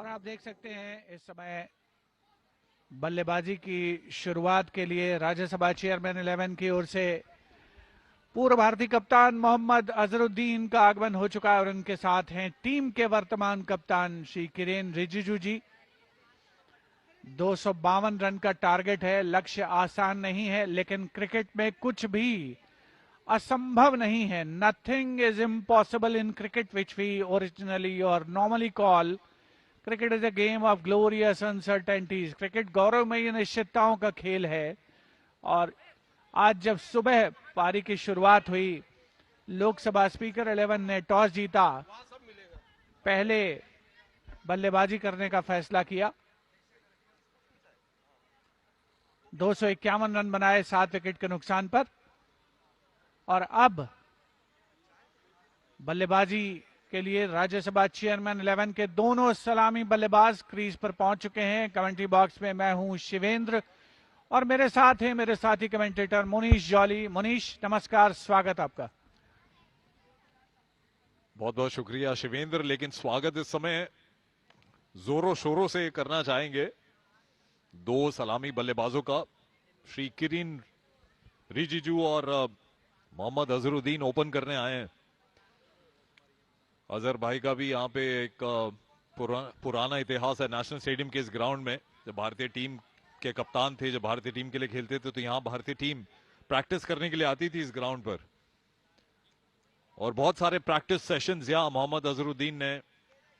और आप देख सकते हैं इस समय बल्लेबाजी की शुरुआत के लिए राज्यसभा चेयरमैन 11 की ओर से पूर्व भारतीय कप्तान मोहम्मद अजहरुद्दीन का आगमन हो चुका है और उनके साथ हैं टीम के वर्तमान कप्तान श्री किरेन रिजिजू जी। 252 रन का टारगेट है। लक्ष्य आसान नहीं है, लेकिन क्रिकेट में कुछ भी असंभव नहीं है। Nothing is impossible in cricket which we originally or normally call cricket is a game of glorious uncertainties. Cricket गौरवमयी निश्चितताओं का खेल है। और आज जब सुबह पारी की शुरुआत हुई, लोकसभा स्पीकर 11 ने टॉस जीता, पहले बल्लेबाजी करने का फैसला किया। 251 रन बनाए 7 विकेट के नुकसान पर। और अब बल्लेबाजी के लिए राज्यसभा चेयरमैन 11 के दोनों सलामी बल्लेबाज क्रीज पर पहुंच चुके हैं। कमेंट्री बॉक्स में मैं हूं शिवेंद्र और मेरे साथ हैं मेरे साथी कमेंटेटर मुनीश जॉली। मुनीश नमस्कार, स्वागत आपका। बहुत बहुत शुक्रिया शिवेंद्र, लेकिन स्वागत इस समय जोरों शोरों से करना चाहेंगे दो सलामी बल्लेबाजों का। श्री किरेन रिजिजू और मोहम्मद अजहरुद्दीन ओपन करने आए हैं। अजहर भाई का भी यहाँ पे एक पुराना इतिहास है नेशनल स्टेडियम के इस ग्राउंड में। जब भारतीय टीम के कप्तान थे, जब भारतीय टीम के लिए खेलते थे, तो यहाँ भारतीय टीम प्रैक्टिस करने के लिए आती थी इस ग्राउंड पर। और बहुत सारे प्रैक्टिस सेशंस यहाँ मोहम्मद अजहरुद्दीन ने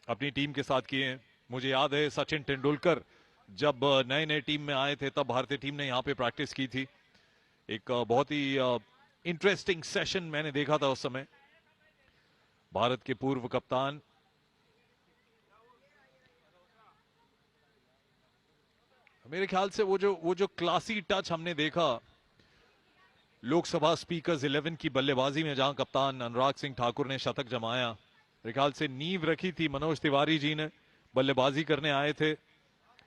अपनी टीम के साथ किए हैं। मुझे याद है सचिन तेंदुलकर जब नए नए टीम में आए थे, तब भारतीय टीम ने यहाँ पे प्रैक्टिस की थी। एक बहुत ही इंटरेस्टिंग सेशन मैंने देखा था उस समय। भारत के पूर्व कप्तान मेरे ख्याल से वो जो क्लासी टच हमने देखा लोकसभा स्पीकर्स 11 की बल्लेबाजी में, जहां कप्तान अनुराग सिंह ठाकुर ने शतक जमाया, मेरे ख्याल से नींव रखी थी मनोज तिवारी जी ने। बल्लेबाजी करने आए थे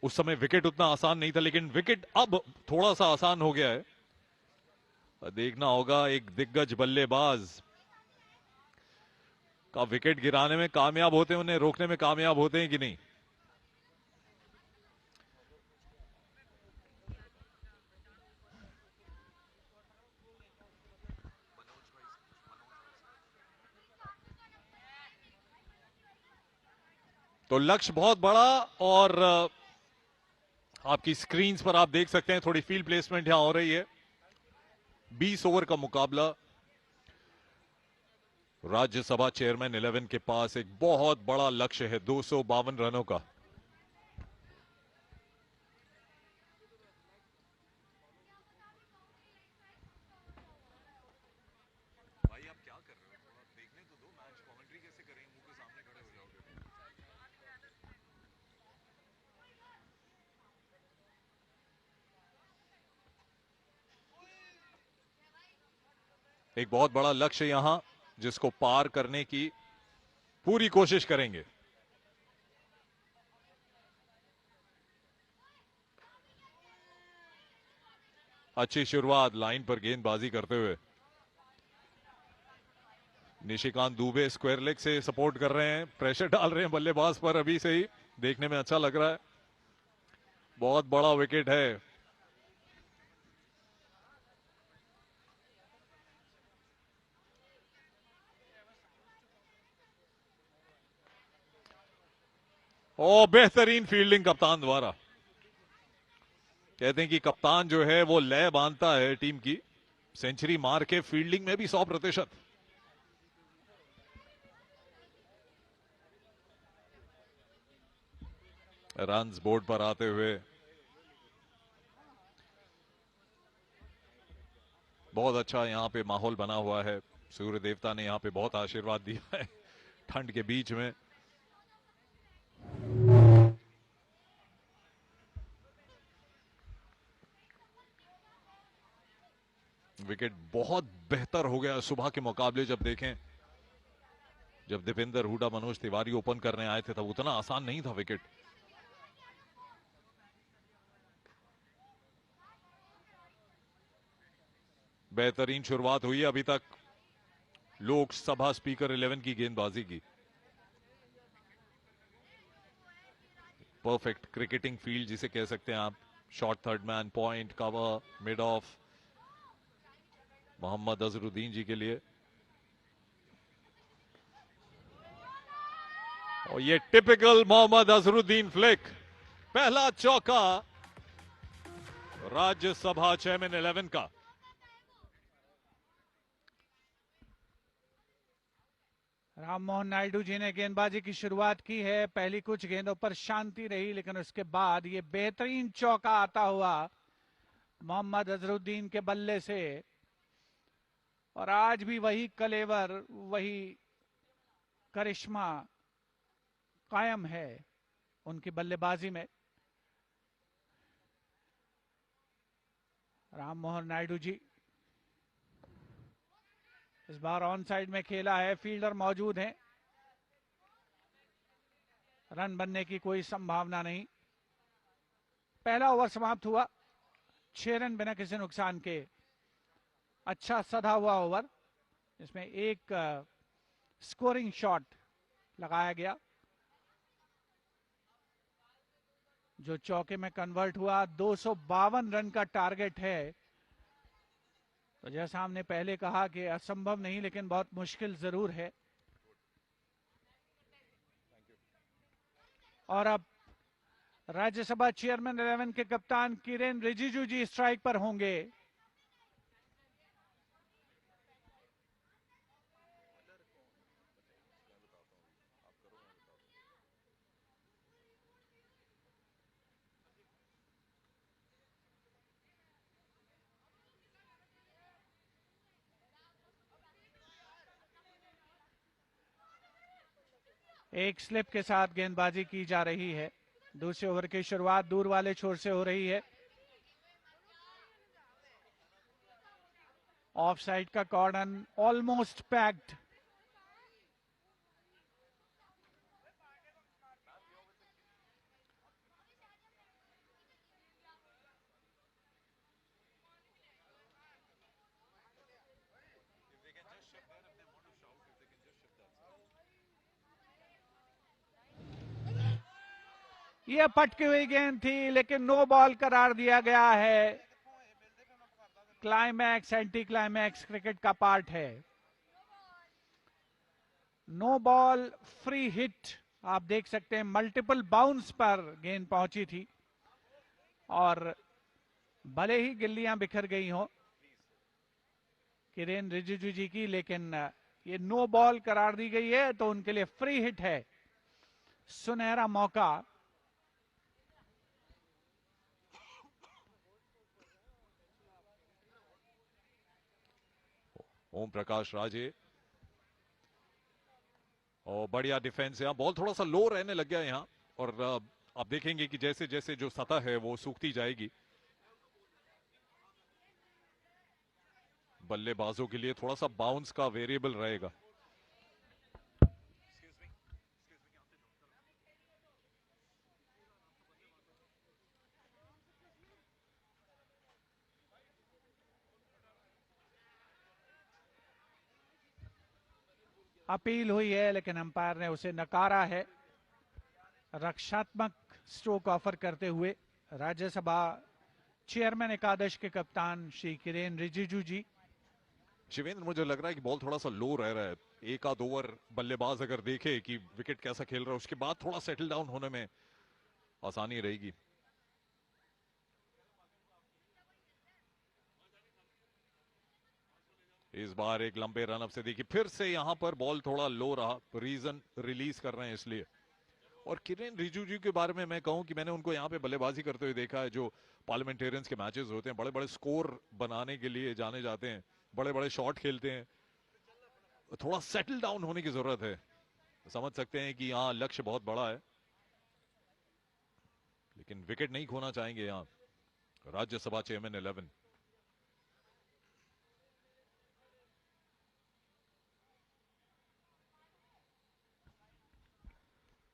उस समय। विकेट उतना आसान नहीं था, लेकिन विकेट अब थोड़ा सा आसान हो गया है। देखना होगा एक दिग्गज बल्लेबाज का विकेट गिराने में कामयाब होते हैं, उन्हें रोकने में कामयाब होते हैं कि नहीं। तो लक्ष्य बहुत बड़ा, और आपकी स्क्रीन्स पर आप देख सकते हैं थोड़ी फील्ड प्लेसमेंट यहां हो रही है। 20 ओवर का मुकाबला। राज्यसभा चेयरमैन 11 के पास एक बहुत बड़ा लक्ष्य है, 252 रनों का। भाई आप क्या कर रहे हो? थोड़ा देखने तो दो मैच। कमेंट्री कैसे करेंगे? मुंह के सामने खड़े हो जाओगे। एक बहुत बड़ा लक्ष्य यहां, जिसको पार करने की पूरी कोशिश करेंगे। अच्छी शुरुआत लाइन पर गेंदबाजी करते हुए। निशिकांत दुबे स्क्वायर लेग से सपोर्ट कर रहे हैं, प्रेशर डाल रहे हैं बल्लेबाज पर। अभी से ही देखने में अच्छा लग रहा है। बहुत बड़ा विकेट है। ओ, बेहतरीन फील्डिंग कप्तान द्वारा। कहते हैं कि कप्तान जो है वो लय बांधता है टीम की। सेंचुरी मार के फील्डिंग में भी 100%। रन्स बोर्ड पर आते हुए बहुत अच्छा यहां पे माहौल बना हुआ है। सूर्य देवता ने यहां पे बहुत आशीर्वाद दिया है ठंड के बीच में। विकेट बहुत बेहतर हो गया सुबह के मुकाबले। जब देखें, जब दीपेंद्र हुडा मनोज तिवारी ओपन करने आए थे, तब उतना आसान नहीं था विकेट। बेहतरीन शुरुआत हुई अभी तक लोकसभा स्पीकर 11 की गेंदबाजी की। परफेक्ट क्रिकेटिंग फील्ड जिसे कह सकते हैं आप. Short third man, point, cover, mid off Mohammad Azharuddin ji के लिए. और ये टिपिकल मोहम्मद अजहरुद्दीन फ्लिक, पहला चौका राज्यसभा चेयरमैन 11 का. राममोहन नायडू जी ने गेंदबाजी की शुरुआत की है. पहली कुछ गेंदों पर शांति रही, लेकिन उसके बाद ये बेहतरीन चौका आता हुआ मोहम्मद अजहरुद्दीन के बल्ले से. और आज भी वही कलेवर, वही करिश्मा कायम है उनकी बल्लेबाजी में. राममोहन नायडू जी इस बार ऑन साइड में खेला है, फील्डर मौजूद हैं. रन बनने की कोई संभावना नहीं. पहला ओवर समाप्त हुआ 6 रन बिना किसी नुकसान के. अच्छा सधा हुआ ओवर, इसमें एक स्कोरिंग शॉट लगाया गया जो चौके में कन्वर्ट हुआ. 252 रन का टारगेट है. तो जैसा हमने पहले कहा कि असंभव नहीं, लेकिन बहुत मुश्किल जरूर है. और अब राज्यसभा चेयरमैन 11 के कप्तान किरेन रिजिजू जी स्ट्राइक पर होंगे. एक स्लिप के साथ गेंदबाजी की जा रही है. दूसरे ओवर की शुरुआत दूर वाले छोर से हो रही है. ऑफ साइड का कॉर्नर ऑलमोस्ट पैक्ड. यह पटकी हुई गेंद थी, लेकिन नो बॉल करार दिया गया है. क्लाइमैक्स एंटी क्लाइमैक्स क्रिकेट का पार्ट है. No ball, free hit. आप देख सकते हैं मल्टीपल बाउंस पर गेंद पहुंची थी और भले ही गिल्लियां बिखर गई हो किरेन रिजिजू जी की, लेकिन ये नो बॉल करार दी गई है तो उनके लिए फ्री हिट है. सुनहरा मौका. ओम प्रकाश राजे, और बढ़िया डिफेंस है. बॉल थोड़ा सा लो रहने लग गया यहाँ, और आप देखेंगे कि जैसे जैसे जो सतह है वो सूखती जाएगी. बल्लेबाजों के लिए थोड़ा सा बाउंस का वेरिएबल रहेगा. अपील हुई है, लेकिन अंपायर ने उसे नकारा है. रक्षात्मक स्ट्रोक ऑफर करते हुए राज्यसभा चेयरमैन एकादश के कप्तान श्री किरेन रिजिजू जी. शिवेंद्र, मुझे लग रहा है कि बॉल थोड़ा सा लो रह रहा है. एक आध ओवर बल्लेबाज अगर देखे कि विकेट कैसा खेल रहा है, उसके बाद थोड़ा सेटल डाउन होने में आसानी रहेगी. इस बार एक लंबे रनअप से देखिए फिर से यहां पर बॉल थोड़ा लो रहा. रीजन रिलीज कर रहे हैं इसलिए. और किरेन रिजिजू के बारे में मैं कहूं कि मैंने उनको यहां पे बल्लेबाजी करते हुए देखा है. जो पार्लियामेंटेरियंस के मैचेस होते हैं, बड़े बड़े स्कोर बनाने के लिए जाने जाते हैं, बड़े बड़े शॉट खेलते हैं. थोड़ा सेटल डाउन होने की जरूरत है. समझ सकते हैं कि यहाँ लक्ष्य बहुत बड़ा है, लेकिन विकेट नहीं खोना चाहेंगे यहाँ राज्यसभा चेयरमैन 11.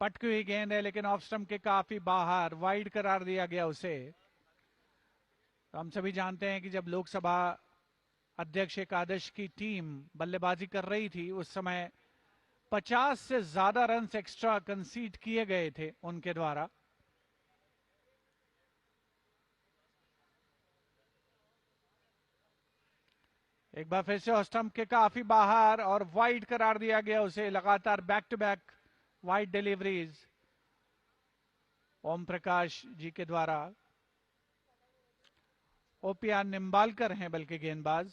पटकी हुई गेंद है, लेकिन ऑफ स्टंप के काफी बाहर, वाइड करार दिया गया उसे. तो हम सभी जानते हैं कि जब लोकसभा अध्यक्ष एकादश की टीम बल्लेबाजी कर रही थी, उस समय 50 से ज्यादा रन एक्स्ट्रा कंसीड किए गए थे उनके द्वारा. एक बार फिर से स्टंप के काफी बाहर और वाइड करार दिया गया उसे। लगातार back to back wide deliveries Om Prakash ji के द्वारा। ओपीआर निम्बालकर हैं बल्कि गेंदबाज,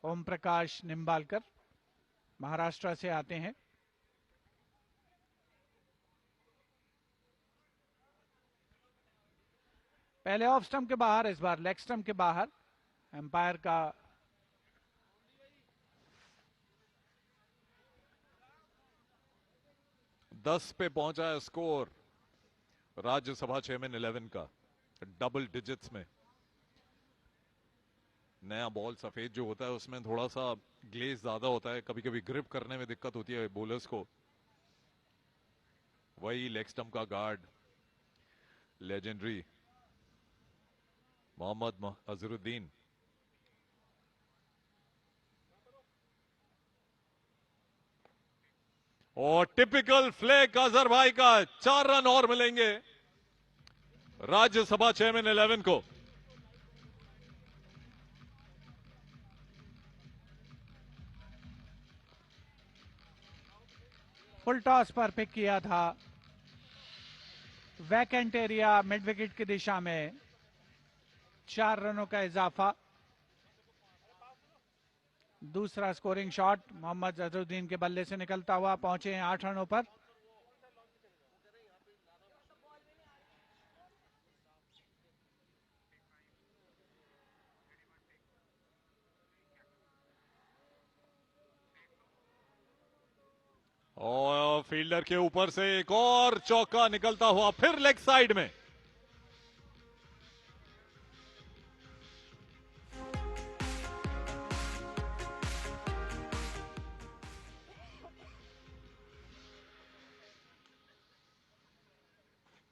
ओम प्रकाश निम्बालकर महाराष्ट्र से आते हैं। पहले ऑफ स्टंप के बाहर, इस बार लेग स्टंप के बाहर। एम्पायर का दस पे पहुंचा है स्कोर राज्यसभा चेयरमैन 11 का, डबल डिजिट्स में। नया बॉल सफेद जो होता है उसमें थोड़ा सा ग्लेज ज्यादा होता है, कभी कभी ग्रिप करने में दिक्कत होती है बॉलर्स को। वही लेग स्टंप का गार्ड लेजेंडरी मोहम्मद अजरुद्दीन। और टिपिकल फ्लैग अजहर भाई का, 4 रन और मिलेंगे राज्यसभा चेयरमैन 11 को। फुल टॉस पर पिक किया था, वैकेंट एरिया मिड विकेट की दिशा में। 4 रनों का इजाफा। दूसरा स्कोरिंग शॉट मोहम्मद अजहरुद्दीन के बल्ले से निकलता हुआ पहुंचे हैं 8 रनों पर। और फील्डर के ऊपर से एक और चौका निकलता हुआ फिर लेग साइड में।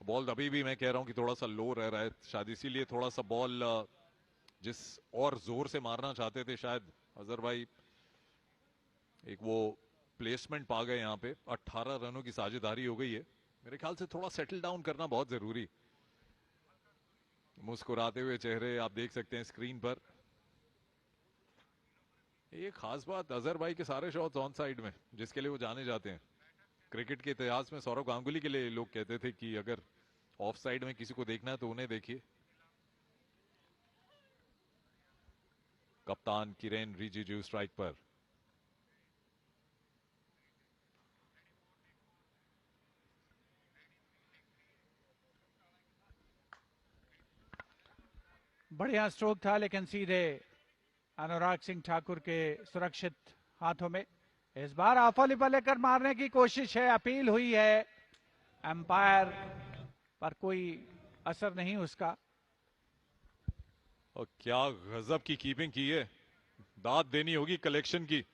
बॉल अभी भी मैं कह रहा हूं कि थोड़ा सा लो रह रहा है, शायद इसीलिए थोड़ा सा बॉल जिस और जोर से मारना चाहते थे शायद अजहर भाई, एक वो प्लेसमेंट पा गए। यहां पे 18 रनों की साझेदारी हो गई है। मेरे ख्याल से थोड़ा सेटल डाउन करना बहुत जरूरी। मुस्कुराते हुए चेहरे आप देख सकते हैं स्क्रीन पर। एक खास बात, अजहर भाई के सारे शॉट्स ऑन साइड में, जिसके लिए वो जाने जाते हैं। क्रिकेट के इतिहास में सौरव गांगुली के लिए लोग कहते थे कि अगर ऑफ साइड में किसी को देखना है तो उन्हें देखिए। कप्तान किरेन रिजिजू स्ट्राइक पर। बढ़िया स्ट्रोक था लेकिन सीधे अनुराग सिंह ठाकुर के सुरक्षित हाथों में। इस बार ऑफ पर लेकर मारने की कोशिश है, अपील हुई है, एम्पायर पर कोई असर नहीं उसका। और क्या गजब की कीपिंग की है, दाद देनी होगी कलेक्शन की।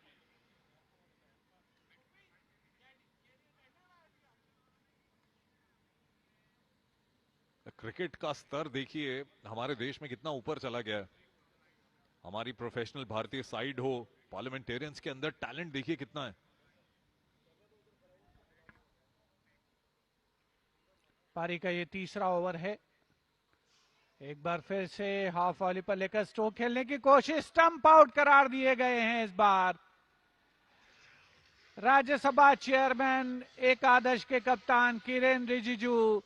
क्रिकेट का स्तर देखिए हमारे देश में कितना ऊपर चला गया है। हमारी प्रोफेशनल भारतीय साइड हो, पार्लियामेंटेरियंस के अंदर टैलेंट देखिए कितना है। पारी का ये तीसरा ओवर है। एक बार फिर से हाफ वॉली पर लेकर स्ट्रोक खेलने की कोशिश, स्टंप आउट करार दिए गए हैं। इस बार राज्यसभा चेयरमैन एकादश के कप्तान किरेन रिजिजू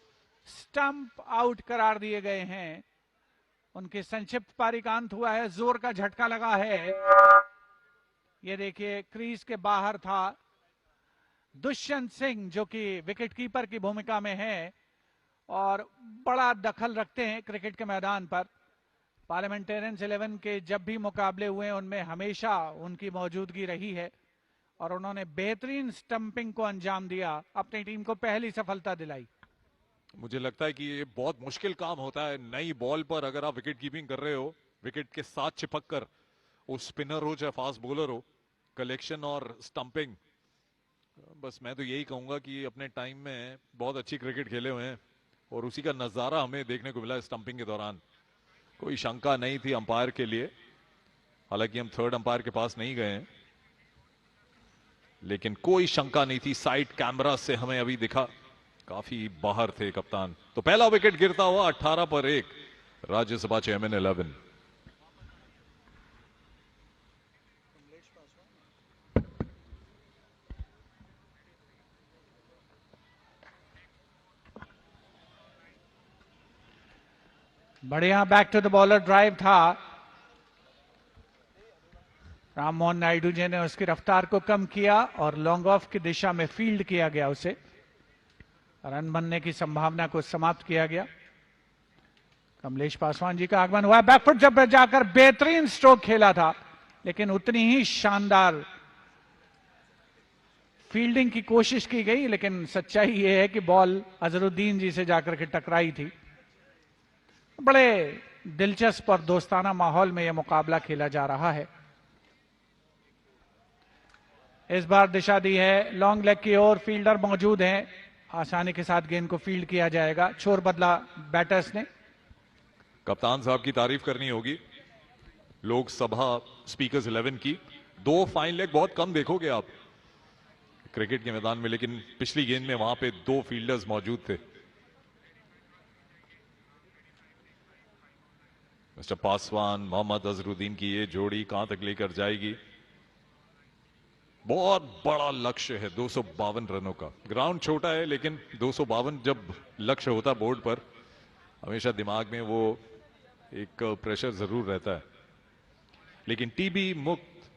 स्टंप आउट करार दिए गए हैं। उनकी संक्षिप्त पारी का अंत हुआ है, जोर का झटका लगा है। ये देखिए क्रीज के बाहर था दुष्यंत सिंह जो कि विकेट कीपर की भूमिका में है और बड़ा दखल रखते हैं क्रिकेट के मैदान पर। पार्लियामेंटेरियंस 11 के जब भी मुकाबले हुए उनमें हमेशा उनकी मौजूदगी रही है और उन्होंने बेहतरीन स्टंपिंग को अंजाम दिया, अपनी टीम को पहली सफलता दिलाई। मुझे लगता है कि ये बहुत मुश्किल काम होता है नई बॉल पर, अगर आप विकेट कीपिंग कर रहे हो, विकेट के साथ चिपक कर, वो स्पिनर हो चाहे फास्ट बॉलर हो, कलेक्शन और स्टंपिंग। बस मैं तो यही कहूंगा कि अपने टाइम में बहुत अच्छी क्रिकेट खेले हुए हैं और उसी का नजारा हमें देखने को मिला स्टंपिंग के दौरान। कोई शंका नहीं थी अंपायर के लिए, हालांकि हम थर्ड अंपायर के पास नहीं गए हैं, लेकिन कोई शंका नहीं थी। साइड कैमरा से हमें अभी दिखा काफी बाहर थे कप्तान। तो पहला विकेट गिरता हुआ 18 पर 1, राज्यसभा चेयरमैन 11। बढ़िया back to the bowler drive था। राम मोहन नायडू जी ने उसकी रफ्तार को कम किया और लॉन्ग ऑफ की दिशा में फील्ड किया गया, उसे रन बनने की संभावना को समाप्त किया गया। कमलेश पासवान जी का आगमन हुआ। बैकफुट जब जाकर बेहतरीन स्ट्रोक खेला था, लेकिन उतनी ही शानदार फील्डिंग की कोशिश की गई, लेकिन सच्चाई यह है कि बॉल अजरुद्दीन जी से जाकर के टकराई थी। बड़े दिलचस्प और दोस्ताना माहौल में यह मुकाबला खेला जा रहा है। इस बार दिशा दी है लॉन्ग लेग की ओर, फील्डर मौजूद हैं, आसानी के साथ गेंद को फील्ड किया जाएगा। छोर बदला बैटर्स ने। कप्तान साहब की तारीफ करनी होगी, लोकसभा स्पीकर्स 11 की। 2 फाइन लेग बहुत कम देखोगे आप क्रिकेट के मैदान में, लेकिन पिछली गेंद में वहां पे 2 फील्डर्स मौजूद थे। मिस्टर पासवान मोहम्मद अजरुद्दीन की ये जोड़ी कहां तक लेकर जाएगी? बहुत बड़ा लक्ष्य है 252 रनों का। ग्राउंड छोटा है, लेकिन 252 जब लक्ष्य होता बोर्ड पर, हमेशा दिमाग में वो एक प्रेशर जरूर रहता है। लेकिन टीबी मुक्त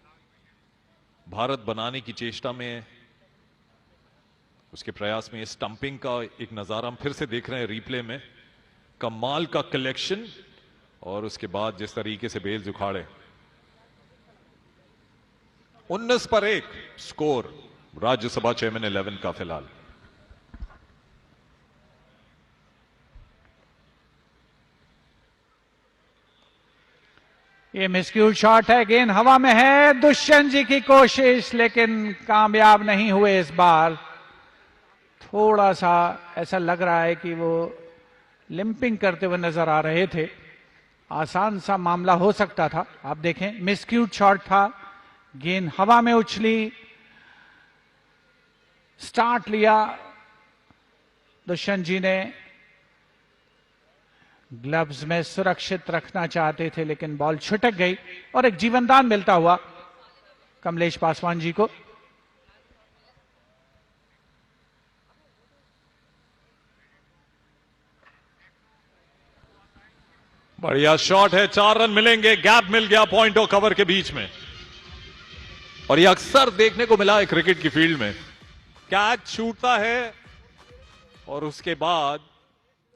भारत बनाने की चेष्टा में, उसके प्रयास में स्टंपिंग का एक नजारा हम फिर से देख रहे हैं रिप्ले में। कमाल का कलेक्शन और उसके बाद जिस तरीके से बेल्स उखाड़े। 19 पर 1 स्कोर राज्यसभा चेयरमैन 11 का फिलहाल। ये मिसक्यूट शॉट है, गेंद हवा में है। दुष्यंत जी की कोशिश, लेकिन कामयाब नहीं हुए इस बार। थोड़ा सा ऐसा लग रहा है कि वो लिंपिंग करते हुए नजर आ रहे थे। आसान सा मामला हो सकता था। आप देखें, मिसक्यूट शॉट था, गेंद हवा में उछली, स्टार्ट लिया दुष्यंत जी ने। ग्लव्स में सुरक्षित रखना चाहते थे, लेकिन बॉल छुटक गई और एक जीवनदान मिलता हुआ कमलेश पासवान जी को। बढ़िया शॉट है, 4 रन मिलेंगे। गैप मिल गया पॉइंट और कवर के बीच में, और ये अक्सर देखने को मिला है क्रिकेट की फील्ड में। कैच छूटता है और उसके बाद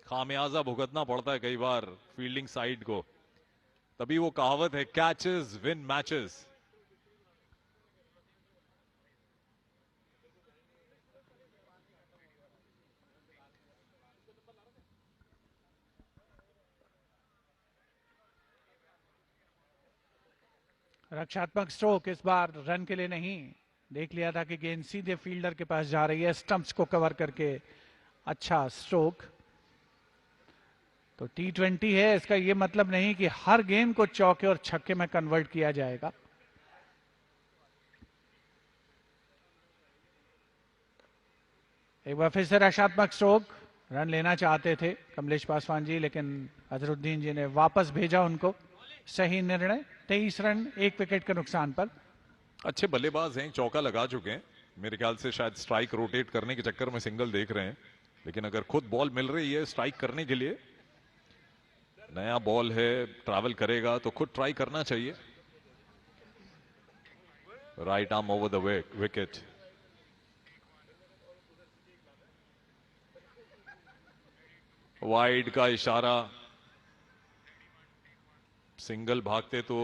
खामियाजा भुगतना पड़ता है कई बार फील्डिंग साइड को। तभी वो कहावत है, कैचेस विन मैचेस। रक्षात्मक स्ट्रोक इस बार रन के लिए नहीं। देख लिया था कि गेंद सीधे फील्डर के पास जा रही है, स्टंप्स को कवर करके। अच्छा स्ट्रोक। तो T20 है, इसका यह मतलब नहीं कि हर गेंद को चौके और छक्के में कन्वर्ट किया जाएगा। एक बार फिर से रक्षात्मक स्ट्रोक। रन लेना चाहते थे कमलेश पासवान जी, लेकिन अजरुद्दीन जी ने वापस भेजा उनको। सही निर्णय। 23 रन 1 विकेट के नुकसान पर। अच्छे बल्लेबाज हैं, चौका लगा चुके हैं। मेरे ख्याल से शायद स्ट्राइक रोटेट करने के चक्कर में सिंगल देख रहे हैं, लेकिन अगर खुद बॉल मिल रही है स्ट्राइक करने के लिए, नया बॉल है, ट्रैवल करेगा तो खुद ट्राई करना चाहिए। Right arm over the wicket. Wide का इशारा। सिंगल भागते तो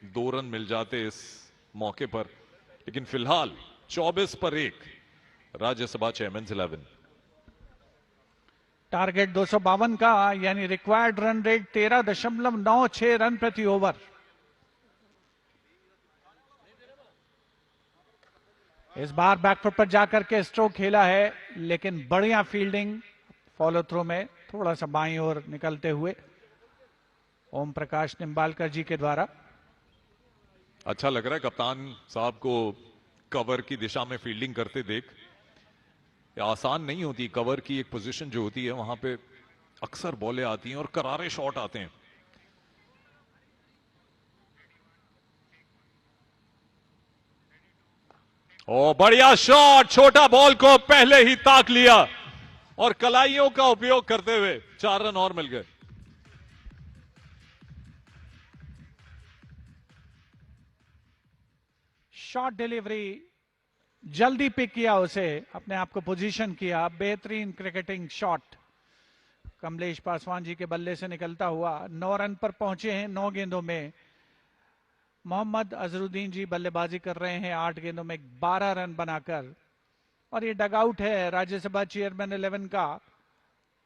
2 रन मिल जाते इस मौके पर, लेकिन फिलहाल 24 पर 1 राज्यसभा चेयरमैन 11। टारगेट 252 का, यानी रिक्वायर्ड रन रेट 13.96 रन प्रति ओवर। इस बार बैकफुट पर जाकर के स्ट्रोक खेला है, लेकिन बढ़िया फील्डिंग फॉलो थ्रू में थोड़ा सा बाईं ओर निकलते हुए ओम प्रकाश निम्बालकर जी के द्वारा। अच्छा लग रहा है कप्तान साहब को कवर की दिशा में फील्डिंग करते देख। ये आसान नहीं होती, कवर की एक पोजीशन जो होती है वहां पे अक्सर बॉलें आती हैं और करारे शॉट आते हैं। ओ बढ़िया शॉट, छोटा बॉल को पहले ही ताक लिया और कलाइयों का उपयोग करते हुए 4 रन और मिल गए। शॉर्ट डिलीवरी, जल्दी पिक किया उसे, अपने आप को पोजीशन किया, बेहतरीन क्रिकेटिंग शॉट कमलेश पासवान जी के बल्ले से निकलता हुआ। 9 रन पर पहुंचे हैं 9 गेंदों में। मोहम्मद अजरुद्दीन जी बल्लेबाजी कर रहे हैं 8 गेंदों में 12 रन बनाकर। और ये डगआउट है राज्यसभा चेयरमैन 11 का।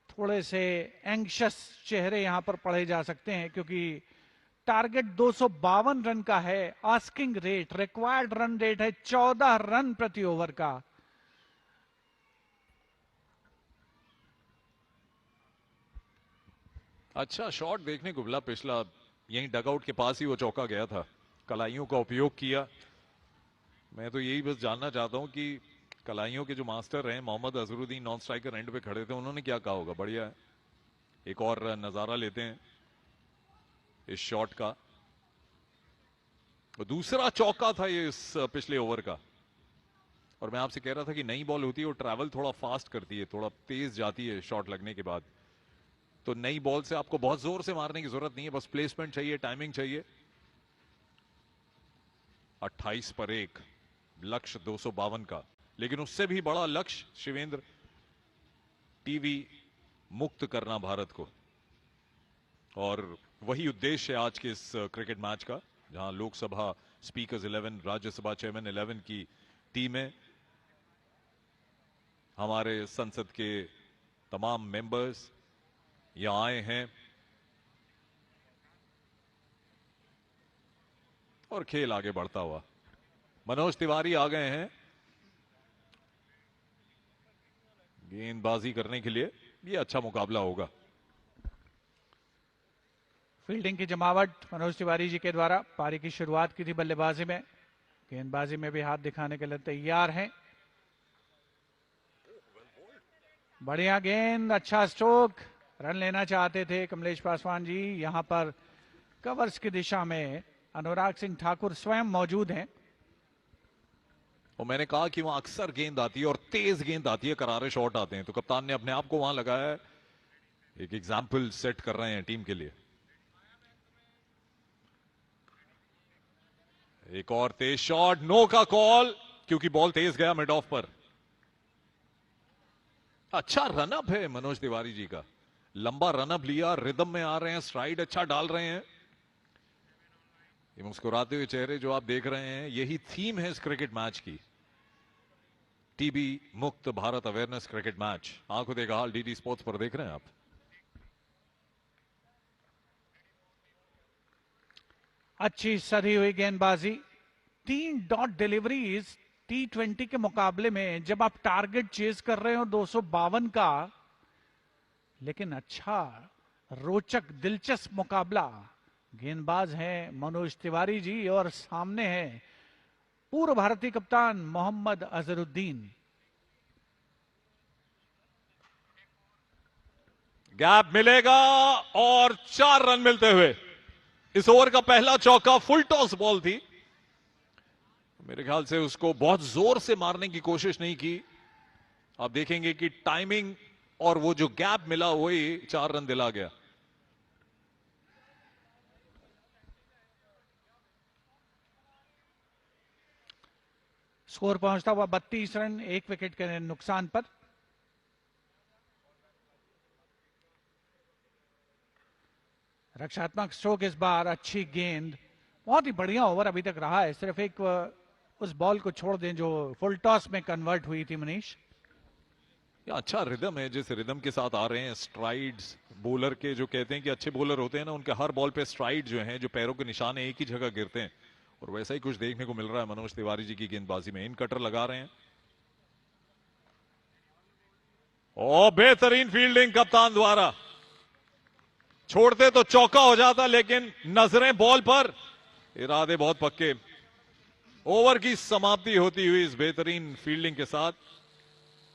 थोड़े से एंग्शियस चेहरे यहां पर पढ़े जा सकते हैं, क्योंकि टारगेट 252 रन का है। Asking rate, required run rate है 14 रन प्रति ओवर का। अच्छा शॉट देखने को मिला पिछला, यहीं डगआउट के पास ही वो चौका गया था, कलाइयों का उपयोग किया। मैं तो यही बस जानना चाहता हूं कि कलाइयों के जो मास्टर हैं Mohammad Azharuddin non striker end पे खड़े थे, उन्होंने क्या कहा होगा। बढ़िया है, एक और नजारा लेते हैं इस शॉट का। दूसरा चौका था ये इस पिछले ओवर का। और मैं आपसे कह रहा था कि नई बॉल होती है वो ट्रैवल थोड़ा फास्ट करती है, थोड़ा तेज जाती है शॉट लगने के बाद। तो नई बॉल से आपको बहुत जोर से मारने की जरूरत नहीं है, बस प्लेसमेंट चाहिए, टाइमिंग चाहिए। 28 पर 1 लक्ष्य 252 का, लेकिन उससे भी बड़ा लक्ष्य शिवेंद्र, टीवी मुक्त करना भारत को। और वही उद्देश्य है आज के इस क्रिकेट मैच का, जहां लोकसभा स्पीकर्स 11, राज्यसभा चेयरमैन 11 की टीमें, हमारे संसद के तमाम मेंबर्स यहां आए हैं और खेल आगे बढ़ता हुआ। मनोज तिवारी आ गए हैं गेंदबाजी करने के लिए। ये अच्छा मुकाबला होगा। फील्डिंग की जमावट मनोज तिवारी जी के द्वारा। पारी की शुरुआत की थी बल्लेबाजी में, गेंदबाजी में भी हाथ दिखाने के लिए तैयार हैं। बढ़िया गेंद, अच्छा स्ट्रोक, रन लेना चाहते थे कमलेश पासवान जी। यहां पर कवर्स की दिशा में अनुराग सिंह ठाकुर स्वयं मौजूद हैं। और मैंने कहा कि वहां अक्सर गेंद आती है और तेज गेंद आती है, करारे शॉट आते हैं, तो कप्तान ने अपने आप को वहां लगाया है, एक एग्जाम्पल सेट कर रहे हैं टीम के लिए। एक और तेज शॉट, नो का कॉल, क्योंकि बॉल तेज गया मिड ऑफ पर। अच्छा रनअप है मनोज तिवारी जी का, लंबा रनअप लिया, रिदम में आ रहे हैं, स्ट्राइड अच्छा डाल रहे हैं। ये मुस्कुराते हुए चेहरे जो आप देख रहे हैं, यही थीम है इस क्रिकेट मैच की, टीबी मुक्त भारत अवेयरनेस क्रिकेट मैच। आंखों देखा हाल डीडी स्पोर्ट्स पर देख रहे हैं आप। अच्छी सधी हुई गेंदबाजी, 3 डॉट डिलीवरीज T20 के मुकाबले में, जब आप टारगेट चेज कर रहे हो 252 का। लेकिन अच्छा रोचक दिलचस्प मुकाबला। गेंदबाज हैं मनोज तिवारी जी और सामने है पूर्व भारतीय कप्तान मोहम्मद अजहरुद्दीन। गैप मिलेगा और 4 रन मिलते हुए। इस ओवर का पहला चौका फुल टॉस बॉल थी, मेरे ख्याल से उसको बहुत जोर से मारने की कोशिश नहीं की। आप देखेंगे कि टाइमिंग और वो जो गैप मिला वही 4 रन दिला गया। स्कोर पहुंचता हुआ 32 रन, 1 विकेट के नुकसान पर। रक्षात्मक स्ट्रोक इस बार, अच्छी गेंद, बहुत ही बढ़िया ओवर अभी तक रहा है। सिर्फ एक उस बॉल को छोड़ दें जो फुल टॉस में कन्वर्ट हुई थी मनीष। अच्छा रिदम है, जिस रिदम के साथ आ रहे हैं, स्ट्राइड्स, बॉलर के जो कहते हैं कि अच्छे बॉलर होते हैं ना, उनके हर बॉल पे स्ट्राइड जो हैं, जो पैरों के निशान एक ही जगह गिरते हैं, और वैसा ही कुछ देखने को मिल रहा है मनोज तिवारी जी की गेंदबाजी में। इन कटर लगा रहे हैं और बेहतरीन फील्डिंग कप्तान द्वारा। छोड़ते तो चौका हो जाता, लेकिन नजरें बॉल पर, इरादे बहुत पक्के। ओवर की समाप्ति होती हुई इस बेहतरीन फील्डिंग के साथ।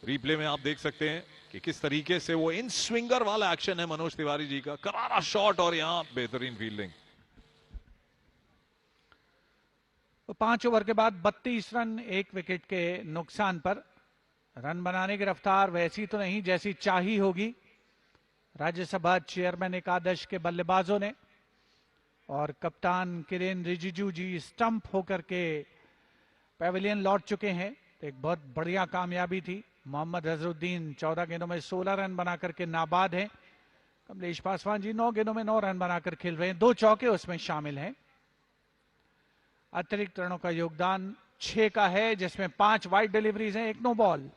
रिप्ले में आप देख सकते हैं कि किस तरीके से वो इन स्विंगर वाला एक्शन है मनोज तिवारी जी का, करारा शॉट और यहां बेहतरीन फील्डिंग। तो 5 ओवर के बाद 32 रन, 1 विकेट के नुकसान पर। रन बनाने की रफ्तार वैसी तो नहीं जैसी चाही होगी राज्यसभा चेयरमैन एकादश के बल्लेबाजों ने, और कप्तान किरेन रिजिजू जी स्टंप होकर के पेविलियन लौट चुके हैं, तो एक बहुत बढ़िया कामयाबी थी। मोहम्मद अजहरुद्दीन 14 गेंदों में 16 रन बनाकर के नाबाद हैं। कमलेश पासवान जी 9 गेंदों में 9 रन बनाकर खेल रहे हैं, 2 चौके उसमें शामिल हैं। अतिरिक्त रनों का योगदान 6 का है, जिसमें 5 वाइड डिलीवरीज हैं, 1 नो बॉल।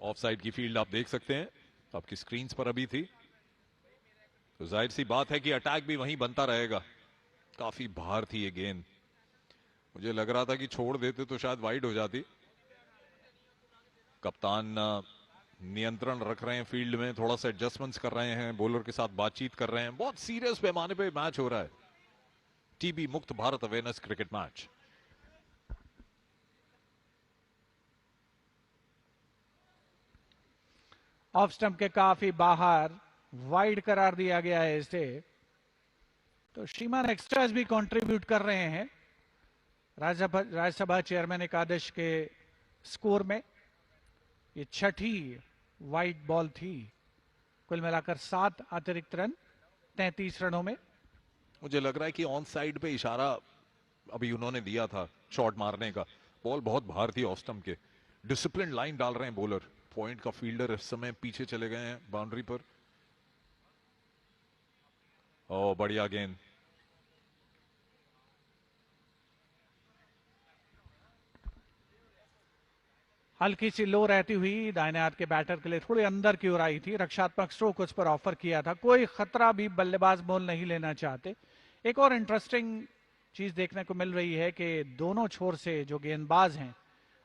ऑफ साइड की फील्ड आप देख सकते हैं, आपकी स्क्रीन पर अभी थी, तो जाहिर सी बात है कि अटैक भी वहीं बनता रहेगा। काफी बाहर थी ये गेंद, मुझे लग रहा था कि छोड़ देते तो शायद वाइड हो जाती। कप्तान नियंत्रण रख रहे हैं फील्ड में, थोड़ा सा एडजस्टमेंट्स कर रहे हैं, बॉलर के साथ बातचीत कर रहे हैं। बहुत सीरियस पैमाने पे मैच हो रहा है, टीबी मुक्त Bharat awareness cricket match. Off stump के काफी बाहर वाइड करार दिया गया है इसे, तो श्रीमान एक्स्ट्रास भी कंट्रीब्यूट कर रहे हैं। राज्यसभा चेयरमैन एकादश के स्कोर में ये छठी वाइड बॉल थी। कुल मिलाकर 7 अतिरिक्त रन 33 रनों में। मुझे लग रहा है कि ऑन साइड पे इशारा अभी उन्होंने दिया था शॉट मारने का। बॉल बहुत बाहर थी ऑफ स्टंप के। डिसिप्लिन लाइन डाल रहे हैं बॉलर। पॉइंट का फील्डर इस समय पीछे चले गए हैं बाउंड्री पर। ओ बढ़िया गेंद। हल्की सी लो रहती हुई दाहिने हाथ के बैटर के लिए थोड़ी अंदर की ओर आई थी। रक्षात्मक स्ट्रोक उस पर ऑफर किया था, कोई खतरा भी बल्लेबाज मोल नहीं लेना चाहते। एक और इंटरेस्टिंग चीज देखने को मिल रही है कि दोनों छोर से जो गेंदबाज हैं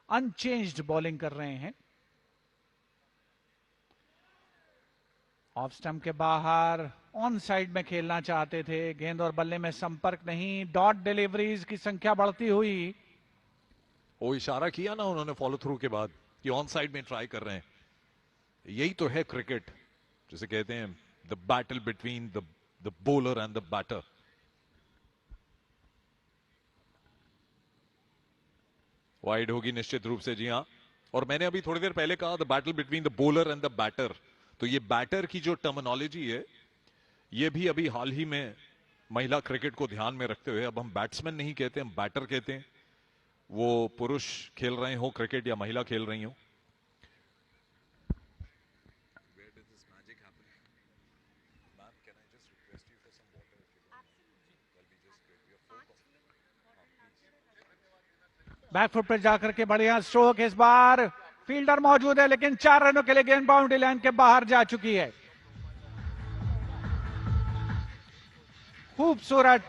अनचेंज्ड बॉलिंग कर रहे हैं। ऑफ स्टंप के बाहर ऑन साइड में खेलना चाहते थे, गेंद और बल्ले में संपर्क नहीं। डॉट डिलीवरीज की संख्या बढ़ती हुई। वो इशारा किया ना उन्होंने फॉलो थ्रू के बाद कि ऑन साइड में ट्राई कर रहे हैं। यही तो है क्रिकेट, जिसे कहते हैं the battle between the bowler and the batter. Wide होगी निश्चित रूप से, जी हां। और मैंने अभी थोड़ी देर पहले कहा the battle between the bowler and the batter, तो ये बैटर की जो टर्मिनोलॉजी है ये भी अभी हाल ही में महिला क्रिकेट को ध्यान में रखते हुए अब हम बैट्समैन नहीं कहते, हम बैटर कहते हैं। वो पुरुष खेल रहे हो क्रिकेट या महिला खेल रही हो। बैकफुट पर जाकर के बढ़िया स्ट्रोक। इस बार फील्डर मौजूद है, लेकिन 4 रनों के लिए गेंद बाउंड्री लाइन के बाहर जा चुकी है। खूबसूरत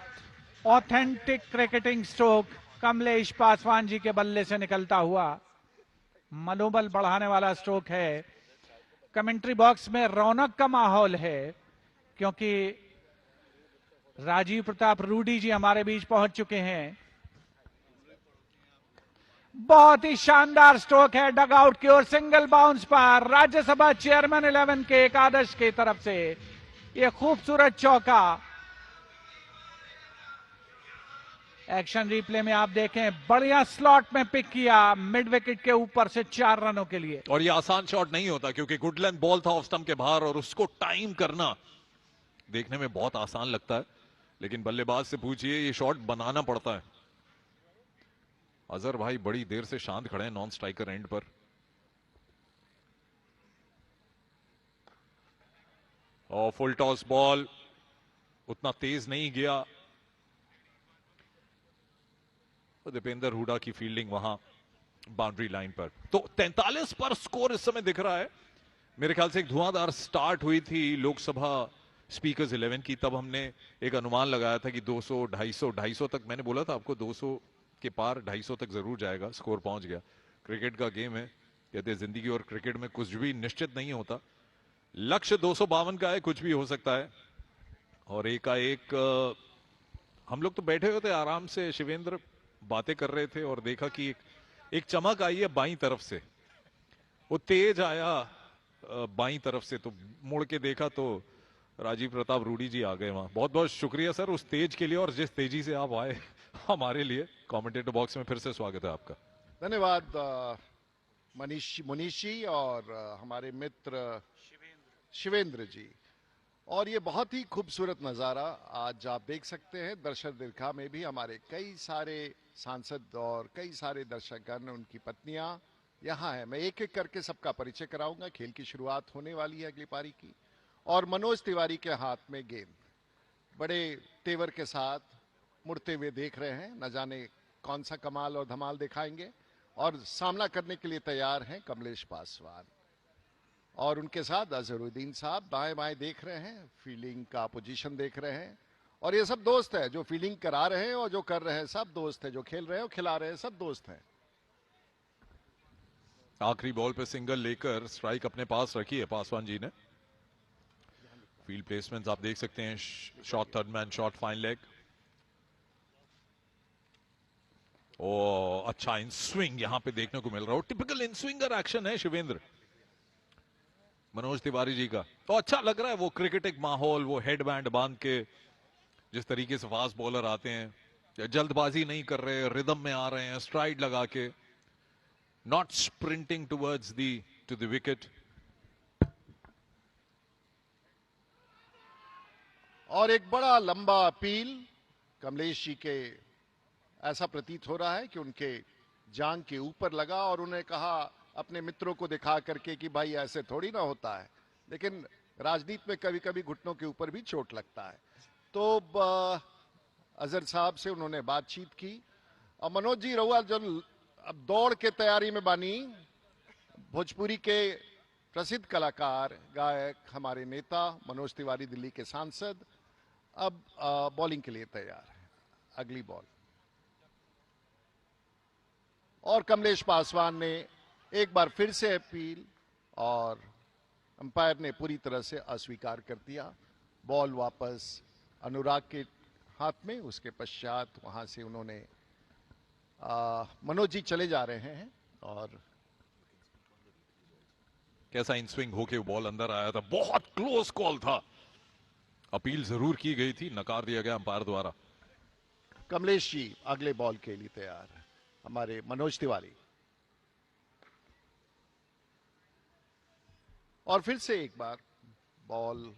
authentic cricketing stroke Kamlesh Paswan ji के बल्ले से निकलता हुआ, मनोबल बढ़ाने वाला स्ट्रोक है। कमेंट्री बॉक्स में रौनक का माहौल है, क्योंकि राजीव प्रताप रूडी जी हमारे बीच पहुंच चुके हैं। बहुत ही शानदार स्ट्रोक है डगआउट की ओर, सिंगल बाउंस पर राज्यसभा चेयरमैन 11 के एकादश की तरफ से यह खूबसूरत चौका। एक्शन रिप्ले में आप देखें, बढ़िया स्लॉट में पिक किया मिड विकेट के ऊपर से 4 रनों के लिए। और ये आसान शॉट नहीं होता, क्योंकि गुड लेंथ बॉल था ऑफ स्टंप के बाहर और उसको टाइम करना देखने में बहुत आसान लगता है, लेकिन बल्लेबाज से पूछिए ये शॉट बनाना पड़ता है। अजहर भाई बड़ी देर से शांत खड़े हैं नॉन स्ट्राइकर एंड पर। और फुल टॉस बॉल उतना तेज नहीं गया। तो दीपेंद्र हुडा की फील्डिंग वहां बाउंड्री लाइन पर। तो 43 पर स्कोर इस समय दिख रहा है। मेरे ख्याल से एक धुआंधार स्टार्ट हुई थी लोकसभा स्पीकर्स 11 की, तब हमने एक अनुमान लगाया था कि 200 250 तक, मैंने बोला था आपको 200 के पार 250 तक जरूर जाएगा। स्कोर पहुंच गया। क्रिकेट का गेम है, कहते हैं जिंदगी और क्रिकेट में कुछ भी निश्चित नहीं होता। लक्ष्य 252 का है, कुछ भी हो सकता है। और एकाएक हम लोग तो बैठे हुए थे आराम से, शिवेंद्र बातें कर रहे थे और देखा कि एक चमक आई है बाईं तरफ से। वो तेज आया बाईं तरफ से, तो मुड़ के देखा तो राजीव प्रताप रूडी जी आ गए वहां। बहुत बहुत शुक्रिया सर उस तेज के लिए, और जिस तेजी से आप आए हमारे लिए। कमेंटेटर बॉक्स में फिर से स्वागत है आपका। धन्यवाद मनीष जी और हमारे मित्र शिवेंद्र जी। और ये बहुत ही खूबसूरत नज़ारा आज आप देख सकते हैं। दर्शक दीर्घा में भी हमारे कई सारे सांसद और कई सारे दर्शकगण, उनकी पत्नियां यहाँ है। मैं एक एक करके सबका परिचय कराऊंगा। खेल की शुरुआत होने वाली है अगली पारी की, और मनोज तिवारी के हाथ में गेंद बड़े तेवर के साथ मुड़ते हुए देख रहे हैं। न जाने कौन सा कमाल और धमाल दिखाएंगे, और सामना करने के लिए तैयार हैं कमलेश पासवान, और उनके साथ अजहरुद्दीन साहब दाएं बाएं देख रहे हैं, फील्डिंग का पोजीशन देख रहे हैं। और ये सब दोस्त है, जो फील्डिंग करा रहे हैं और जो कर रहे हैं सब दोस्त है, जो खेल रहे हैं और खिला रहे हैं सब दोस्त हैं। आखिरी बॉल पे सिंगल लेकर स्ट्राइक अपने पास रखी है पासवान जी ने। फील्ड प्लेसमेंट्स आप देख सकते हैं, shot third man shot, fine leg. ओ अच्छा इन स्विंग यहां पे देखने को मिल रहा है, टिपिकल इन स्विंगर एक्शन है शिवेंद्र मनोज तिवारी जी का। तो अच्छा लग रहा है वो क्रिकेटिक माहौल, वो हेडबैंड बांध के जिस तरीके से फास्ट बॉलर आते हैं, जल्दबाजी नहीं कर रहे, रिदम में आ रहे हैं, स्ट्राइड लगा के, not sprinting towards to the wicket. और एक बड़ा लंबा अपील कमलेश जी के, ऐसा प्रतीत हो रहा है कि उनके जांग के ऊपर लगा, और उन्हें कहा अपने मित्रों को दिखा करके कि भाई ऐसे थोड़ी ना होता है। लेकिन राजनीति में कभी कभी घुटनों के ऊपर भी चोट लगता है। तो अजहर साहब से उन्होंने बातचीत की। और मनोज जी रहुआ जो अब दौड़ के तैयारी में बानी, भोजपुरी के प्रसिद्ध कलाकार गायक हमारे नेता मनोज तिवारी दिल्ली के सांसद अब बॉलिंग के लिए तैयार है। अगली बॉल, और कमलेश पासवान ने एक बार फिर से अपील, और अंपायर ने पूरी तरह से अस्वीकार कर दिया। बॉल वापस अनुराग के हाथ में। उसके पश्चात वहां से उन्होंने मनोज जी चले जा रहे हैं। और कैसा इन स्विंग होके बॉल अंदर आया था, बहुत क्लोज कॉल था। अपील जरूर की गई थी, नकार दिया गया अंपायर द्वारा। कमलेश जी अगले बॉल के लिए तैयार है, हमारे मनोज तिवारी। और फिर से एक बार बॉल,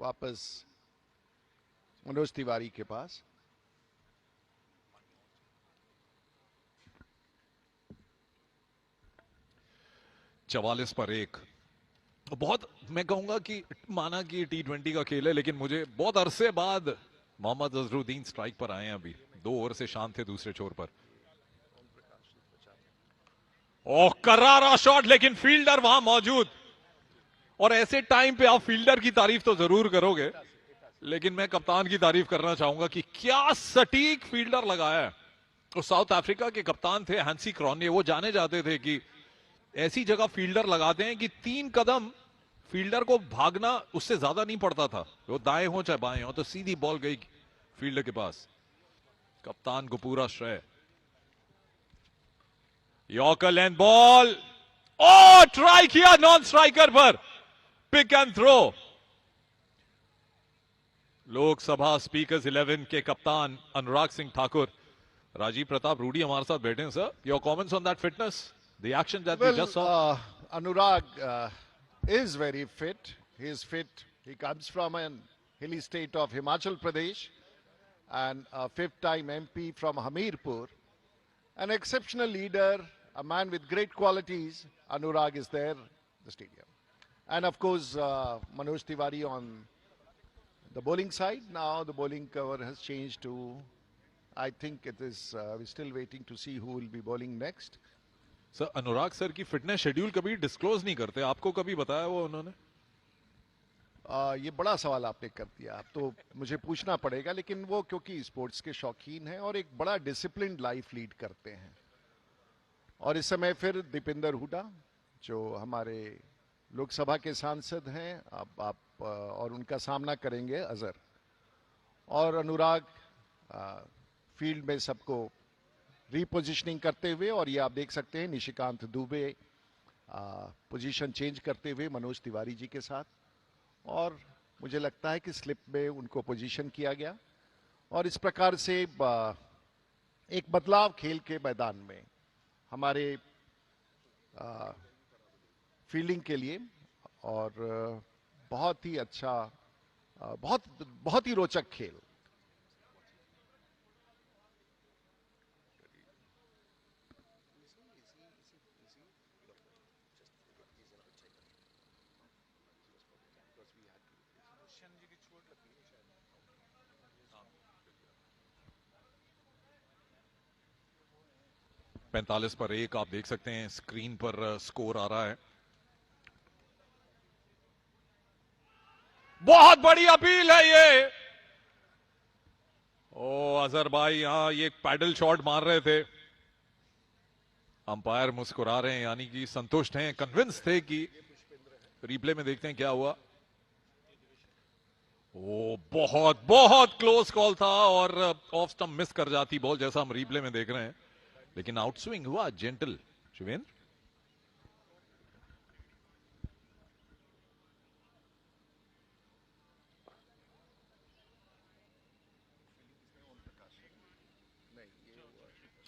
वापस मनोज तिवारी के पास। चवालीस पर एक। बहुत, मैं कहूंगा कि माना कि T20 का खेल है, लेकिन मुझे बहुत अरसे बाद मोहम्मद अजहरुद्दीन स्ट्राइक पर आए हैं। अभी 2 ओवर से शांत थे दूसरे छोर पर। ओह करारा शॉट, लेकिन फील्डर वहां मौजूद। और ऐसे टाइम पे आप फील्डर की तारीफ तो जरूर करोगे, लेकिन मैं कप्तान की तारीफ करना चाहूंगा कि क्या सटीक फील्डर लगाया है। तो साउथ अफ्रीका के कप्तान थे हैंसी क्रॉन्ये, वो जाने जाते थे कि ऐसी जगह फील्डर लगाते हैं कि 3 कदम फील्डर को भागना उससे ज्यादा नहीं पड़ता था। वो दाएं हो चाहे बाएं हो, तो सीधी बॉल गई फील्डर के पास। कप्तान को पूरा श्रेय। यॉर्कर लेंथ बॉल, ओ ट्राई किया नॉन स्ट्राइकर पर, pick and throw. Lok Sabha speakers 11 के कप्तान अनुराग सिंह ठाकुर, राजीव प्रताप रूडी हमारे साथ बैठे हैं। Sir, your comments on that fitness, the action that we just saw? Anurag is very fit. He is fit. He comes from a hilly state of Himachal Pradesh, and a 5th-time MP from Hamirpur. An exceptional leader, a man with great qualities. Anurag is there in the stadium. And of course, Manoj Tiwari on the bowling side. Now the bowling cover has changed to, I think it is, we're still waiting to see who will be bowling next. Sir, Anurag sir की fitness schedule कभी disclose नहीं करते, आपको कभी बताया वो उन्होंने? ये बड़ा सवाल आपने कर दिया। अब तो मुझे पूछना पड़ेगा, लेकिन वो क्योंकि स्पोर्ट्स के शौकीन हैं और एक बड़ा डिसिप्लिन्ड लाइफ लीड करते हैं। और इस समय फिर दीपेंद्र हुडा, जो हमारे लोकसभा के सांसद हैं, अब आप और उनका सामना करेंगे अजहर। और अनुराग फील्ड में सबको रीपोजिशनिंग करते हुए, और ये आप देख सकते हैं निशिकांत दुबे पोजीशन चेंज करते हुए मनोज तिवारी जी के साथ। और मुझे लगता है कि स्लिप में उनको पोजीशन किया गया, और इस प्रकार से एक बदलाव खेल के मैदान में। हमारे फील्डिंग के लिए और बहुत ही अच्छा, बहुत बहुत ही रोचक खेल। पैंतालीस पर एक आप देख सकते हैं स्क्रीन पर स्कोर आ रहा है। बहुत बड़ी अपील है ये। ओ अजहर भाई यहां ये पैडल शॉट मार रहे थे, अंपायर मुस्कुरा रहे हैं, यानी कि संतुष्ट हैं, कन्विंस थे कि रिप्ले में देखते हैं क्या हुआ। ओ बहुत बहुत क्लोज कॉल था और ऑफ स्टंप मिस कर जाती बॉल, जैसा हम रिप्ले में देख रहे हैं, लेकिन आउट स्विंग हुआ जेंटल। शिवेंद्र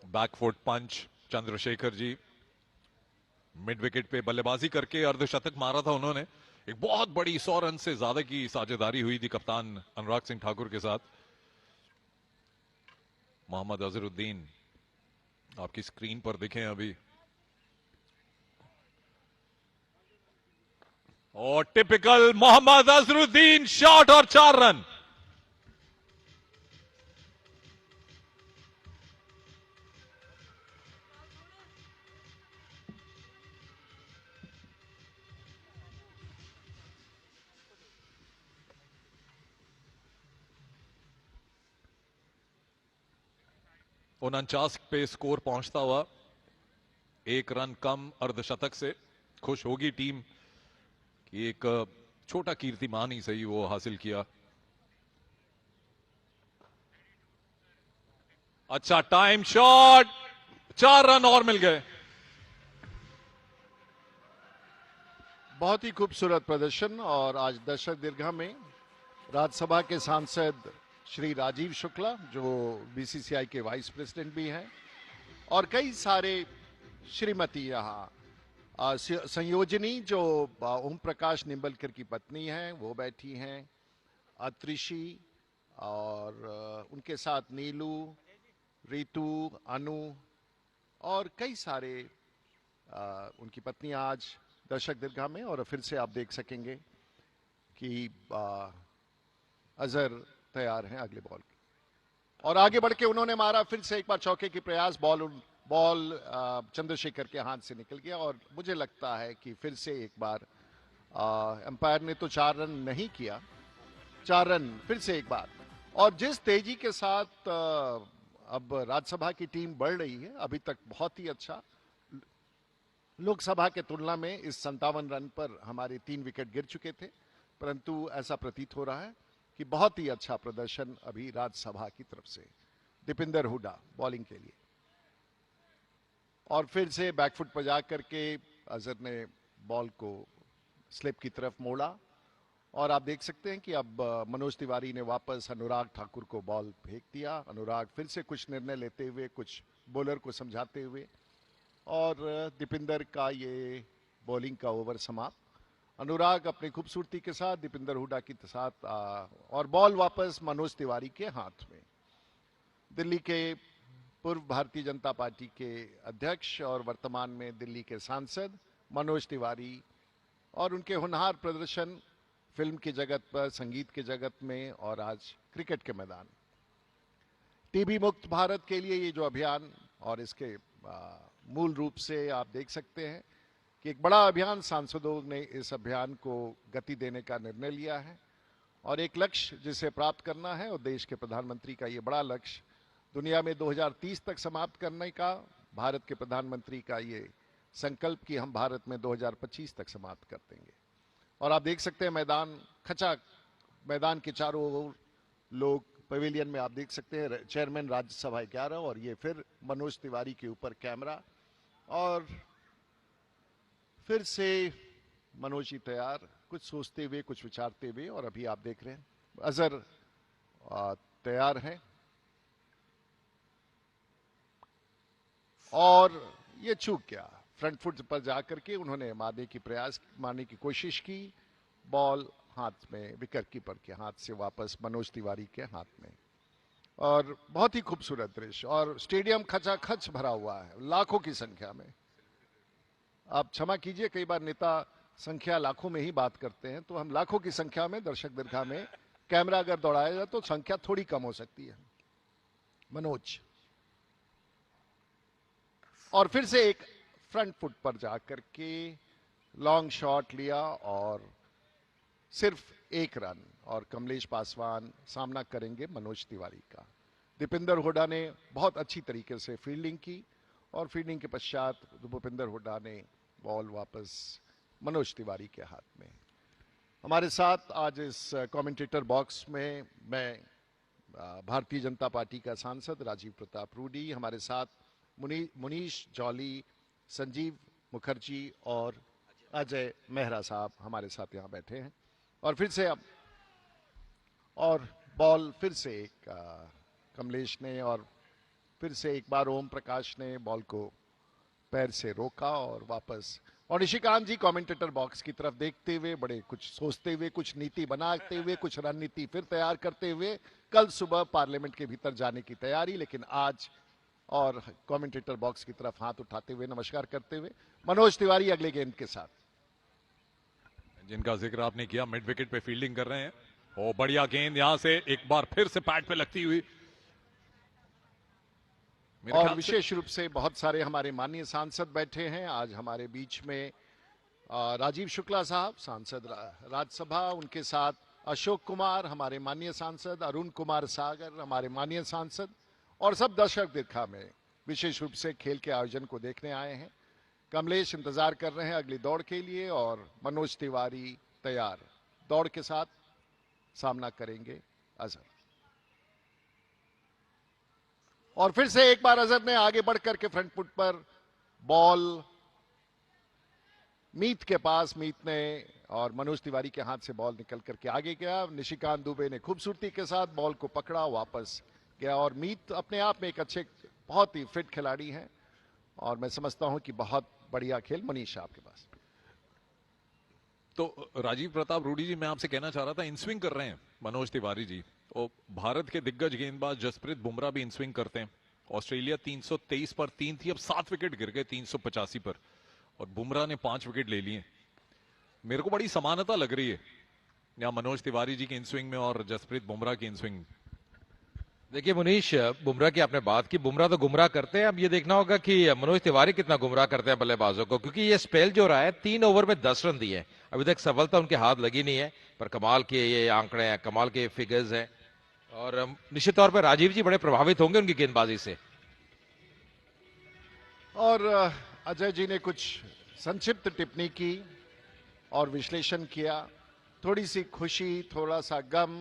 बैकफुट पंच चंद्रशेखर जी मिड विकेट पे बल्लेबाजी करके अर्धशतक मारा था उन्होंने। एक बहुत बड़ी 100 रन से ज्यादा की साझेदारी हुई थी कप्तान अनुराग सिंह ठाकुर के साथ। मोहम्मद अजहरुद्दीन आपकी स्क्रीन पर दिखे अभी, और टिपिकल मोहम्मद अजहरुद्दीन शॉट और 4 रन। उनचास पे स्कोर पहुंचता हुआ, 1 रन कम अर्धशतक से। खुश होगी टीम कि एक छोटा कीर्तिमान ही सही वो हासिल किया। अच्छा टाइम शॉट, 4 रन और मिल गए। बहुत ही खूबसूरत प्रदर्शन। और आज दर्शक दीर्घा में राज्यसभा के सांसद श्री राजीव शुक्ला, जो बीसीसीआई के वाइस प्रेसिडेंट भी हैं, और कई सारे श्रीमती यहाँ संयोजनी जो ओम प्रकाश निंबलकर की पत्नी हैं वो बैठी हैं, अत्रिशी, और उनके साथ नीलू, रीतू, अनु और कई सारे उनकी पत्नियां आज दर्शक दीर्घा में। और फिर से आप देख सकेंगे कि अजहर तैयार हैं अगले बॉल की, और आगे बढ़ के उन्होंने मारा फिर से एक बार चौके की प्रयास। बॉल चंद्रशेखर के हाथ से निकल गया, और मुझे लगता है कि फिर से एक बार अंपायर ने तो 4 रन नहीं किया, 4 रन फिर से एक बार। और जिस तेजी के साथ अब राज्यसभा की टीम बढ़ रही है, अभी तक बहुत ही अच्छा, लोकसभा के तुलना में इस 57 रन पर हमारे 3 विकेट गिर चुके थे, परंतु ऐसा प्रतीत हो रहा है कि बहुत ही अच्छा प्रदर्शन अभी राज्यसभा की तरफ से। दीपिंदर हुडा बॉलिंग के लिए, और फिर से बैकफुट पर जा करके अजहर ने बॉल को स्लिप की तरफ मोड़ा, और आप देख सकते हैं कि अब मनोज तिवारी ने वापस अनुराग ठाकुर को बॉल फेंक दिया। अनुराग फिर से कुछ निर्णय लेते हुए, कुछ बॉलर को समझाते हुए, और दीपिंदर का ये बॉलिंग का ओवर समाप्त। अनुराग अपनी खूबसूरती के साथ, दीपिंदर हुडा के साथ, और बॉल वापस मनोज तिवारी के हाथ में। दिल्ली के पूर्व भारतीय जनता पार्टी के अध्यक्ष और वर्तमान में दिल्ली के सांसद मनोज तिवारी, और उनके होनहार प्रदर्शन फिल्म की जगत पर, संगीत के जगत में, और आज क्रिकेट के मैदान। टीबी मुक्त भारत के लिए ये जो अभियान, और इसके मूल रूप से आप देख सकते हैं कि एक बड़ा अभियान, सांसदों ने इस अभियान को गति देने का निर्णय लिया है, और एक लक्ष्य जिसे प्राप्त करना है, और देश के प्रधानमंत्री का ये बड़ा लक्ष्य, दुनिया में 2030 तक समाप्त करने का भारत के प्रधानमंत्री का ये संकल्प कि हम भारत में 2025 तक समाप्त कर देंगे। और आप देख सकते हैं मैदान खचा, मैदान के चारों ओर लोग, पवेलियन में आप देख सकते हैं चेयरमैन राज्यसभा 11, और ये फिर मनोज तिवारी के ऊपर कैमरा, और फिर से मनोज जी तैयार, कुछ सोचते हुए, कुछ विचारते हुए, और अभी आप देख रहे हैं अजहर तैयार हैं, और ये चूक गया, फ्रंट फुट पर जाकर के उन्होंने मारने की कोशिश की। बॉल हाथ में, विकेट कीपर के हाथ से वापस मनोज तिवारी के हाथ में। और बहुत ही खूबसूरत दृश्य, और स्टेडियम खचाखच भरा हुआ है लाखों की संख्या में। आप क्षमा कीजिए, कई बार नेता संख्या लाखों में ही बात करते हैं, तो हम लाखों की संख्या में दर्शक दीर्घा में कैमरा अगर दौड़ाया जाए तो संख्या थोड़ी कम हो सकती है। मनोज, और फिर से एक फ्रंट फुट पर जाकर के लॉन्ग शॉट लिया और सिर्फ एक रन, और कमलेश पासवान सामना करेंगे मनोज तिवारी का। दीपिंदर हुड्डा ने बहुत अच्छी तरीके से फील्डिंग की, और फील्डिंग के पश्चात भूपिंदर हुड्डा ने बॉल वापस मनोज तिवारी के हाथ में। हमारे साथ आज इस कमेंटेटर बॉक्स में मैं भारतीय जनता पार्टी का सांसद राजीव प्रताप रूडी, हमारे साथ मुनीश जॉली, संजीव मुखर्जी और अजय मेहरा साहब हमारे साथ यहाँ बैठे हैं। और फिर से अब और बॉल फिर से एक कमलेश ने, और फिर से एक बार ओम प्रकाश ने बॉल को पैर से रोका और वापस। और निशिकांत जी कमेंटेटर बॉक्स की तरफ देखते हुए, बड़े कुछ सोचते हुए, कुछ नीति बनाते हुए, कुछ रणनीति फिर तैयार करते हुए, कल सुबह पार्लियामेंट के भीतर जाने की तैयारी, लेकिन आज और कमेंटेटर बॉक्स की तरफ हाथ उठाते हुए, नमस्कार करते हुए मनोज तिवारी अगले गेंद के साथ, जिनका जिक्र आपने किया, मिड विकेट पे फील्डिंग कर रहे हैं। ओ बढ़िया गेंद, यहां से एक बार फिर से पैड पे लगती हुई। और विशेष रूप से बहुत सारे हमारे माननीय सांसद बैठे हैं आज हमारे बीच में। राजीव शुक्ला साहब सांसद राज्यसभा, उनके साथ अशोक कुमार हमारे माननीय सांसद, अरुण कुमार सागर हमारे माननीय सांसद, और सब दर्शक दीर्घा में विशेष रूप से खेल के आयोजन को देखने आए हैं। कमलेश इंतजार कर रहे हैं अगली दौड़ के लिए, और मनोज तिवारी तैयार, दौड़ के साथ सामना करेंगे अजहर। और फिर से एक बार अजहर ने आगे बढ़कर के फ्रंट फुट पर बॉल मीत के पास, मीत ने और मनोज तिवारी के हाथ से बॉल निकल करके आगे गया। निशिकांत दुबे ने खूबसूरती के साथ बॉल को पकड़ा, वापस गया। और मीत अपने आप में एक अच्छे, बहुत ही फिट खिलाड़ी हैं, और मैं समझता हूं कि बहुत बढ़िया खेल। मनीष आपके पास। तो राजीव प्रताप रूडी जी, मैं आपसे कहना चाह रहा था, इन स्विंग कर रहे हैं मनोज तिवारी जी, और भारत के दिग्गज गेंदबाज जसप्रीत बुमराह भी इन स्विंग करते हैं। ऑस्ट्रेलिया 323 पर 3 थी, अब 7 विकेट गिर गए 385 पर, और बुमराह ने 5 विकेट ले लिए। मेरे को बड़ी समानता लग रही है यहाँ मनोज तिवारी जी की इन स्विंग में और जसप्रीत बुमराह की इन स्विंग। देखिए मुनीश, बुमराह की आपने बात की, बुमराह तो गुमराह करते हैं, अब ये देखना होगा कि मनोज तिवारी कितना गुमराह करते हैं बल्लेबाजों को, क्योंकि ये स्पेल जो रहा है 3 ओवर में 10 रन दिए, अभी तक सफलता उनके हाथ लगी नहीं है, पर कमाल के ये आंकड़े हैं, कमाल के फिगर्स हैं, और निश्चित तौर पर राजीव जी बड़े प्रभावित होंगे उनकी गेंदबाजी से। और अजय जी ने कुछ संक्षिप्त टिप्पणी की और विश्लेषण किया, थोड़ी सी खुशी, थोड़ा सा गम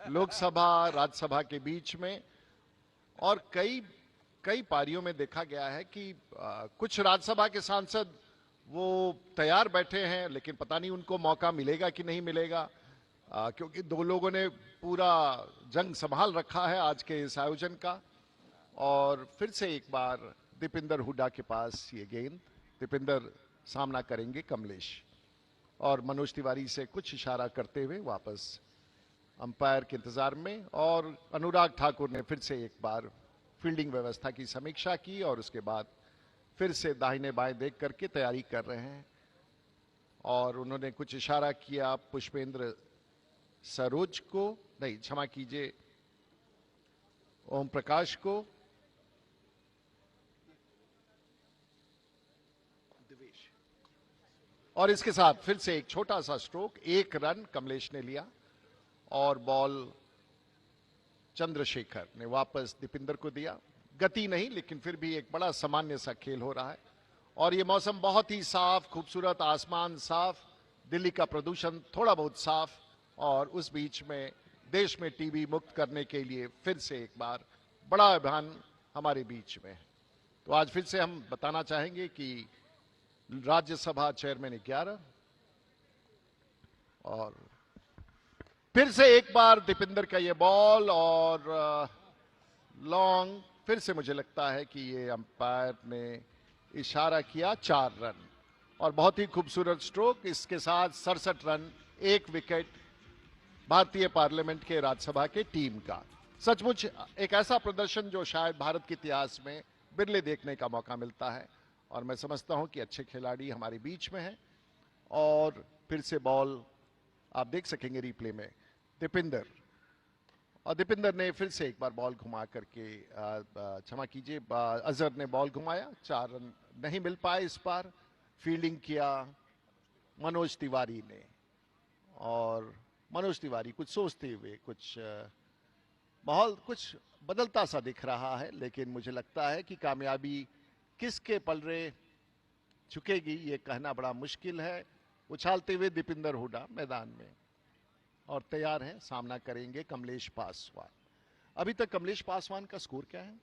लोकसभा राज्यसभा के बीच में। और कई पारियों में देखा गया है कि कुछ राज्यसभा के सांसद वो तैयार बैठे हैं, लेकिन पता नहीं उनको मौका मिलेगा कि नहीं मिलेगा, क्योंकि दो लोगों ने पूरा जंग संभाल रखा है आज के इस आयोजन का। और फिर से एक बार दीपिंदर हुड्डा के पास ये गेंद, दीपिंदर सामना करेंगे कमलेश, और मनोज तिवारी से कुछ इशारा करते हुए वापस अंपायर के इंतजार में। और अनुराग ठाकुर ने फिर से एक बार फील्डिंग व्यवस्था की समीक्षा की, और उसके बाद फिर से दाहिने बाएं देख करके तैयारी कर रहे हैं। और उन्होंने कुछ इशारा किया पुष्पेंद्र सरोज को, नहीं क्षमा कीजिए, ओम प्रकाश को। और इसके साथ फिर से एक छोटा सा स्ट्रोक, 1 रन कमलेश ने लिया, और बॉल चंद्रशेखर ने वापस दीपिंदर को दिया। गति नहीं, लेकिन फिर भी एक बड़ा सामान्य सा खेल हो रहा है। और ये मौसम बहुत ही साफ, खूबसूरत, आसमान साफ, दिल्ली का प्रदूषण थोड़ा बहुत साफ, और उस बीच में देश में टीबी मुक्त करने के लिए फिर से एक बार बड़ा अभियान हमारे बीच में है। तो आज फिर से हम बताना चाहेंगे कि राज्यसभा चेयरमैन 11, और फिर से एक बार दीपिंदर का ये बॉल और लॉन्ग, फिर से मुझे लगता है कि ये अंपायर ने इशारा किया 4 रन और बहुत ही खूबसूरत स्ट्रोक। इसके साथ 67 रन, 1 विकेट भारतीय पार्लियामेंट के राज्यसभा के टीम का। सचमुच एक ऐसा प्रदर्शन जो शायद भारत के इतिहास में बिरले देखने का मौका मिलता है और मैं समझता हूं कि अच्छे खिलाड़ी हमारे बीच में हैं। और फिर से बॉल आप देख सकेंगे रिप्ले में, दीपिंदर, और दीपिंदर ने फिर से एक बार बॉल घुमा करके क्षमा कीजिए, अजहर ने बॉल घुमाया, 4 रन नहीं मिल पाए। इस बार फील्डिंग किया मनोज तिवारी ने और मनोज तिवारी कुछ सोचते हुए, कुछ माहौल कुछ बदलता सा दिख रहा है, लेकिन मुझे लगता है कि कामयाबी किसके पलड़े झुकेगी ये कहना बड़ा मुश्किल है। उछालते हुए दीपिंदर हुडा मैदान में और तैयार है, सामना करेंगे कमलेश पासवान। अभी तक कमलेश पासवान का स्कोर क्या है?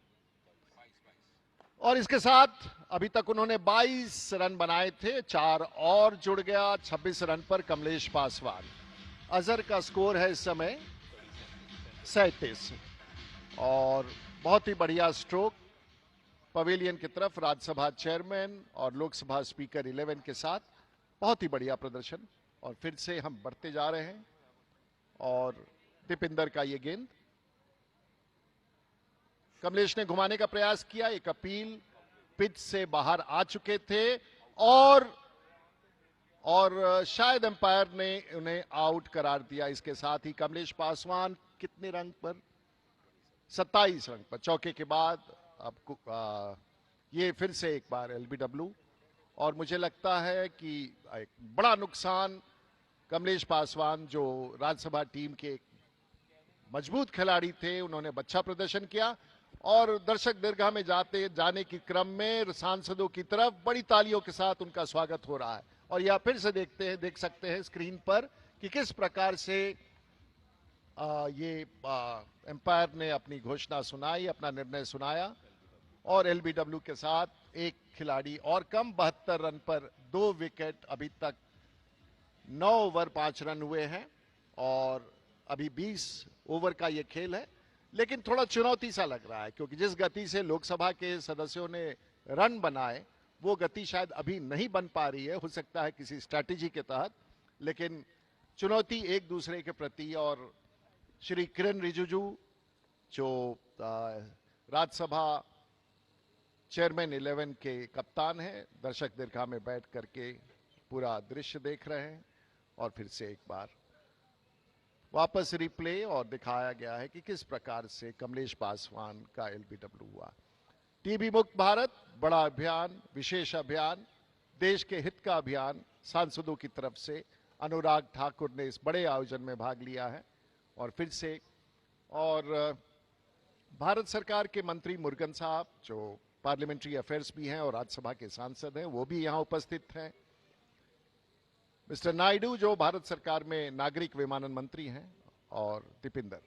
और इसके साथ अभी तक उन्होंने 22 रन बनाए थे, 4 और जुड़ गया 26 रन पर कमलेश पासवान। अजहर का स्कोर है इस समय 37 और बहुत ही बढ़िया स्ट्रोक पवेलियन की तरफ राज्यसभा चेयरमैन और लोकसभा स्पीकर 11 के साथ, बहुत ही बढ़िया प्रदर्शन। और फिर से हम बढ़ते जा रहे हैं और दीपिंदर का ये गेंद कमलेश ने घुमाने का प्रयास किया, एक अपील, पिच से बाहर आ चुके थे और शायद अंपायर ने उन्हें आउट करार दिया। इसके साथ ही कमलेश पासवान कितने रन पर? 27 रन पर चौके के बाद अब ये फिर से एक बार एलबीडब्ल्यू और मुझे लगता है कि एक बड़ा नुकसान कमलेश पासवान जो राज्यसभा टीम के मजबूत खिलाड़ी थे, उन्होंने अच्छा प्रदर्शन किया और दर्शक दीर्घा में जाने के क्रम में सांसदों की तरफ बड़ी तालियों के साथ उनका स्वागत हो रहा है। और यह फिर से देख सकते हैं स्क्रीन पर कि किस प्रकार से ये एम्पायर ने अपनी घोषणा सुनाई, अपना निर्णय सुनाया और एलबीडब्ल्यू के साथ एक खिलाड़ी और कम, 72 रन पर 2 विकेट। अभी तक 9 ओवर 5 रन हुए हैं और अभी 20 ओवर का ये खेल है, लेकिन थोड़ा चुनौती सा लग रहा है क्योंकि जिस गति से लोकसभा के सदस्यों ने रन बनाए वो गति शायद अभी नहीं बन पा रही है। हो सकता है किसी स्ट्रैटेजी के तहत, लेकिन चुनौती एक दूसरे के प्रति। और श्री किरण रिजिजू जो राज्यसभा चेयरमैन 11 के कप्तान हैं, दर्शक दीर्घा में बैठ करके पूरा दृश्य देख रहे हैं और फिर से एक बार वापस रिप्ले और दिखाया गया है कि किस प्रकार से कमलेश पासवान का एलबीडब्ल्यू हुआ। टीबी मुक्त भारत बड़ा अभियान, विशेष अभियान, देश के हित का अभियान, सांसदों की तरफ से अनुराग ठाकुर ने इस बड़े आयोजन में भाग लिया है और फिर से और भारत सरकार के मंत्री मुरुगन साहब जो पार्लियामेंट्री अफेयर्स भी हैं और राज्यसभा के सांसद हैं, वो भी यहां उपस्थित हैं। मिस्टर नायडू जो भारत सरकार में नागरिक विमानन मंत्री हैं और दीपिंदर,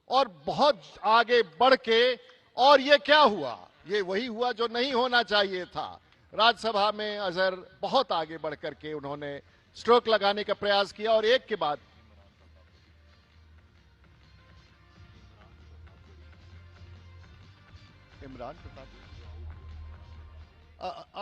और बहुत आगे बढ़ के, और ये क्या हुआ? ये वही हुआ जो नहीं होना चाहिए था। राज्यसभा में अजहर बहुत आगे बढ़ करके उन्होंने स्ट्रोक लगाने का प्रयास किया और एक के बाद इमरान प्रताप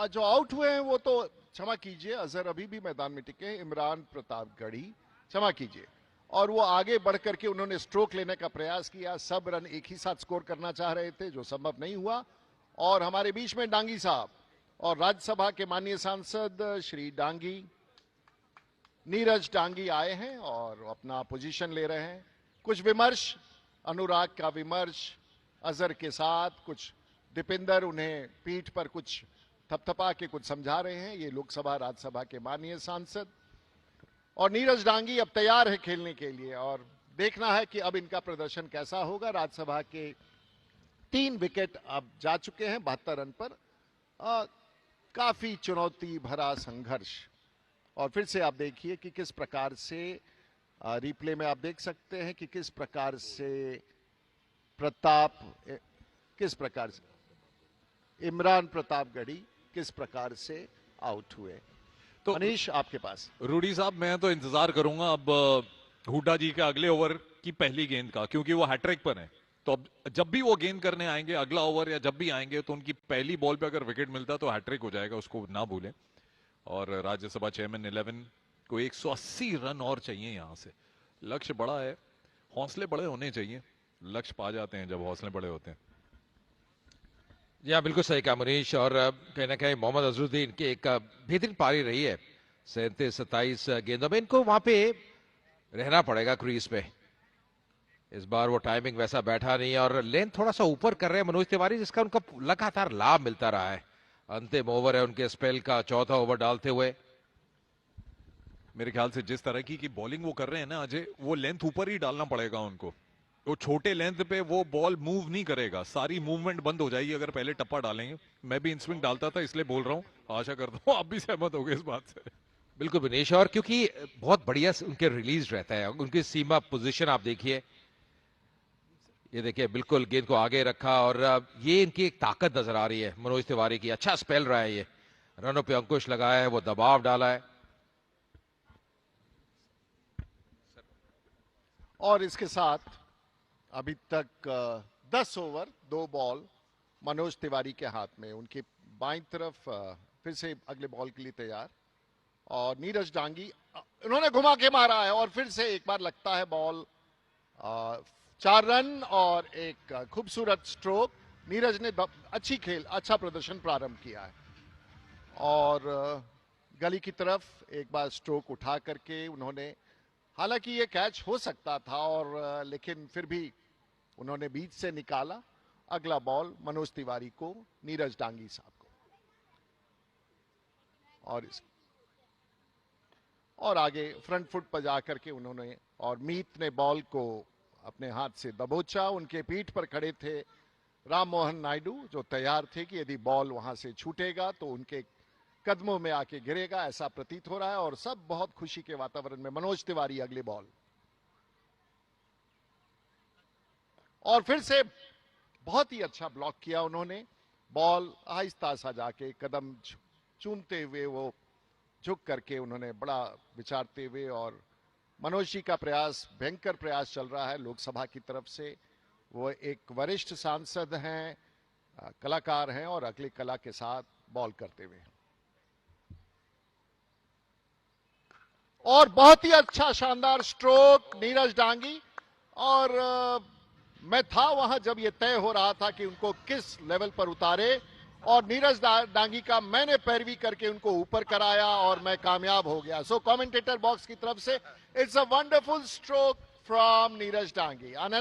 जो आउट हुए हैं वो तो क्षमा कीजिए, अजहर अभी भी मैदान में टिके हैं, इमरान प्रतापगढ़ी क्षमा कीजिए, और वो आगे बढ़ करके उन्होंने स्ट्रोक लेने का प्रयास किया। सब रन एक ही साथ स्कोर करना चाह रहे थे जो संभव नहीं हुआ। और हमारे बीच में डांगी साहब और राज्यसभा के माननीय सांसद श्री डांगी, नीरज डांगी आए हैं और अपना पोजीशन ले रहे हैं। कुछ विमर्श, अनुराग का विमर्श अजहर के साथ, कुछ दीपिंदर उन्हें पीठ पर कुछ थपथपा के कुछ समझा रहे हैं, ये लोकसभा राज्यसभा के माननीय सांसद। और नीरज डांगी अब तैयार है खेलने के लिए और देखना है कि अब इनका प्रदर्शन कैसा होगा। राज्यसभा के 3 विकेट अब जा चुके हैं 72 रन पर। काफी चुनौती भरा संघर्ष और फिर से आप देखिए कि किस प्रकार से रिप्ले में आप देख सकते हैं कि किस प्रकार से इमरान प्रतापगढ़ी किस प्रकार से आउट हुए। तो अनीश आपके पास। रूडी साहब, मैं तो इंतजार करूंगा अब हुड्डा जी के अगले ओवर की पहली गेंद का, क्योंकि वो हैट्रिक पर है तो अब जब भी वो गेंद करने आएंगे अगला ओवर या जब भी आएंगे तो उनकी पहली बॉल पे अगर विकेट मिलता तो हैट्रिक हो जाएगा, उसको ना भूलें। और राज्यसभा चेयरमैन 11 को 180 रन और चाहिए यहां से। लक्ष्य बड़ा है, हौसले बड़े होने चाहिए, लक्ष्य पा जाते हैं जब हौसले बड़े होते हैं। जी हाँ, बिल्कुल सही कहा मनीष। और कहीं ना कहीं मोहम्मद अजहरुद्दीन की एक बेहतरीन पारी रही है 37-27 गेंदों में। इनको वहां पे रहना पड़ेगा क्रीज पे। इस बार वो टाइमिंग वैसा बैठा नहीं है और लेंथ थोड़ा सा ऊपर कर रहे हैं मनोज तिवारी, जिसका उनका लगातार लाभ मिलता रहा है। अंतिम ओवर है उनके स्पेल का, चौथा ओवर डालते हुए। मेरे ख्याल से जिस तरह की बॉलिंग वो कर रहे हैं ना अजय, वो लेंथ ऊपर ही डालना पड़ेगा उनको। वो छोटे लेंथ पे वो बॉल मूव नहीं करेगा, सारी मूवमेंट बंद हो जाएगी अगर पहले टप्पा डालेंगे। मैं भी इन स्विंग डालता था इसलिए बोल रहा हूँ, आशा करता हूँ आप भी सहमत हो गए इस बात से। बिल्कुल विनेश, और क्योंकि बहुत बढ़िया उनके रिलीज रहता है, उनकी सीमा पोजीशन आप देखिए, ये देखिए बिल्कुल गेंद को आगे रखा। और ये इनकी एक ताकत नजर आ रही है मनोज तिवारी की। अच्छा स्पेल रहा है ये, रनों पे अंकुश लगाया है, वो दबाव डाला है। और इसके साथ अभी तक 10 ओवर 2 बॉल मनोज तिवारी के हाथ में। उनकी बाईं तरफ फिर से अगले बॉल के लिए तैयार, और नीरज डांगी उन्होंने घुमा के मारा है और फिर से एक बार लगता है बॉल। 4 रन और एक खूबसूरत स्ट्रोक। नीरज ने अच्छा प्रदर्शन प्रारंभ किया है और गली की तरफ एक बार स्ट्रोक उठा करके उन्होंने, हालांकि ये कैच हो सकता था और लेकिन फिर भी उन्होंने बीच से निकाला। अगला बॉल मनोज तिवारी को, नीरज डांगी साहब को। और आगे फ्रंट फुट पर जाकर के उन्होंने, और मीत ने बॉल को अपने हाथ से दबोचा। उनके पीठ पर खड़े थे राम मोहन नायडू, जो तैयार थे कि यदि बॉल वहां से छूटेगा तो उनके कदमों में आके गिरेगा, ऐसा प्रतीत हो रहा है। और सब बहुत खुशी के वातावरण में। मनोज तिवारी अगली बॉल, और फिर से बहुत ही अच्छा ब्लॉक किया उन्होंने। बॉल आहिस्ता सा जाके कदम चूमते हुए वो झुक करके उन्होंने बड़ा विचारते हुए, और मनोज जी का प्रयास, भयंकर प्रयास चल रहा है लोकसभा की तरफ से। वो एक वरिष्ठ सांसद हैं, कलाकार हैं और अगली कला के साथ बॉल करते हुए। और बहुत ही अच्छा शानदार स्ट्रोक नीरज डांगी। और मैं था वहां जब ये तय हो रहा था कि उनको किस लेवल पर उतारे, और नीरज डांगी का मैंने पैरवी करके उनको ऊपर कराया और मैं कामयाब हो गया। सो कमेंटेटर बॉक्स की तरफ से it's a wonderful stroke from Neeraj Dangi, an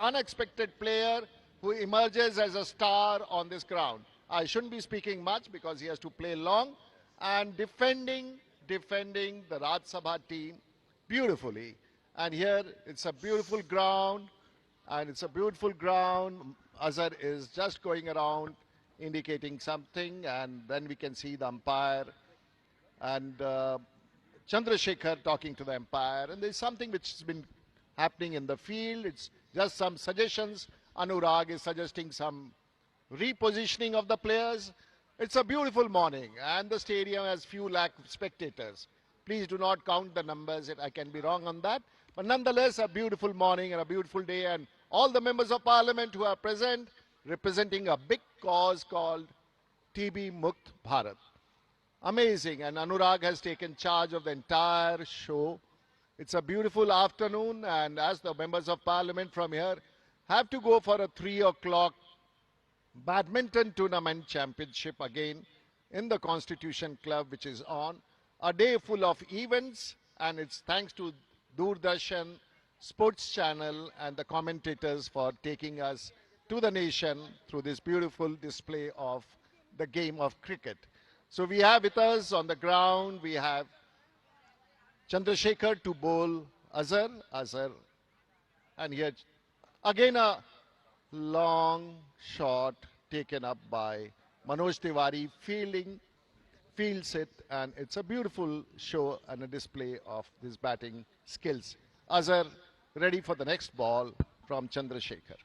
unexpected player who emerges as a star on this ground. I shouldn't be speaking much because he has to play long, and defending the Raj Sabha team beautifully. And here it's a beautiful ground, Azhar is just going around indicating something, and then we can see the umpire and Chandrasekhar talking to the umpire, and there's something which has been happening in the field. It's just some suggestions. Anurag is suggesting some repositioning of the players. It's a beautiful morning and the stadium has few lakh spectators. Please do not count the numbers, I can be wrong on that. But nonetheless, a beautiful morning and a beautiful day, and all the members of parliament who are present representing a big cause called TB Mukt Bharat. Amazing, and Anurag has taken charge of the entire show. It's a beautiful afternoon, and as the members of parliament from here have to go for a 3 o'clock badminton tournament championship again in the Constitution Club, which is on. A day full of events, and it's thanks to Doordarshan Sports Channel and the commentators for taking us to the nation through this beautiful display of the game of cricket. So we have with us on the ground, we have Chandrasekhar to bowl Azhar, and here again a long shot taken up by Manoj Tiwari, fields it, and it's a beautiful show and a display of his batting skills. Azhar ready for the next ball from Chandrasekhar.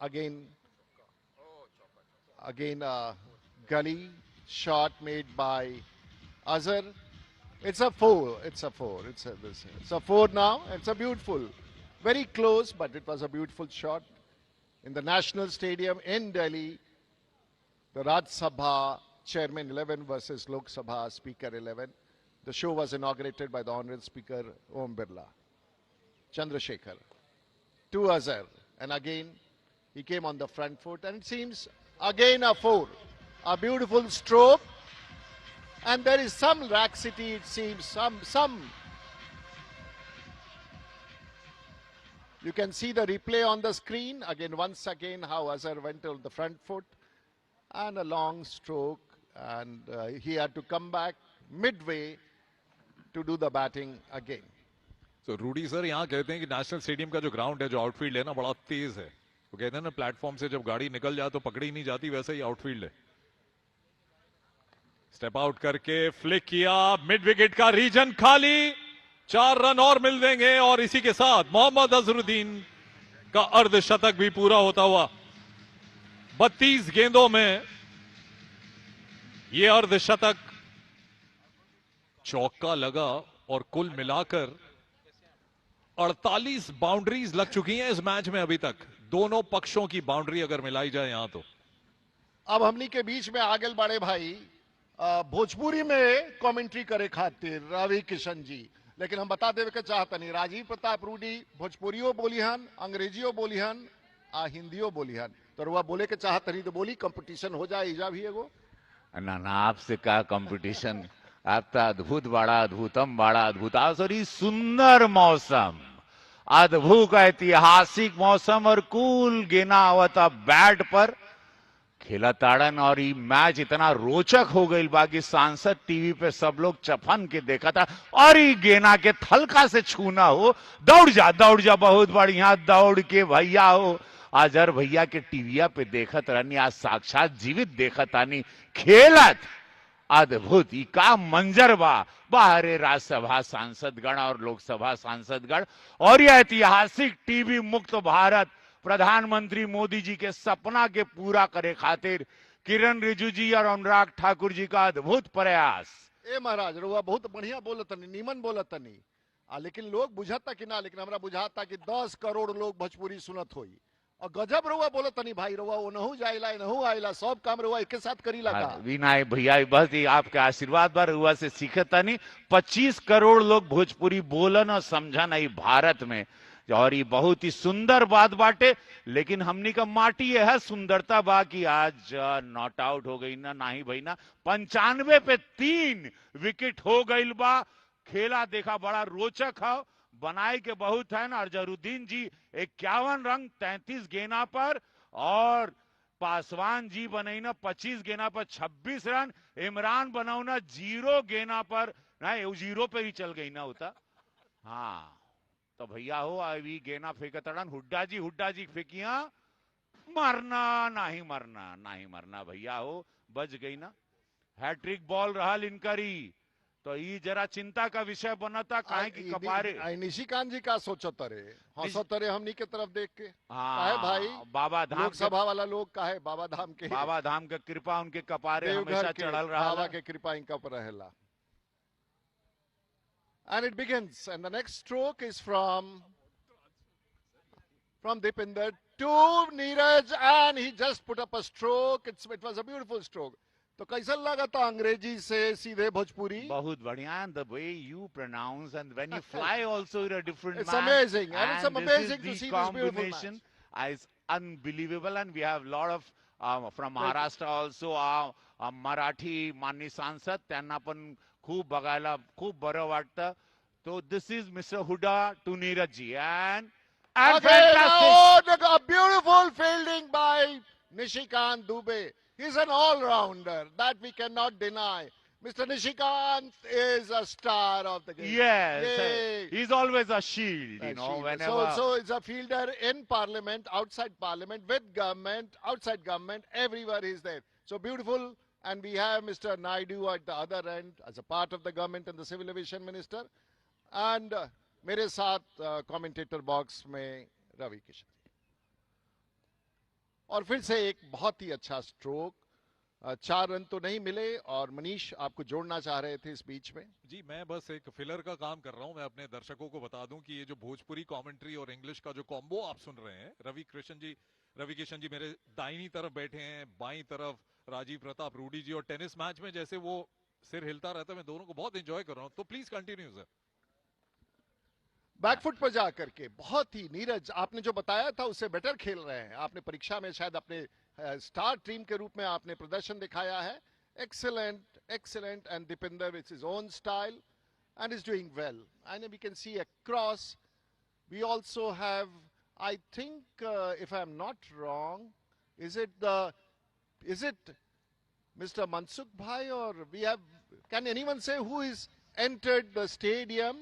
Again a gully shot made by Azhar. It's a four now. It's a beautiful very close, but it was a beautiful shot. In the National Stadium in Delhi, the Raj Sabha Chairman 11 versus Lok Sabha Speaker 11. The show was inaugurated by the Honorable Speaker Om Birla. Chandrasekhar to Azhar, and again he came on the front foot, and it seems again a 4. A beautiful stroke, and there is some laxity, it seems, some. You can see the replay on the screen. Again, once again, how Azhar went on the front foot and a long stroke, and he had to come back midway to do the batting again. So Rudy sir यहाँ कहते हैं कि national stadium का जो ground है, जो outfield है ना, बड़ा तेज है. वो कहते हैं ना, प्लेटफॉर्म से जब गाड़ी निकल जाए तो पकड़ी नहीं जाती, वैसा ही आउटफील्ड है. स्टेप आउट करके फ्लिक किया, मिड विकेट का रीजन खाली, 4 रन और मिल देंगे और इसी के साथ मोहम्मद अजहरुद्दीन का अर्धशतक भी पूरा होता हुआ. 32 गेंदों में यह अर्धशतक, चौका लगा और कुल मिलाकर 48 बाउंड्रीज लग चुकी हैं इस मैच में अभी तक. दोनों पक्षों की बाउंड्री अगर मिलाई जाए यहां तो. अब हमनी के बीच में आगे बड़े भाई भोजपुरी में कमेंट्री करे खातिर रवि किशन जी, लेकिन हम बता देवे के चाहता नहीं, राजीव प्रताप रूडी भोजपुरियो बोली हन, अंग्रेजियो बोली हन, हिंदियो बोली हन, तो रुआ बोले के चाहता नहीं तो बोली, कंपटीशन हो जाए इजा भी एगो ना. आपसे क्या कंपटीशन, आप तो अद्भुत बड़ा अद्भुतम बड़ा अद्भुत. सॉरी, सुंदर मौसम, अद्भुत ऐतिहासिक मौसम और कूल गेना हुआ था बैट पर खेला ताड़न, और ये मैच इतना रोचक हो गई बाकी सांसद टीवी पे सब लोग चफन के देखा था. और ये गेना के थलका से छूना हो, दौड़ जा बहुत बढ़िया दौड़ के भैया हो. अजहर भैया के टीविया पे देखत रहनी, आज साक्षात जीवित देखत आनी खेलत. अद्भुत ही का मंजर बा. बाहरे राज्यसभा सांसदगण और लोकसभा सांसदगण और यह ऐतिहासिक टीवी मुक्त भारत प्रधानमंत्री मोदी जी के सपना के पूरा करे खातिर किरण रिजिजू जी और अनुराग ठाकुर जी का अद्भुत प्रयास. ए महाराज रुआ बहुत बढ़िया बोलतनी, नीमन बोलतनी, लेकिन लोग बुझाता कि ना, लेकिन हमरा बुझाता कि 10 करोड़ लोग भोजपुरी सुनत होई. और गजब रुआ बोलतनी भाई, रुआ वो नहू जाइला नहू आइला, सब काम रुआ एक साथ करी लगा. विनायक भैया बस आपके आशीर्वाद बार रुआ से सीखता नहीं. 25 करोड़ लोग भोजपुरी बोलन और समझन आई भारत में, और ये बहुत ही सुंदर बात बाटे. लेकिन हमनी का माटी यह है सुंदरता बा कि आज नॉट आउट हो गई ना, नहीं भाई ना, 95 पे 3 विकेट हो गई बा. खेला देखा बड़ा रोचक है, बनाए के बहुत है ना. अजहरुद्दीन जी 51 रन 33 गेना पर, और पासवान जी बनई ना 25 गेना पर 26 रन. इमरान बनौना 0 गेना पर, नहीं 0 पे ही चल गई ना होता. हाँ तो भैया हो अभी गेना फेंकतड़न, हुड्डा जी फेंकिया, मरना नहीं मरना भैया हो, बच गई ना. हैट्रिक बॉल रहा इनकरी, तो ये जरा चिंता का विषय बना था. काहे की कपारे निशिकांत जी का सोचतरे हंसतरे हमनी के तरफ देख के. हाँ काहे भाई, बाबा धाम लोकसभा वाला लोग काहे बाबा धाम का कृपा उनके कपारे देवघर हमेशा के चढ़ल रहा. बाबा के कृपा इनका पर रहेला. And it begins, and the next stroke is from Dipinder to Neeraj, and he just put up a stroke. It was a beautiful stroke. तो कैसा लगा था अंग्रेजी से सीधे भोजपुरी? बहुत बढ़िया. And the way you pronounce and when you fly also in a different it's manner. amazing, and it's amazing to see this beautiful match. Is unbelievable, and we have a lot of from Maharashtra also. Marathi माननीय सांसद त्यांना पण खूप बघायला खूप बरं वाटतं. तो this is mister Hooda to Neeraj ji, and fantastic, a beautiful fielding by Nishikant Dubey. He's an all-rounder that we cannot deny. Mr. Nishikant is a star of the game. Yes, he's always a shield, you know. Shield. Whenever so it's a fielder in Parliament, outside Parliament, with government, outside government, everywhere he's there. So beautiful. And we have Mr. Naidu at the other end as a part of the government and the Civil Aviation Minister. And मेरे साथ commentator box में रवि किशन. और फिर से एक बहुत ही अच्छा stroke. 4 run तो नहीं मिले और मनीष आपको जोड़ना चाह रहे थे इस बीच में। जी, मैं बस एक फिलर का काम कर रहा हूं। मैं अपने दर्शकों को बता दूं कि ये जो भोजपुरी कमेंट्री और इंग्लिश का जो कॉम्बो आप सुन रहे हैं, रवि किशन जी मेरे दाहिनी तरफ बैठे हैं, बाईं तरफ राजीव प्रताप रूडी जी, और टेनिस मैच में जैसे वो सिर हिलता रहता है, मैं दोनों को बहुत एंजॉय कर रहा हूं। तो प्लीज कंटिन्यू सर। बैकफुट पर जाकर के बहुत ही, नीरज आपने जो बताया था उससे बेटर खेल रहे हैं। आपने परीक्षा में शायद अपने स्टार टीम के रूप में आपने प्रदर्शन दिखाया है। Excellent excellent and Deepender with his own style and is doing well. And we can see across. We also have, I think, if I'm not wrong, is it Mr. Mansukh Bhai, or we have? Can anyone say who is entered the stadium?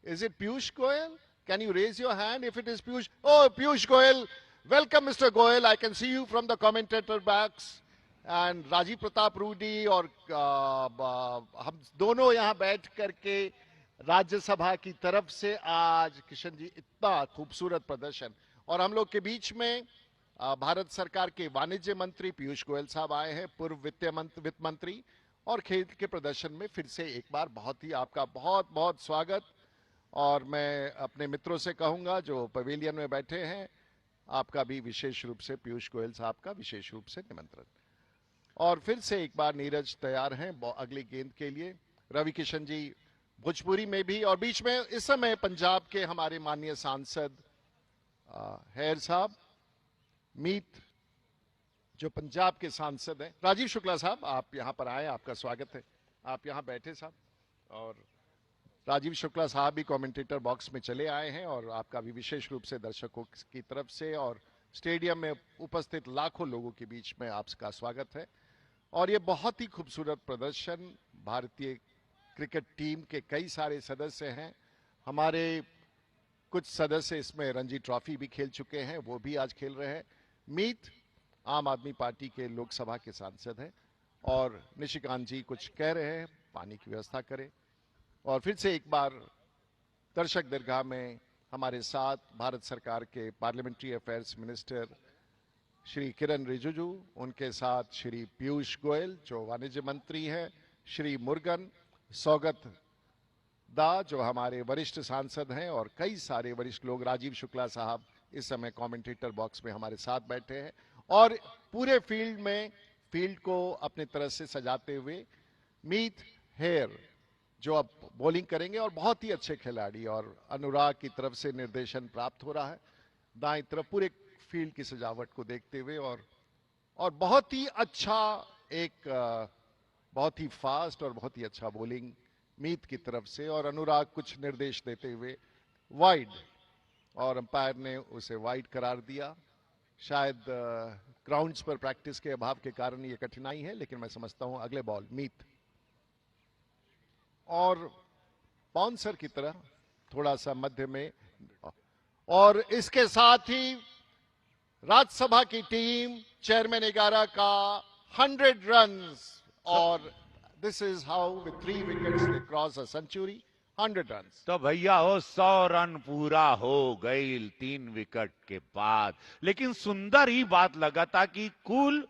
Is it Piyush Goyal? Can you raise your hand if it is Piyush? Oh, Piyush Goyal. Welcome, Mr. Goyal. I can see you from the commentator box. And Rajiv Pratap Rudy और हम दोनों यहाँ बैठ करके राज्यसभा की तरफ से आज किशन जी इतना खूबसूरत प्रदर्शन, और हम लोग के बीच में भारत सरकार के वाणिज्य मंत्री पीयूष गोयल साहब आए हैं, पूर्व वित्त मंत्री, और खेल के प्रदर्शन में फिर से एक बार बहुत ही आपका बहुत बहुत स्वागत। और मैं अपने मित्रों से कहूंगा जो पवेलियन में बैठे हैं, आपका भी विशेष रूप से, पीयूष गोयल साहब का विशेष रूप से निमंत्रण। और फिर से एक बार नीरज तैयार हैं अगली गेंद के लिए। रवि किशन जी भोजपुरी में भी, और बीच में इस समय पंजाब के हमारे माननीय सांसद हैर साहब, मीत जो पंजाब के सांसद हैं, राजीव शुक्ला साहब आप यहां पर आए, आपका स्वागत है, आप यहां बैठे साहब। और राजीव शुक्ला साहब भी कमेंटेटर बॉक्स में चले आए हैं, और आपका भी विशेष रूप से दर्शकों की तरफ से और स्टेडियम में उपस्थित लाखों लोगों के बीच में आपका स्वागत है। और ये बहुत ही खूबसूरत प्रदर्शन, भारतीय क्रिकेट टीम के कई सारे सदस्य हैं, हमारे कुछ सदस्य इसमें रणजी ट्रॉफी भी खेल चुके हैं, वो भी आज खेल रहे हैं। मीत आम आदमी पार्टी के लोकसभा के सांसद हैं, और निशिकांत जी कुछ कह रहे हैं, पानी की व्यवस्था करें। और फिर से एक बार दर्शक दीर्घा में हमारे साथ भारत सरकार के parliamentary affairs minister Shri Kiran Rijiju, उनके साथ श्री पीयूष गोयल जो वाणिज्य मंत्री हैं, श्री मुरुगन सौगत दा जो हमारे वरिष्ठ सांसद हैं, और कई सारे वरिष्ठ लोग, राजीव शुक्ला साहब इस समय कमेंटेटर बॉक्स में हमारे साथ बैठे हैं, और पूरे फील्ड को अपनी तरह से सजाते हुए मीत हेयर जो अब बॉलिंग करेंगे, और बहुत ही अच्छे खिलाड़ी, और अनुराग की तरफ से निर्देशन प्राप्त हो रहा है दाएं तरफ पूरे फील्ड की सजावट को देखते हुए, और बहुत ही अच्छा बहुत ही फास्ट और बहुत ही अच्छा बॉलिंग मीत की तरफ से, और अनुराग कुछ निर्देश देते हुए वाइड, और अंपायर ने उसे वाइड करार दिया। शायद ग्राउंड्स पर प्रैक्टिस के अभाव के कारण ये कठिनाई है, लेकिन मैं समझता हूं अगले बॉल मीत, और बाउंसर की तरह थोड़ा सा मध्य में, और इसके साथ ही राज्यसभा की टीम चेयरमैन 11 का 100 रन्स, और this is how with 3 wickets they cross a century, 100 runs. तो भैया हो 100 रन पूरा हो गई 3 विकेट के बाद। लेकिन सुंदर ही बात लगा था कि कुल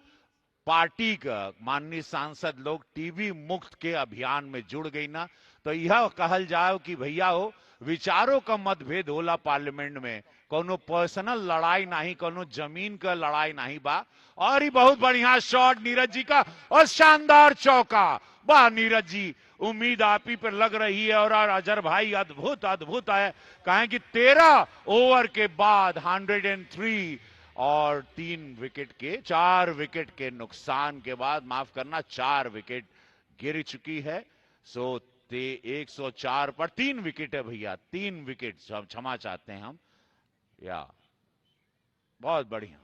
पार्टी का माननीय सांसद लोग टीबी मुक्त के अभियान में जुड़ गई ना, तो यह कहल जाओ कि भैया हो विचारों का मतभेद होला पार्लियामेंट में, कोनो पर्सनल लड़ाई नहीं, कोनो जमीन का लड़ाई नहीं बा। और ही बहुत बढ़िया शॉट नीरज जी का, और शानदार चौका, वाह नीरज जी, उम्मीद आप ही पर लग रही है। और अजहर भाई अद्भुत अद्भुत है, कहें कि 13 ओवर के बाद 103 और 4 विकेट के नुकसान के बाद, माफ करना 4 विकेट गिर चुकी है। सो 104 पर 3 विकेट है भैया, 3 विकेट, क्षमा चाहते हैं हम, या बहुत बढ़िया।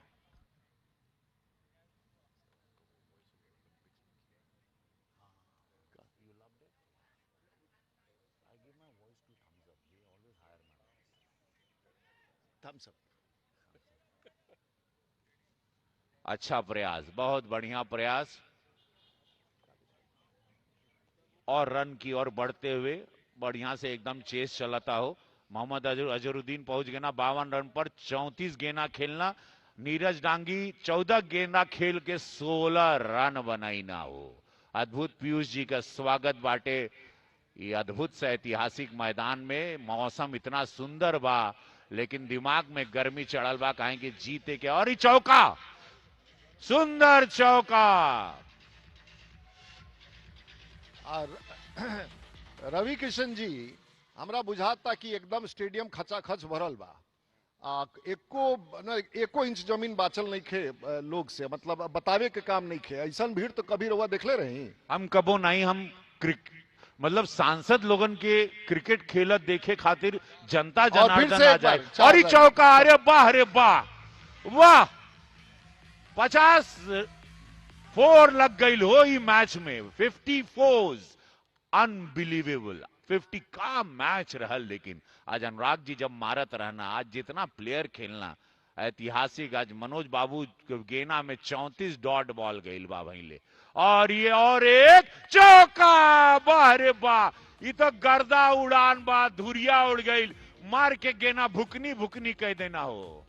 अच्छा प्रयास, बहुत बढ़िया प्रयास, और रन की ओर बढ़ते हुए बढ़िया से एकदम चेस चलाता हो। मोहम्मद अजहरुद्दीन पहुंच गए ना 52 रन पर, 34 गेंदा खेलना, नीरज डांगी 14 गेंदा खेल के 16 रन बनाई ना हो। अद्भुत पीयूष जी का स्वागत बाटे ये अद्भुत से ऐतिहासिक मैदान में। मौसम इतना सुंदर बा लेकिन दिमाग में गर्मी चढ़ल बा काहे कि जीते के। और ये चौका, सुंदर चौका। और रवि किशन जी हमरा बुझाता कि एकदम स्टेडियम खचाखच भरल बा। एको इंच जमीन बाचल नहीं खे लोग से, मतलब बतावे के काम नहीं खे। ऐसा भीड़ तो कभी रहुआ देखले रही? हम कबो नहीं, हम मतलब सांसद लोगन के क्रिकेट खेलत देखे खातिर जनता जनार्दन आ जाए। और ये चौका, अरे वाह, अरे वाह, वाह। 54 लग गई हो ई मैच में, 54 अनबिलीवेबल। 50 का मैच रहल। लेकिन आज अनुराग जी जब मारत रहना, आज जितना प्लेयर खेलना ऐतिहासिक। आज मनोज बाबू गेना में 34 डॉट बॉल गई बा भइले। और ये और एक चौका, वाह रे वाह। ये तो गर्दा उड़ान बा, धुरिया उड़ गई। मार के गेना भुकनी भुकनी कह देना हो।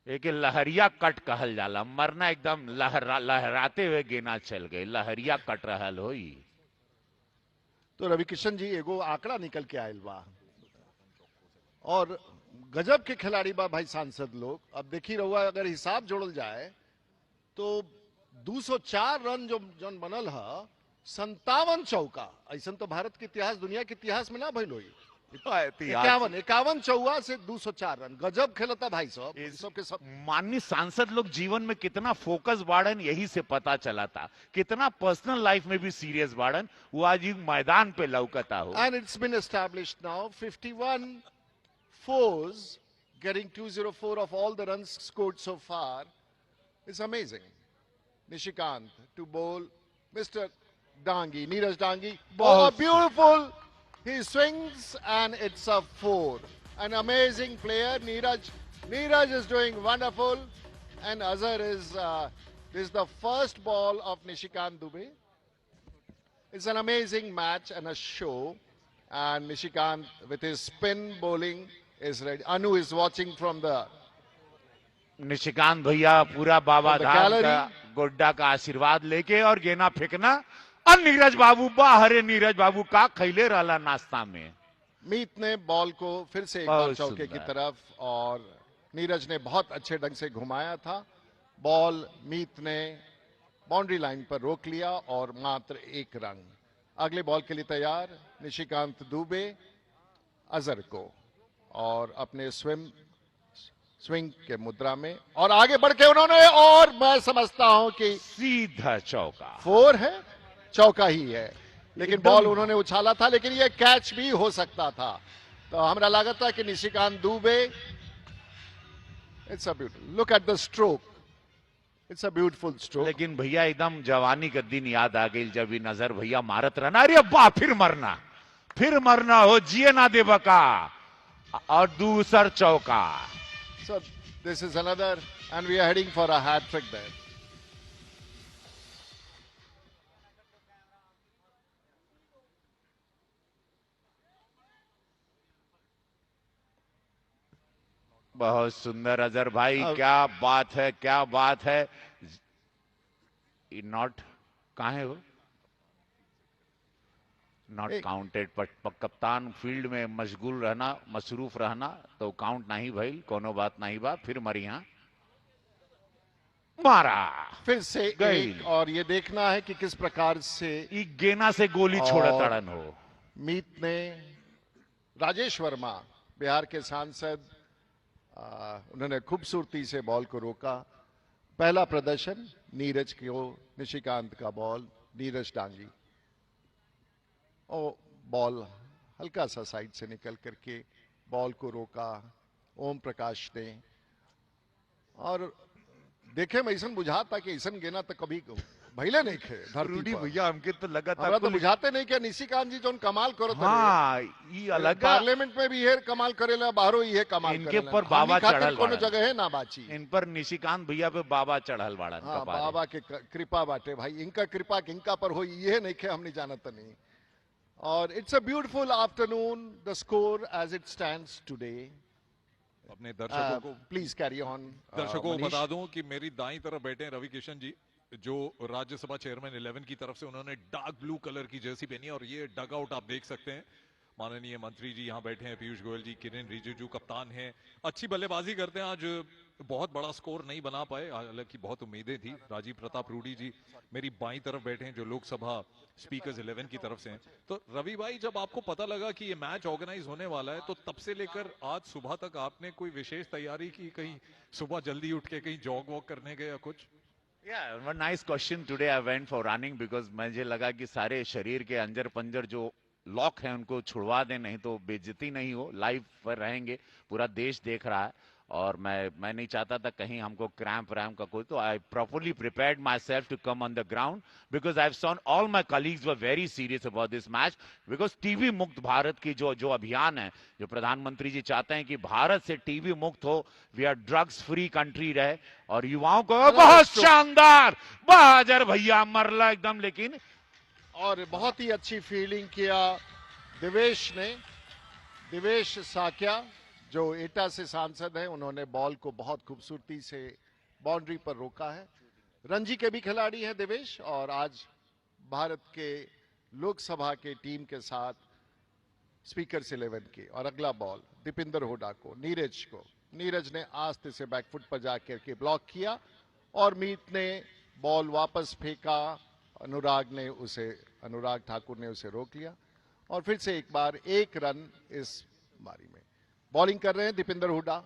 एक लहरिया कट कहल जाला, मरना एकदम लहराते हुए गेना चल गए, लहरिया कट रहल होई। तो रवि किशन जी एगो आंकड़ा निकल के आयल बा और गजब के खिलाड़ी बा भाई सांसद लोग। अब देखी रहुआ, अगर हिसाब जोड़ल जाए तो 204 रन जो जन बनल है, 57 चौका। ऐसा तो भारत के इतिहास, दुनिया के इतिहास में ना भइल होई। 51 चौका से 204 रन। गजब खेलता भाई साहब। सबके सब माननीय सांसद लोग जीवन में कितना फोकस बाड़न, यही से पता चला था। कितना पर्सनल लाइफ में भी सीरियस बाड़न, वो आज मैदान पे लौकता हो। And it's been established now 51 fours, getting 204 of all the runs scored so far is amazing. Nishikant to bowl Mr. Dangi, Neeraj Dangi. Oh, beautiful. He swings and it's a 4. An amazing player, Neeraj. Neeraj is doing wonderful. And Azhar is, this is the first ball of Nishikant Dubey. It's an amazing match and a show. And Nishikant with his spin bowling is ready. Anu is watching from the Nishikant भैया पूरा बाबा धाम का गोड्डा का आशीर्वाद लेके और गेना फेंकना। और नीरज बाबू, बाहरे नीरज बाबू का खैले रहला नाश्ता में। मीत ने बॉल को फिर से एक बार चौके की तरफ, और नीरज ने बहुत अच्छे ढंग से घुमाया था। बॉल मीत ने बाउंड्री लाइन पर रोक लिया और मात्र 1 रन। अगले बॉल के लिए तैयार निशिकांत दुबे अजहर को, और अपने स्विंग के मुद्रा में, और आगे बढ़ के उन्होंने, और मैं समझता हूं कि सीधा चौका 4 है, चौका ही है। लेकिन बॉल उन्होंने उछाला था, लेकिन ये कैच भी हो सकता था। तो हमरा लगा था कि Nishikant Dubey, it's a beautiful, look at the stroke, it's a beautiful stroke. लेकिन भैया एकदम जवानी का दिन याद आ गई जब ये नजर भैया मारत रहना। अरे वाह, फिर मरना हो, जिए ना दे बका। और दूसर चौका। So this is another, and we are heading for a hat trick there. बहुत सुंदर अजहर भाई, क्या बात है, क्या बात है। नॉट कहाँ है वो, नॉट काउंटेड। पर कप्तान फील्ड में मशगूल रहना, मसरूफ रहना, तो काउंट नहीं भइल, कोनो बात नहीं बा। फिर मरिया मारा, फिर से एक, और ये देखना है कि किस प्रकार से गेना से गोली छोड़ा तड़न हो। मीत ने, राजेश वर्मा बिहार के सांसद, उन्होंने खूबसूरती से बॉल को रोका। पहला प्रदर्शन नीरज को, निशिकांत का बॉल, नीरज डांगी, और बॉल हल्का सा साइड से निकल करके बॉल को रोका ओम प्रकाश ने। और देखे मैं ऐसा बुझाता कि ऐसा गेना तो कभी भैले नहीं खे धरती रूडी पर। भैया हमके तो लगा था हमरा तो बुझाते नहीं क्या निशिकांत जी जोन कमाल करो हाँ ये अलग पार्लियामेंट में भी ये कमाल करेला, बाहरो ये कमाल इनके करेला। पर बाबा हमनी खातिर चढ़ल कोनो बाड़न। जगह है ना बाची। इन पर निशिकांत भैया पे बाबा चढ़ल बाड़न हाँ, कपारे। बाबा के कृपा बाटे भाई, इनका कृपा इनका पर हो ये नहीं खे हमने जानत नहीं। और it's a beautiful afternoon, the score as it stands today. अपने दर्शकों को प्लीज कैरी ऑन। दर्शकों को बता दूं कि मेरी दाईं तरफ बैठे हैं रवि किशन जी, जो राज्यसभा चेयरमैन 11 की तरफ से, उन्होंने डार्क ब्लू कलर की जर्सी पहनी है और ये डग आउट आप देख सकते हैं। माननीय मंत्री जी यहाँ बैठे हैं, पीयूष गोयल जी, किरेन रिजिजू कप्तान हैं, अच्छी बल्लेबाजी करते हैं। आज बहुत बड़ा स्कोर नहीं बना पाए, हालांकि बहुत उम्मीदें थी। राजीव प्रताप रूडी जी मेरी बाईं तरफ बैठे हैं, जो लोकसभा स्पीकर्स 11 की तरफ से हैं। तो रवि भाई, जब आपको पता लगा कि ये मैच ऑर्गेनाइज होने वाला है, तो तब से लेकर आज सुबह तक आपने कोई विशेष तैयारी की? कहीं सुबह जल्दी उठ के कहीं जॉग वॉक करने गए या कुछ? Yeah, one nice question. Today I went for running because मुझे लगा कि सारे शरीर के अंजर पंजर जो लॉक है उनको छुड़वा दें, नहीं तो बेइज्जती नहीं हो। लाइव पर रहेंगे, पूरा देश देख रहा है और मैं नहीं चाहता था कहीं हमको क्रैम्प वैम्प का कोई। तो I properly prepared myself to come on the ground because I have seen all my colleagues were very serious about this match. Because TV मुक्त भारत की जो अभियान है, जो प्रधानमंत्री जी चाहते हैं कि भारत से टीवी मुक्त हो, we are drugs free country रहे, और युवाओं को बहुत शानदार बहादुर भैया मरला एकदम। लेकिन और बहुत ही अच्छी फील्डिंग किया दिवेश ने, दिवेश साक्या जो एटा से सांसद हैं, उन्होंने बॉल को बहुत खूबसूरती से बाउंड्री पर रोका है। रणजी के भी खिलाड़ी हैं दिवेश, और आज भारत के लोकसभा के टीम के साथ स्पीकर 11 के। और अगला बॉल दीपिंदर हुडा को, नीरज को, नीरज ने आस्ते से बैकफुट पर जाकर के ब्लॉक किया और मीत ने बॉल वापस फेंका, अनुराग ठाकुर ने उसे रोक लिया और फिर से एक बार एक रन इस बारी में। बॉलिंग कर रहे हैं Deepinder Hooda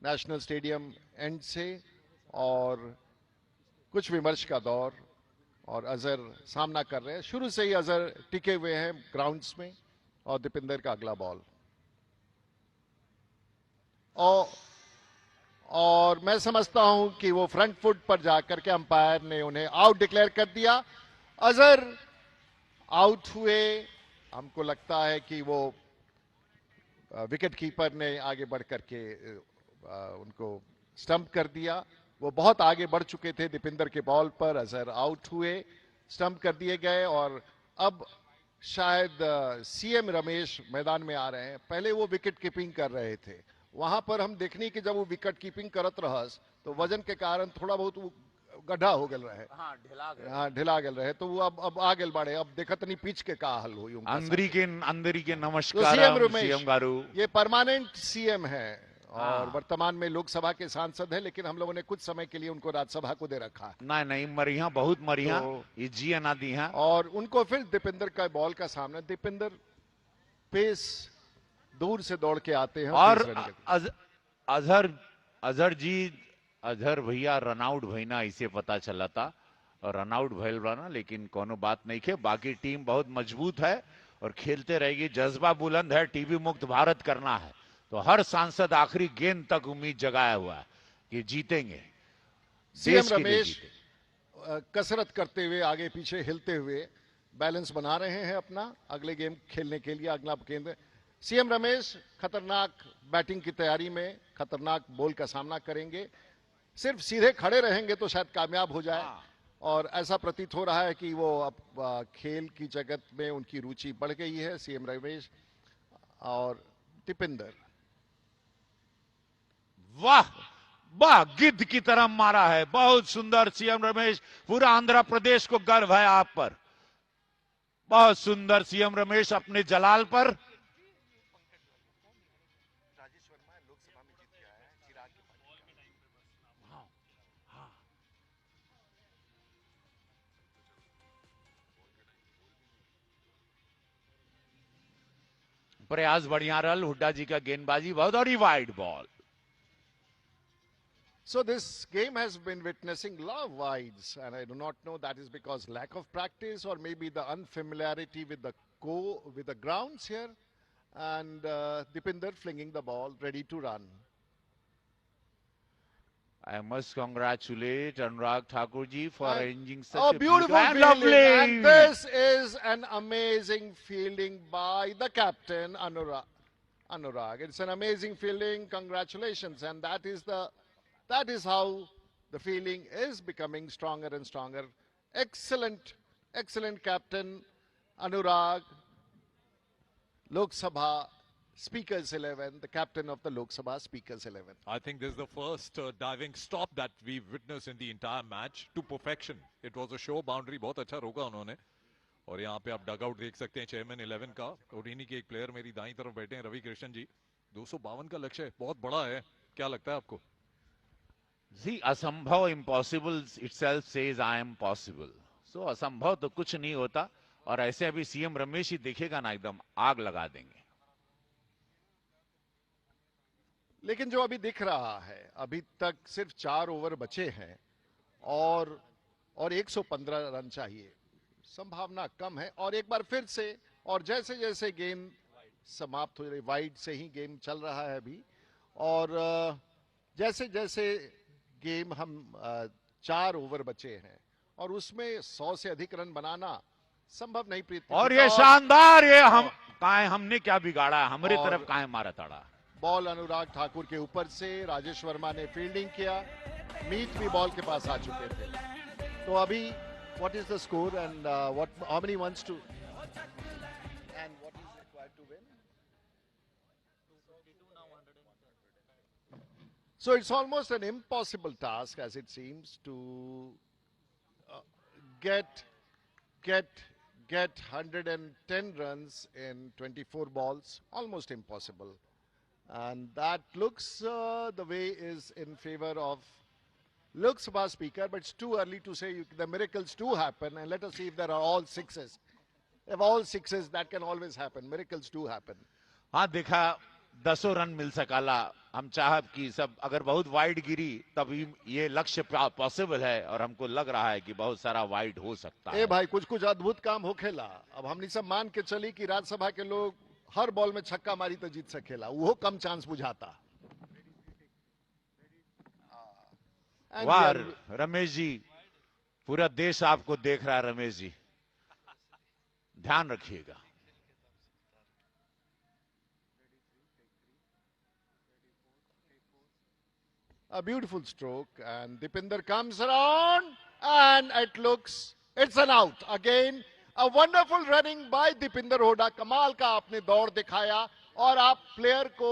national stadium end से, और कुछ विमर्श का दौर, और अजहर सामना कर रहे हैं। शुरू से ही अजहर टिके हुए हैं ग्राउंड्स में, और दीपिंदर का अगला बॉल। और मैं समझता हूं कि वो फ्रंट फुट पर जाकर के अंपायर ने उन्हें आउट डिक्लेयर कर दिया। अजहर आउट हुए। हमको लगता है कि वो विकेट कीपर ने आगे बढ़ करके उनको स्टंप कर दिया। वो बहुत आगे बढ़ चुके थे दीपिंदर के बॉल पर। अजहर आउट हुए, स्टंप कर दिए गए, और अब शायद सीएम रमेश मैदान में आ रहे हैं। पहले वो विकेट कीपिंग कर रहे थे, वहां पर हम देखनी कि जब वो विकेट कीपिंग करत रहस तो वजन के कारण थोड़ा बहुत वो गड्ढा हो गल रहे, हाँ ढिला गल रहे, तो वो अब आ गल बाड़े। अब देखत नहीं पिच के का हाल हुई। अंदरी के तो नमस्कार सीएम रमेश, सीएम गारू, ये परमानेंट सीएम है और वर्तमान में लोकसभा के सांसद है, लेकिन हम लोगों ने कुछ समय के लिए उनको राज्यसभा को दे रखा है। नहीं मरिया, बहुत मरिया, तो, ये जी अनादी है। और उनको फिर दीपिंदर का बॉल का सामना, दीपिंदर पेस दूर से दौड़ के आते हैं। और अजहर भैया रनआउट भईना इसे पता चला था, और रनआउट भइल बना, लेकिन कोनो बात नहीं खे। बाकी टीम बहुत मजबूत है और खेलते रहेगी। जज्बा बुलंद है, टीवी मुक्त भारत करना है, तो हर सांसद आखिरी गेंद तक उम्मीद जगाया हुआ है कि जीतेंगे। सीएम रमेश कसरत करते हुए, आगे पीछे हिलते हुए बैलेंस बना रहे हैं अपना अगले गेम खेलने के लिए। अगला गेंद सीएम रमेश खतरनाक बैटिंग की तैयारी में, खतरनाक बॉल का सामना करेंगे। सिर्फ सीधे खड़े रहेंगे तो शायद कामयाब हो जाए, और ऐसा प्रतीत हो रहा है कि वो अब खेल की जगत में उनकी रुचि बढ़ गई है। सीएम रमेश और दीपिंदर, वाह वाह, गिद्ध की तरह मारा है, बहुत सुंदर। सीएम रमेश, पूरा आंध्र प्रदेश को गर्व है आप पर। बहुत सुंदर सीएम रमेश अपने जलाल पर। प्रयास बढ़िया रहा हुड्डा जी का, गेंदबाजी बहुत, और wide ball. So this game has been witnessing a lot of wides, and I do not know that is because lack of practice or maybe the unfamiliarity with the grounds here. And Dipinder flinging the ball, ready to run. I must congratulate Anurag Thakur ji for And- arranging such Oh, a beautiful and fielding. lovely. And this is an amazing fielding by the captain, Anurag. It's an amazing fielding. Congratulations. And that is how the fielding is becoming stronger and stronger. Excellent, excellent captain, Anurag. Lok Sabha Speakers 11, the captain of the Lok Sabha Speakers 11. I think this is the first diving stop that we've witnessed in the entire match to perfection. It was a show boundary, बहुत अच्छा रोका उन्होंने. और यहाँ पे आप dugout देख सकते हैं चेयरमैन 11 का, और इन्हीं के एक प्लेयर मेरी दाईं तरफ बैठे हैं, रवि कृष्णन जी. 252 का लक्ष्य बहुत बड़ा है, क्या लगता है आपको? See, असंभव impossible itself says I am possible. So असंभव तो कुछ नहीं होता, और ऐसे अभी सीएम रमेश ही देखेगा ना एकदम आग लगा देंगे. लेकिन जो अभी दिख रहा है, अभी तक सिर्फ 4 ओवर बचे हैं और 115 रन चाहिए. संभावना कम है. और एक बार फिर से, और जैसे जैसे गेम समाप्त हो रही, वाइड से ही गेम चल रहा है अभी, और जैसे जैसे गेम हम 4 ओवर बचे हैं और उसमें 100 से अधिक रन बनाना संभव नहीं. प्रीति और ये शानदार, ये हम हमने क्या बिगाड़ा, हमारी और- तरफ काहे मारा ताड़ा. बॉल अनुराग ठाकुर के ऊपर से राजेश वर्मा ने फील्डिंग किया. मीत भी बॉल के पास आ चुके थे. तो अभी what is the score and what how many ones to and what is required to win? So it's almost an impossible task, as it seems, to get 110 runs in 24 balls. Almost impossible. And that looks the way is in favor of Lok Sabha Speaker, but it's too early to say. The miracles do happen, and let us see if there are all sixes. If all sixes, that can always happen. Miracles do happen. हाँ, देखा 10 run मिल सकाला. हम चाहब कि सब अगर बहुत wide गिरी तब ये लक्ष्य पॉसिबल है, और हमको लग रहा है कि बहुत सारा वाइड हो सकता है. ए भाई, कुछ कुछ अद्भुत काम हो खेला. अब हमने सब मान के चली कि राज्यसभा के लोग हर बॉल में छक्का मारी तो जीत सकेला. वो कम चांस बुझाता. And वाह we are- रमेश जी, पूरा देश आपको देख रहा है. रमेश जी, ध्यान रखिएगा. A beautiful stroke, and Dipinder comes around, and it's an out. Again, a wonderful running by Dipinder Hoda. कमाल का आपने दौड़ दिखाया, और आप प्लेयर को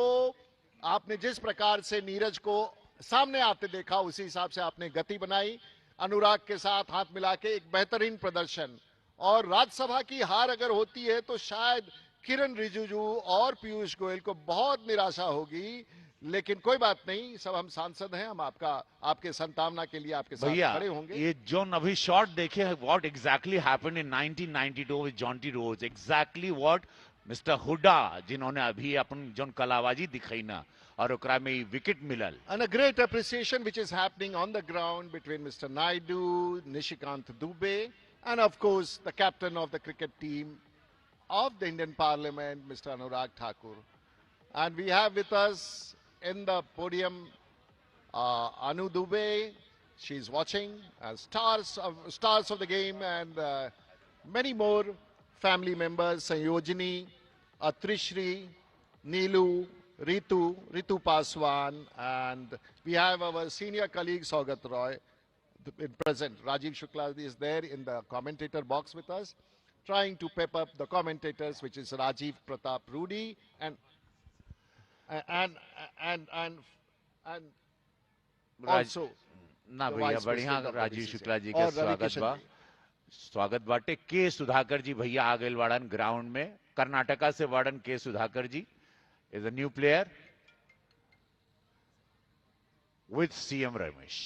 आपने जिस प्रकार से नीरज को सामने आते देखा, उसी हिसाब से आपने गति बनाई. अनुराग के साथ हाथ मिला के एक बेहतरीन प्रदर्शन. और राज्यसभा की हार अगर होती है तो शायद किरण रिजिजू और पीयूष गोयल को बहुत निराशा होगी, लेकिन कोई बात नहीं. सब हम सांसद हैं, हम आपके संतावना के लिए आपके साथ भैया, खड़े होंगे. ये जो अभी शॉट देखे, what exactly happened in 1992 with Jonty Rhodes, exactly what mister Hooda, जिन्होंने अभी अपन जोन कलाबाजी दिखाई ना, और ओकरा में विकेट मिलल. And a great appreciation which is happening on the ground between Mr. Naidu, Nishikant Dubey, and of course the captain of the cricket team of the Indian Parliament, Mr. Anurag Thakur. And we have with us in the podium Anu Dubey. She's watching stars of the game, and many more family members, Sanyojini, Trishri, Neelu, Ritu Paswan, and we have our senior colleague Saugat Roy present. Rajiv Shukla is there in the commentator box with us, trying to pep up the commentators, which is Rajiv Pratap Rudy and also ना the भैया, vice बढ़िया. president of the Rajiv BCCI. Shukla ji और के रवि स्वागत किशन बा. जी. स्वागत बाटे. के सुधाकर जी भैया आ गए वाड़न ग्राउंड में. कर्नाटका से वाड़न के सुधाकर जी is a new player with CM Ramesh.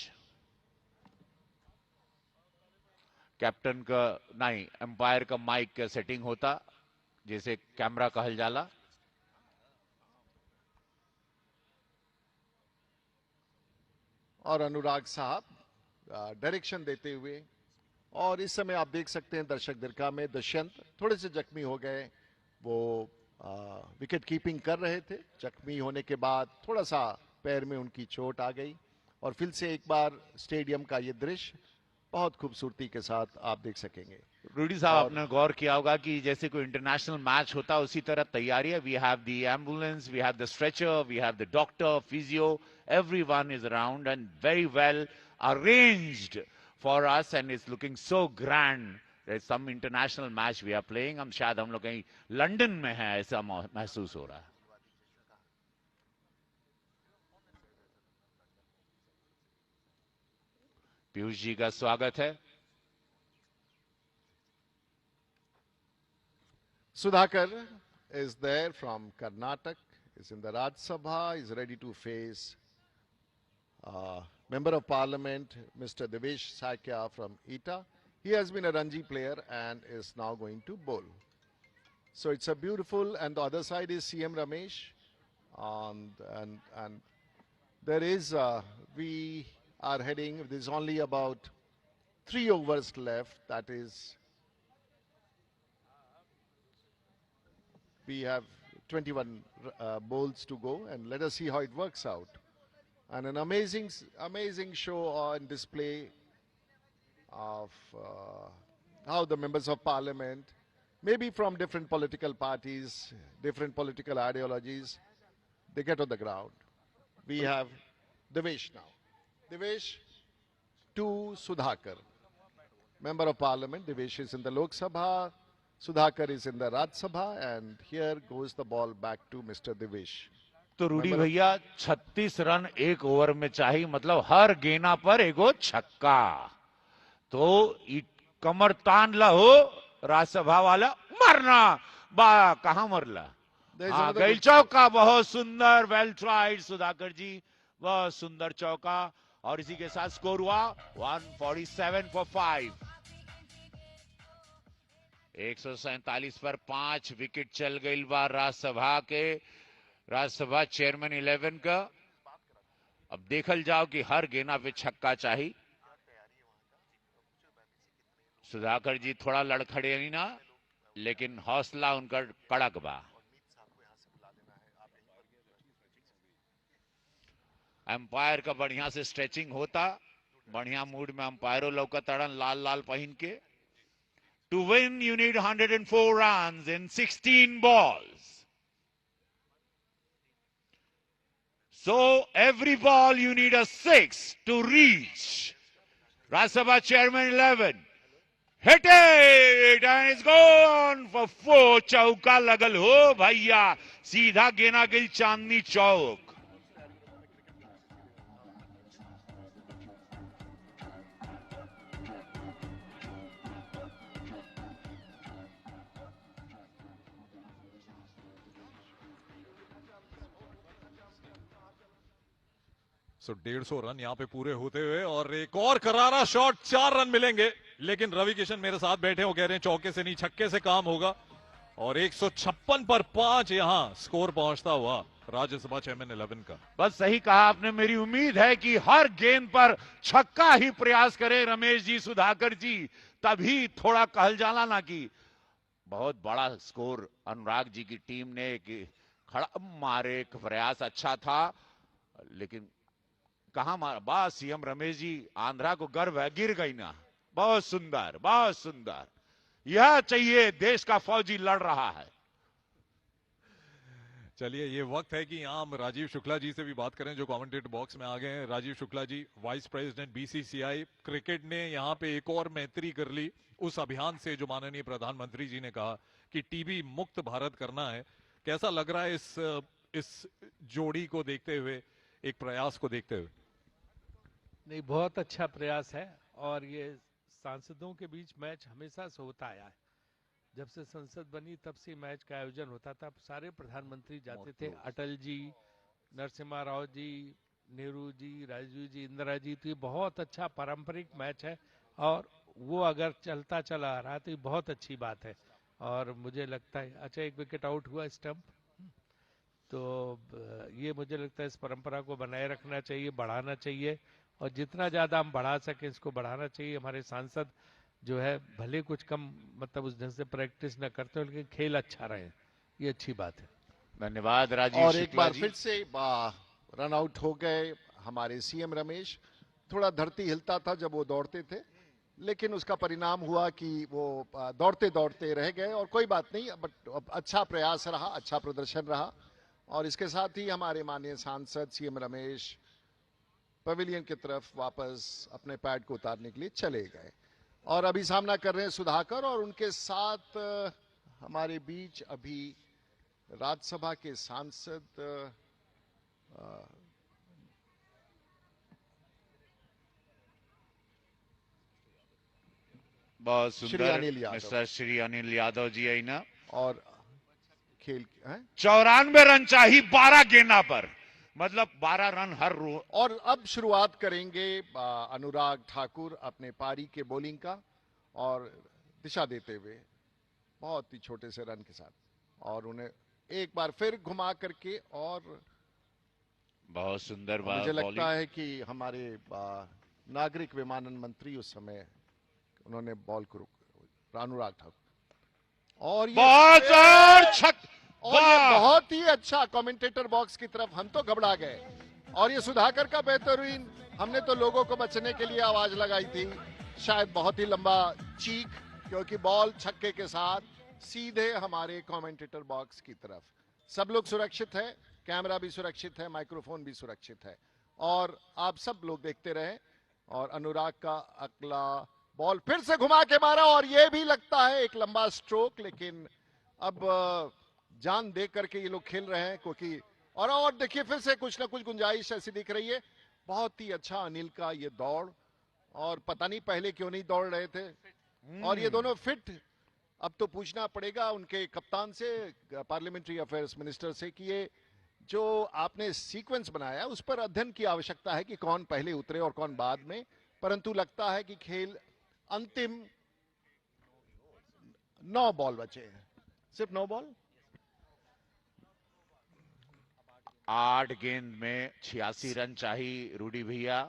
Captain का नहीं, एम्पायर का माइक का सेटिंग होता, जैसे कैमरा कहल जाला. और अनुराग साहब डायरेक्शन देते हुए, और इस समय आप देख सकते हैं दर्शक दीर्घा में दुष्यंत थोड़े से जख्मी हो गए. वो विकेट कीपिंग कर रहे थे. जख्मी होने के बाद थोड़ा सा पैर में उनकी चोट आ गई, और फिर से एक बार स्टेडियम का ये दृश्य बहुत खूबसूरती के साथ आप देख सकेंगे। रूडी साहब, आपने गौर किया होगा कि जैसे कोई इंटरनेशनल मैच होता है उसी तरह तैयारी है। We have the ambulance, we have the stretcher, we have the doctor, physio, everyone is around and very well arranged for us and is looking so grand. Some international match we are playing. हम शायद हम लोग कहीं London में हैं ऐसा महसूस हो रहा है। पीयूष जी का स्वागत है। Sudhakar is there from Karnataka, is in the Raj Sabha, is ready to face Member of Parliament, Mr. Devesh Sakya from ETA. He has been a Ranji player and is now going to bowl. So it's a beautiful, and the other side is CM Ramesh. And there is, we are heading, there's only about 3 overs left, that is, we have 21 bowls to go, and let us see how it works out. And an amazing show on display of how the members of parliament, maybe from different political parties, different political ideologies, they get on the ground. We have Devesh now. Devesh to Sudhakar. Member of Parliament, Devesh is in the Lok Sabha, Sudhakar is in the Raj Sabha, and here goes the ball back to Mr. Devesh. तो रूडी भैया 36 run एक over में चाहिए, मतलब हर गेना पर एगो छक्का। तो कमर तान ला हो राज्यसभा वाला, मरना बा कहां मरला। हाँ, गैल चौका, बहुत सुंदर, वेल ट्राइड सुधाकर जी, बहुत सुंदर चौका। और इसी के साथ स्कोर हुआ 147 फॉर 5। 147 पर 5 विकेट चल गई बार राज्यसभा चेयरमैन 11 का। अब देखल जाओ कि हर गेना पे छक्का चाहिए। सुधाकर जी थोड़ा लड़खड़े नहीं ना, लेकिन हौसला उनका कड़क बा। एम्पायर का बढ़िया से स्ट्रेचिंग होता, बढ़िया मूड में एम्पायरों लौका तड़न लाल लाल पहन के। To win, you need 104 runs in 16 balls. So every ball you need a 6 to reach. Rajya Sabha Chairman 11. Hit it and it's gone for 4. चौका लगल हो भैया, सीधा गेना गई चांदनी चौक। सो 150 रन यहाँ पे पूरे होते हुए, और एक और करारा शॉट, 4 रन मिलेंगे। लेकिन रवि किशन मेरे साथ बैठे हो, कह रहे हैं चौके से नहीं छक्के से काम होगा। और 156 पर 5 यहाँ स्कोर पहुंचता हुआ राज्यसभा चेयरमैन 11 का। बस सही कहा आपने। मेरी उम्मीद है कि हर गेंद पर छक्का ही प्रयास करें रमेश जी, सुधाकर जी, तभी थोड़ा कहल जाला ना कि बहुत बड़ा स्कोर अनुराग जी की टीम ने खड़ा मारे। प्रयास अच्छा था, लेकिन कहां मारा। बस सीएम रमेश जी, आंध्रा को गर्व है, गिर गई ना। बहुत सुंदर, बहुत सुंदर। यह चाहिए, देश का फौजी लड़ रहा है। चलिए, ये वक्त है कि यहाँ हम राजीव शुक्ला जी से भी बात करें, जो कमेंटेटर बॉक्स में आ गए हैं। Rajiv Shukla ji, vice president BCCI. Cricket ने यहाँ पे एक और मैत्री कर ली उस अभियान से जो माननीय प्रधानमंत्री जी ने कहा कि टीबी मुक्त भारत करना है। कैसा लग रहा है इस जोड़ी को देखते हुए, एक प्रयास को देखते हुए? नहीं, बहुत अच्छा प्रयास है। और ये सांसदों के बीच मैच हमेशा से होता आया है। जब से संसद बनी तब से मैच का आयोजन होता था। सारे प्रधानमंत्री जाते थे, अटल जी, नरसिम्हा राव जी, नेहरू जी, राजीव जी, इंदिरा जी। तो ये बहुत अच्छा पारंपरिक मैच है, और वो अगर चलता चला आ रहा है तो ये बहुत अच्छी बात है। और मुझे लगता है, अच्छा, एक विकेट आउट हुआ स्टंप, तो ये मुझे लगता है इस परंपरा को बनाए रखना चाहिए, बढ़ाना चाहिए। और जितना ज्यादा हम बढ़ा सके इसको बढ़ाना चाहिए। हमारे सांसद जो है भले कुछ कम, मतलब उस ढंग से प्रैक्टिस न करते हो, लेकिन खेल अच्छा रहे, ये अच्छी बात है। धन्यवाद राजीव। और एक बार फिर से रन आउट हो गए हमारे सीएम रमेश। थोड़ा धरती हिलता था जब वो दौड़ते थे, लेकिन उसका परिणाम हुआ कि वो दौड़ते दौड़ते रह गए, और कोई बात नहीं, बट अच्छा प्रयास रहा, अच्छा प्रदर्शन रहा। और इसके साथ ही हमारे माननीय सांसद सीएम रमेश पवेलियन की तरफ वापस अपने पैड को उतारने के लिए चले गए। और अभी सामना कर रहे हैं सुधाकर, और उनके साथ हमारे बीच अभी राज्यसभा के सांसद बहुत श्री सुंदर अनिल यादव। मिस्टर श्री अनिल यादव जी आई ना। और खेल 94 रन चाहिए 12 गेंदा पर, मतलब 12 रन हर और अब शुरुआत करेंगे अनुराग ठाकुर अपने पारी के बॉलिंग का, और दिशा देते हुए बहुत ही छोटे से रन के साथ, और उन्हें एक बार फिर घुमा करके, और बहुत सुंदर मुझे लगता बॉलिंग। है कि हमारे नागरिक विमानन मंत्री उस समय उन्होंने बॉल को अनुराग ठाकुर, और ये बहुत जोर छक, और ये बहुत ही अच्छा कमेंटेटर बॉक्स की तरफ हम तो घबरा गए। और ये सुधाकर का बेहतरीन, हमने तो लोगों को बचने के लिए आवाज लगाई थी, शायद बहुत ही लंबा चीख, क्योंकि बॉल छक्के के साथ सीधे हमारे कमेंटेटर बॉक्स की तरफ। सब लोग सुरक्षित है, कैमरा भी सुरक्षित है, माइक्रोफोन भी सुरक्षित है, और आप सब लोग देखते रहे। और अनुराग का अगला बॉल फिर से घुमा के मारा, और ये भी लगता है एक लंबा स्ट्रोक, लेकिन अब जान दे करके ये लोग खेल रहे हैं, क्योंकि और देखिए फिर से कुछ ना कुछ गुंजाइश ऐसी दिख रही है। बहुत ही अच्छा अनिल का ये दौड़, और पता नहीं पहले क्यों नहीं दौड़ रहे थे, और ये दोनों फिट। अब तो पूछना पड़ेगा उनके कप्तान से, पार्लियामेंट्री अफेयर्स मिनिस्टर से, कि ये जो आपने सीक्वेंस बनाया उस पर अध्ययन की आवश्यकता है कि कौन पहले उतरे और कौन बाद में। परंतु लगता है कि खेल अंतिम 9 बॉल बचे हैं, सिर्फ 9 बॉल, 8 गेंद में 86 रन चाहिए रूडी भैया।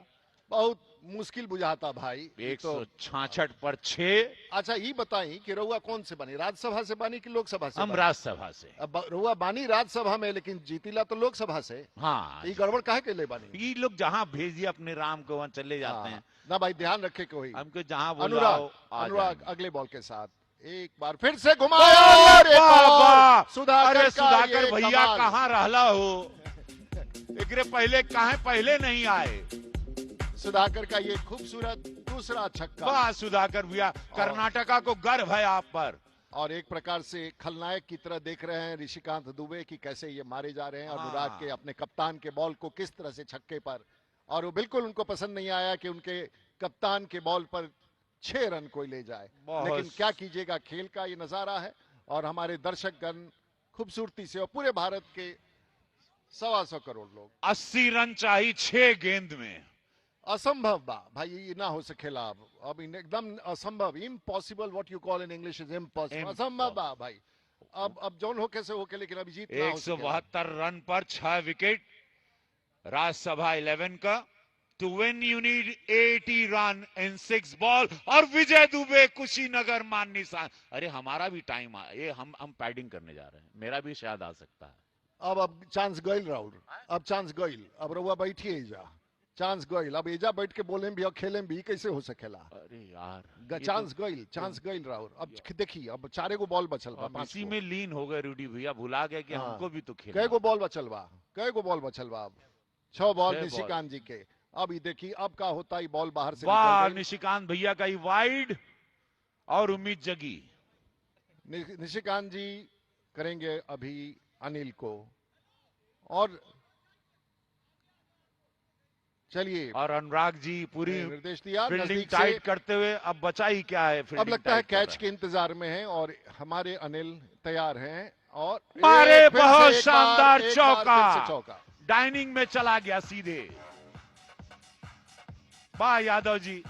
बहुत मुश्किल बुझाता भाई। 166 पर 6। अच्छा ये बताई कि रउआ कौन से बनी, राज्यसभा से बनी कि लोकसभा से? हम राज्यसभा से। अब रउआ बानी राज्यसभा में, लेकिन जीतीला तो लोकसभा से। हाँ, ये गड़बड़ काहे के ले बानी? ये लोग जहाँ भेजिए अपने राम को वहाँ चले जाते हैं। ना भाई, ध्यान रखे कोई। हमको जहाँ अनुराग, अनुराग अगले बॉल के साथ एक बार फिर से घुमाया, और एक और अरे सुधाकर का भैया कमाल। कहाँ रहला हो, एकरे पहले कहाँ पहले नहीं आए। सुधाकर का ये खूबसूरत दूसरा छक्का। वाह सुधाकर भैया, कर्नाटका को गर्व है आप पर। और एक प्रकार से खलनायक की तरह देख रहे हैं ऋषिकांत दुबे कि कैसे ये मारे जा रहे हैं, अनुराग के अपने कप्तान के बॉल को किस तरह से छक्के पर। और वो बिल्कुल उनको पसंद नहीं आया कि उनके कप्तान के बॉल पर 6 रन कोई ले जाए, लेकिन क्या कीजिएगा, खेल का ये नजारा है। और हमारे दर्शकगण खूबसूरती से, और पूरे भारत के 125 करोड़ लोग। 80 रन चाहिए 6 गेंद में। असंभव बा भाई, ये ना हो सकेला। अब एकदम असंभव, impossible, what you call in English is impossible, असंभव बा भाई। अब जौन हो कैसे हो के, लेकिन अभी जीत ना हो सकेला। 172 रन पर 6 विकेट राज्यसभा 11 का। To win you need 80 run in 6 ball. और विजय दुबे कुशीनगर मान निशान। अरे हमारा भी टाइम आ, ये हम पैडिंग करने जा रहे हैं, मेरा भी शायद आ सकता है। अब चांस गईल राउंड, अब चांस गईल, अब रउआ बैठिए जा, चांस गईल। अब एजा बैठ के बोले भी और खेले भी कैसे हो सकेला? अरे यार चांस गईल, चांस गईल राउंड। अब देखिए, अब 4 गो बॉल बचल बा, 5 इसी में लीन हो गए रूडी भैया, भुला गए कि हमको भी तो खेलना। कई गो बॉल बचल बा, कई गो बॉल बचल बा? 6 बॉल 6 निशिकांत जी के। अब ये देखिए अब क्या होता है, बॉल बाहर से वाह, निकल गई। निशिकांत भैया का ही वाइड, और उम्मीद जगी। निशिकांत जी करेंगे अभी अनिल को, और चलिए, और अनुराग जी पूरी निर्देश दिया फील्डिंग नजदीक से। टाइट करते हुए। अब बचा ही क्या है, अब फील्डिंग लगता है टाइट कर कैच के इंतजार में है, और हमारे अनिल तैयार हैं। और अरे फिर से बहुत एक शानदार बार, एक चौका। बार फिर से चौका। डाइनिंग में चला गया सीधे। वाह यादव जी।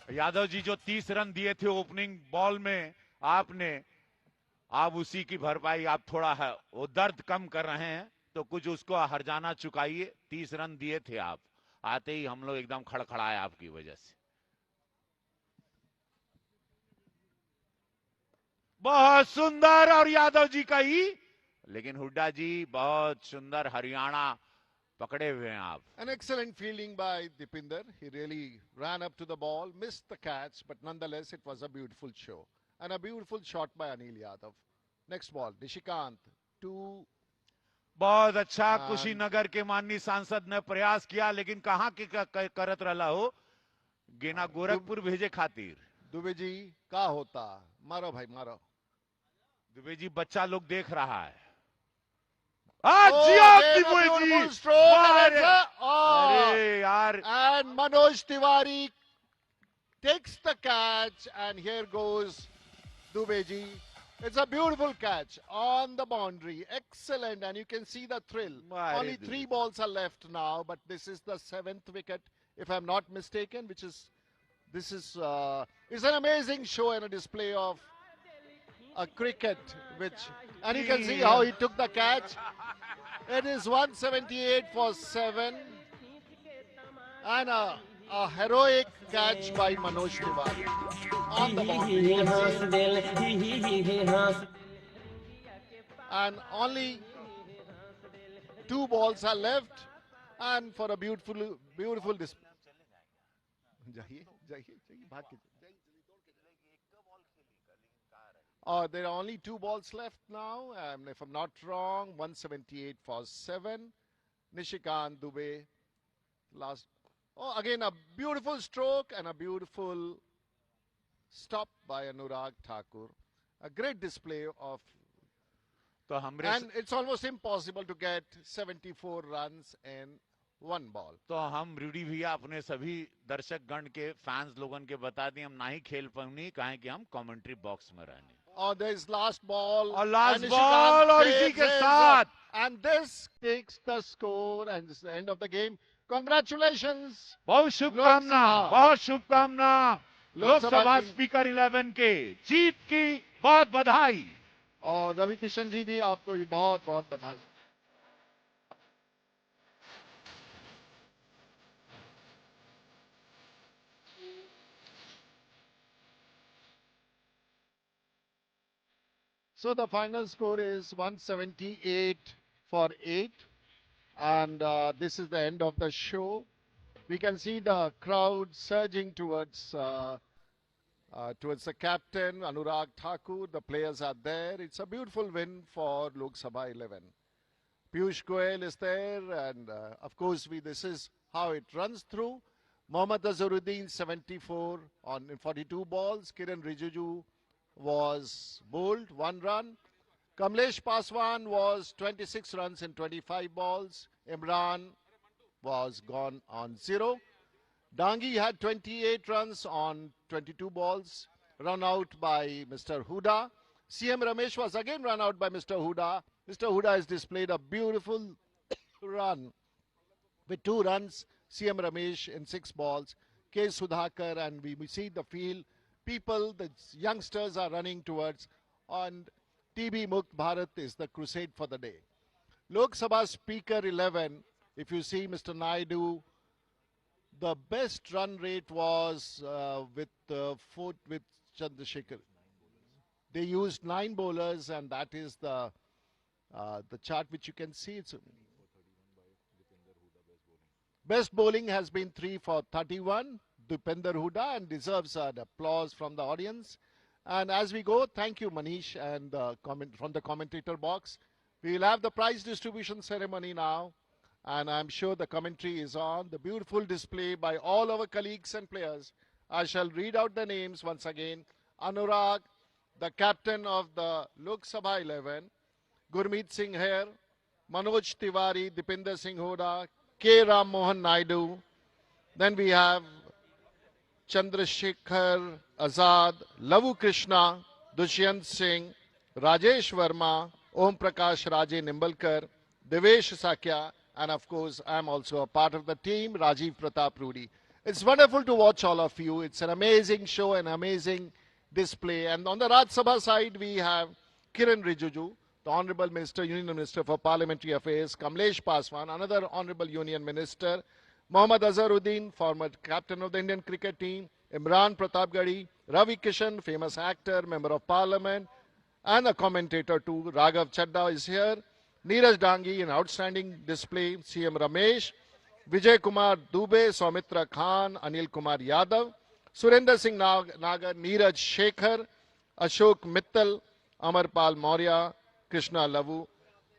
यादव जी जो 30 रन दिए थे ओपनिंग बॉल में आपने, आप उसी की भरपाई, आप थोड़ा है वो दर्द कम कर रहे हैं, तो कुछ उसको हर्जाना चुकाइए। 30 रन दिए थे आप, आते ही हम लोग एकदम खड़खड़ाए आपकी वजह से। बहुत सुंदर, और यादव जी का ही लेकिन हुड्डा जी बहुत सुंदर हरियाणा पकड़े हुए हैं आप. An excellent fielding by Dipinder. He really ran up to the ball, missed the catch, but nonetheless it was a beautiful show. And a beautiful shot by Anil Yadav. Next ball, Nishikant. 2. बहुत अच्छा कुशीनगर के माननीय सांसद ने प्रयास किया, लेकिन कहां की करत रहा हो, गेना गोरखपुर भेजे खातिर. दुबे जी का होता, मारो भाई मारो. दुबे जी बच्चा लोग देख रहा है. Beautiful stroke. अरे यार. And Manoj Tiwari takes the catch, and here goes Dubey ji. It's a beautiful catch on the boundary. Excellent, and you can see the thrill. Only 3 balls are left now, but this is the 7th wicket, if I'm not mistaken, which is, this is, it's an amazing show and a display of a cricket, and you can see how he took the catch. It is 178 for 7, and a heroic catch by Manoj Tiwari on the boundary. And only 2 balls are left, and for a beautiful display. There are only 2 balls left now, if I'm not wrong. 178 for 7. Nishikant Dubey, last. Oh, again a beautiful stroke and a beautiful stop by Anurag Thakur. A great display of. And it's almost impossible to get 74 runs in 1 ball. तो हम रूडी भैया अपने सभी दर्शक गण के fans लोगन के बता दें, हम ना ही खेल पाऊंगी, कहें कि हम कमेंट्री बॉक्स में रहने. Oh, there's last ball. और लास्ट बॉल और इसी के साथ. And this takes the score, and this is the end of the game. Congratulations. बहुत शुभकामना, बहुत शुभकामना. लोकसभा स्पीकर 11 के जीत की बहुत बधाई. और रवि किशन जी भी आपको बहुत बहुत बधाई. So the final score is 178 for 8, and this is the end of the show. We can see the crowd surging towards the captain Anurag Thakur. The players are there. It's a beautiful win for Lok Sabha 11. Piyush Goyal is there, and of course this is how it runs through. Mohammad Azharuddin 74 on 42 balls. Kiran Rijiju was bowled 1 run. Kamlesh Paswan was 26 runs in 25 balls. Imran was gone on 0. Dangi had 28 runs on 22 balls, run out by Mr. Huda. CM Ramesh was again run out by Mr. Huda. Mr. Huda has displayed a beautiful run with 2 runs. CM Ramesh in 6 balls. K. Sudhakar, and we see the field. People, the youngsters are running towards, and TB Mukt Bharat is the crusade for the day. Lok Sabha Speaker 11, if you see Mr. Naidu, the best run rate was with Chandrasekhar. They used 9 bowlers, and that is the chart which you can see. It's best bowling has been 3 for 31. Dipender Huda, and deserves an applause from the audience. And as we go, thank you Manish and from the commentator box. We will have the prize distribution ceremony now, and I'm sure the commentary is on. The beautiful display by all our colleagues and players. I shall read out the names once again. Anurag, the captain of the Lok Sabha 11. Gurmeet Singh here. Manoj Tiwari, Dipinder Singh Huda, K. Ram Mohan Naidu. Then we have Chandrasekhar Azad, Lavu Krishna, Dushyant Singh, Rajesh Verma, Om Prakash Raje Nimbalkar, Devesh Sakya, and of course I am also a part of the team, Rajiv Pratap Rudi. It's wonderful to watch all of you. It's an amazing show, an amazing display. And on the Raj Sabha side, we have Kiran Rijiju, the Honorable Minister, Union Minister for Parliamentary Affairs, Kamlesh Paswan, another Honorable Union Minister, Mohammad Azharuddin, former captain of the Indian cricket team, Imran Pratapgarhi, Ravi Kishan, famous actor, member of parliament, and a commentator too. Raghav Chadda is here. Neeraj Dangi, an outstanding display. CM Ramesh, Vijay Kumar Dubey, Soumitra Khan, Anil Kumar Yadav, Surender Singh Nagar, Neeraj Shekhar, Ashok Mittal, Amarpal Maurya, Krishna Lavu.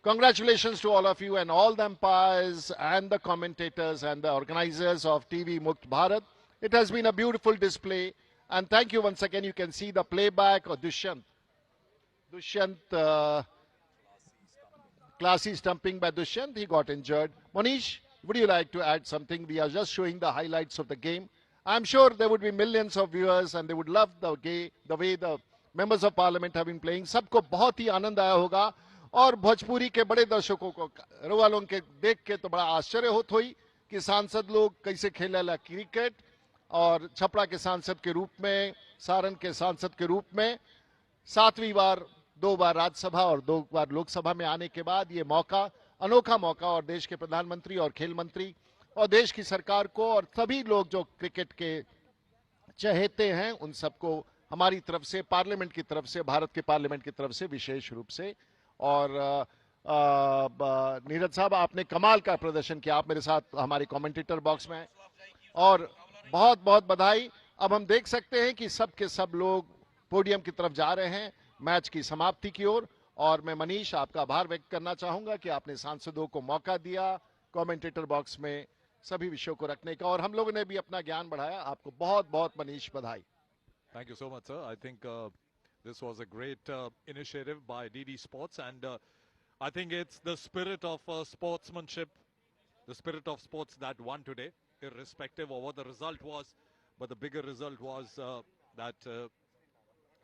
Congratulations to all of you and all the umpires and the commentators and the organizers of TV Mukt Bharat. It has been a beautiful display, and thank you once again. You can see the playback of Dushyant, classy stumping by Dushyant. He got injured. Manish, would you like to add something? We are just showing the highlights of the game. I'm sure there would be millions of viewers and they would love the way the members of parliament have been playing. सबको बहुत ही आनंद आया होगा और भोजपुरी के बड़े दर्शकों को वालों के देख के तो बड़ा आश्चर्य होता हुई कि सांसद लोग कैसे खेलेला क्रिकेट और छपरा के सांसद के रूप में, सारण के सांसद के रूप में 7वीं बार, 2 बार राज्यसभा और 2 बार लोकसभा में आने के बाद ये मौका, अनोखा मौका, और देश के प्रधानमंत्री और खेल मंत्री और देश की सरकार को और सभी लोग जो क्रिकेट के चहेते हैं उन सबको हमारी तरफ से, पार्लियामेंट की तरफ से, भारत के पार्लियामेंट की तरफ से विशेष रूप से। और नीरज साहब, आपने कमाल का प्रदर्शन किया। आप मेरे साथ हमारे कमेंटेटर बॉक्स में हैं और बहुत बहुत बधाई। अब हम देख सकते हैं कि सब के सब लोग पोडियम की तरफ जा रहे हैं मैच की समाप्ति की ओर। और मैं मनीष आपका आभार व्यक्त करना चाहूंगा कि आपने सांसदों को मौका दिया कमेंटेटर बॉक्स में सभी विषयों को रखने का, और हम लोगों ने भी अपना ज्ञान बढ़ाया। आपको बहुत बहुत मनीष बधाई। Thank you so much, sir. I think this was a great initiative by DD Sports, and I think it's the spirit of sportsmanship, the spirit of sports that won today, irrespective of what the result was. But the bigger result was that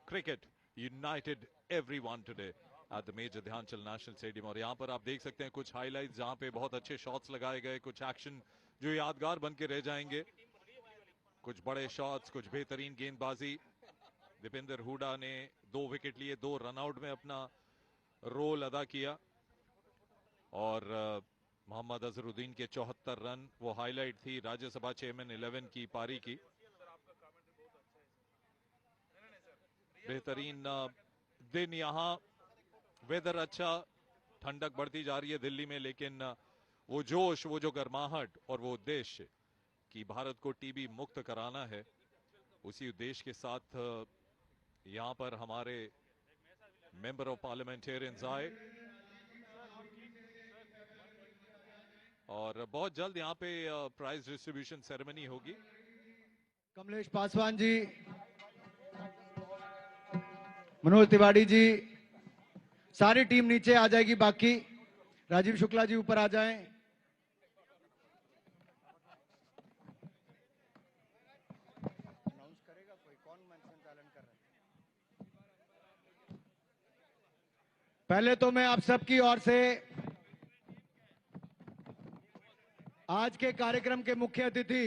cricket united everyone today at the Major Dhyanchand National Stadium. और यहाँ पर आप देख सकते हैं कुछ highlights जहाँ पे बहुत अच्छे shots लगाए गए, कुछ action जो यादगार बन के रह जाएंगे, कुछ बड़े शॉट्स, कुछ बेहतरीन गेंदबाजी। दीपेंद्र हुडा ने 2 विकेट लिए, 2 रनआउट में अपना रोल अदा किया, और मोहम्मद अजहरुद्दीन के 74 रन वो हाईलाइट थी राज्यसभा चेयरमैन 11 की पारी की। बेहतरीन दिन, यहाँ वेदर अच्छा, ठंडक बढ़ती जा रही है दिल्ली में, लेकिन वो जोश, वो जो गर्माहट और वो उद्देश्य कि भारत को टीबी मुक्त कराना है, उसी उद्देश्य के साथ यहाँ पर हमारे मेंबर ऑफ पार्लियामेंटेरियंस आए, और बहुत जल्द यहाँ पे प्राइज डिस्ट्रीब्यूशन सेरेमनी होगी। कमलेश पासवान जी, मनोज तिवारी जी, सारी टीम नीचे आ जाएगी, बाकी राजीव शुक्ला जी ऊपर आ जाएं। पहले तो मैं आप सबकी ओर से आज के कार्यक्रम के मुख्य अतिथि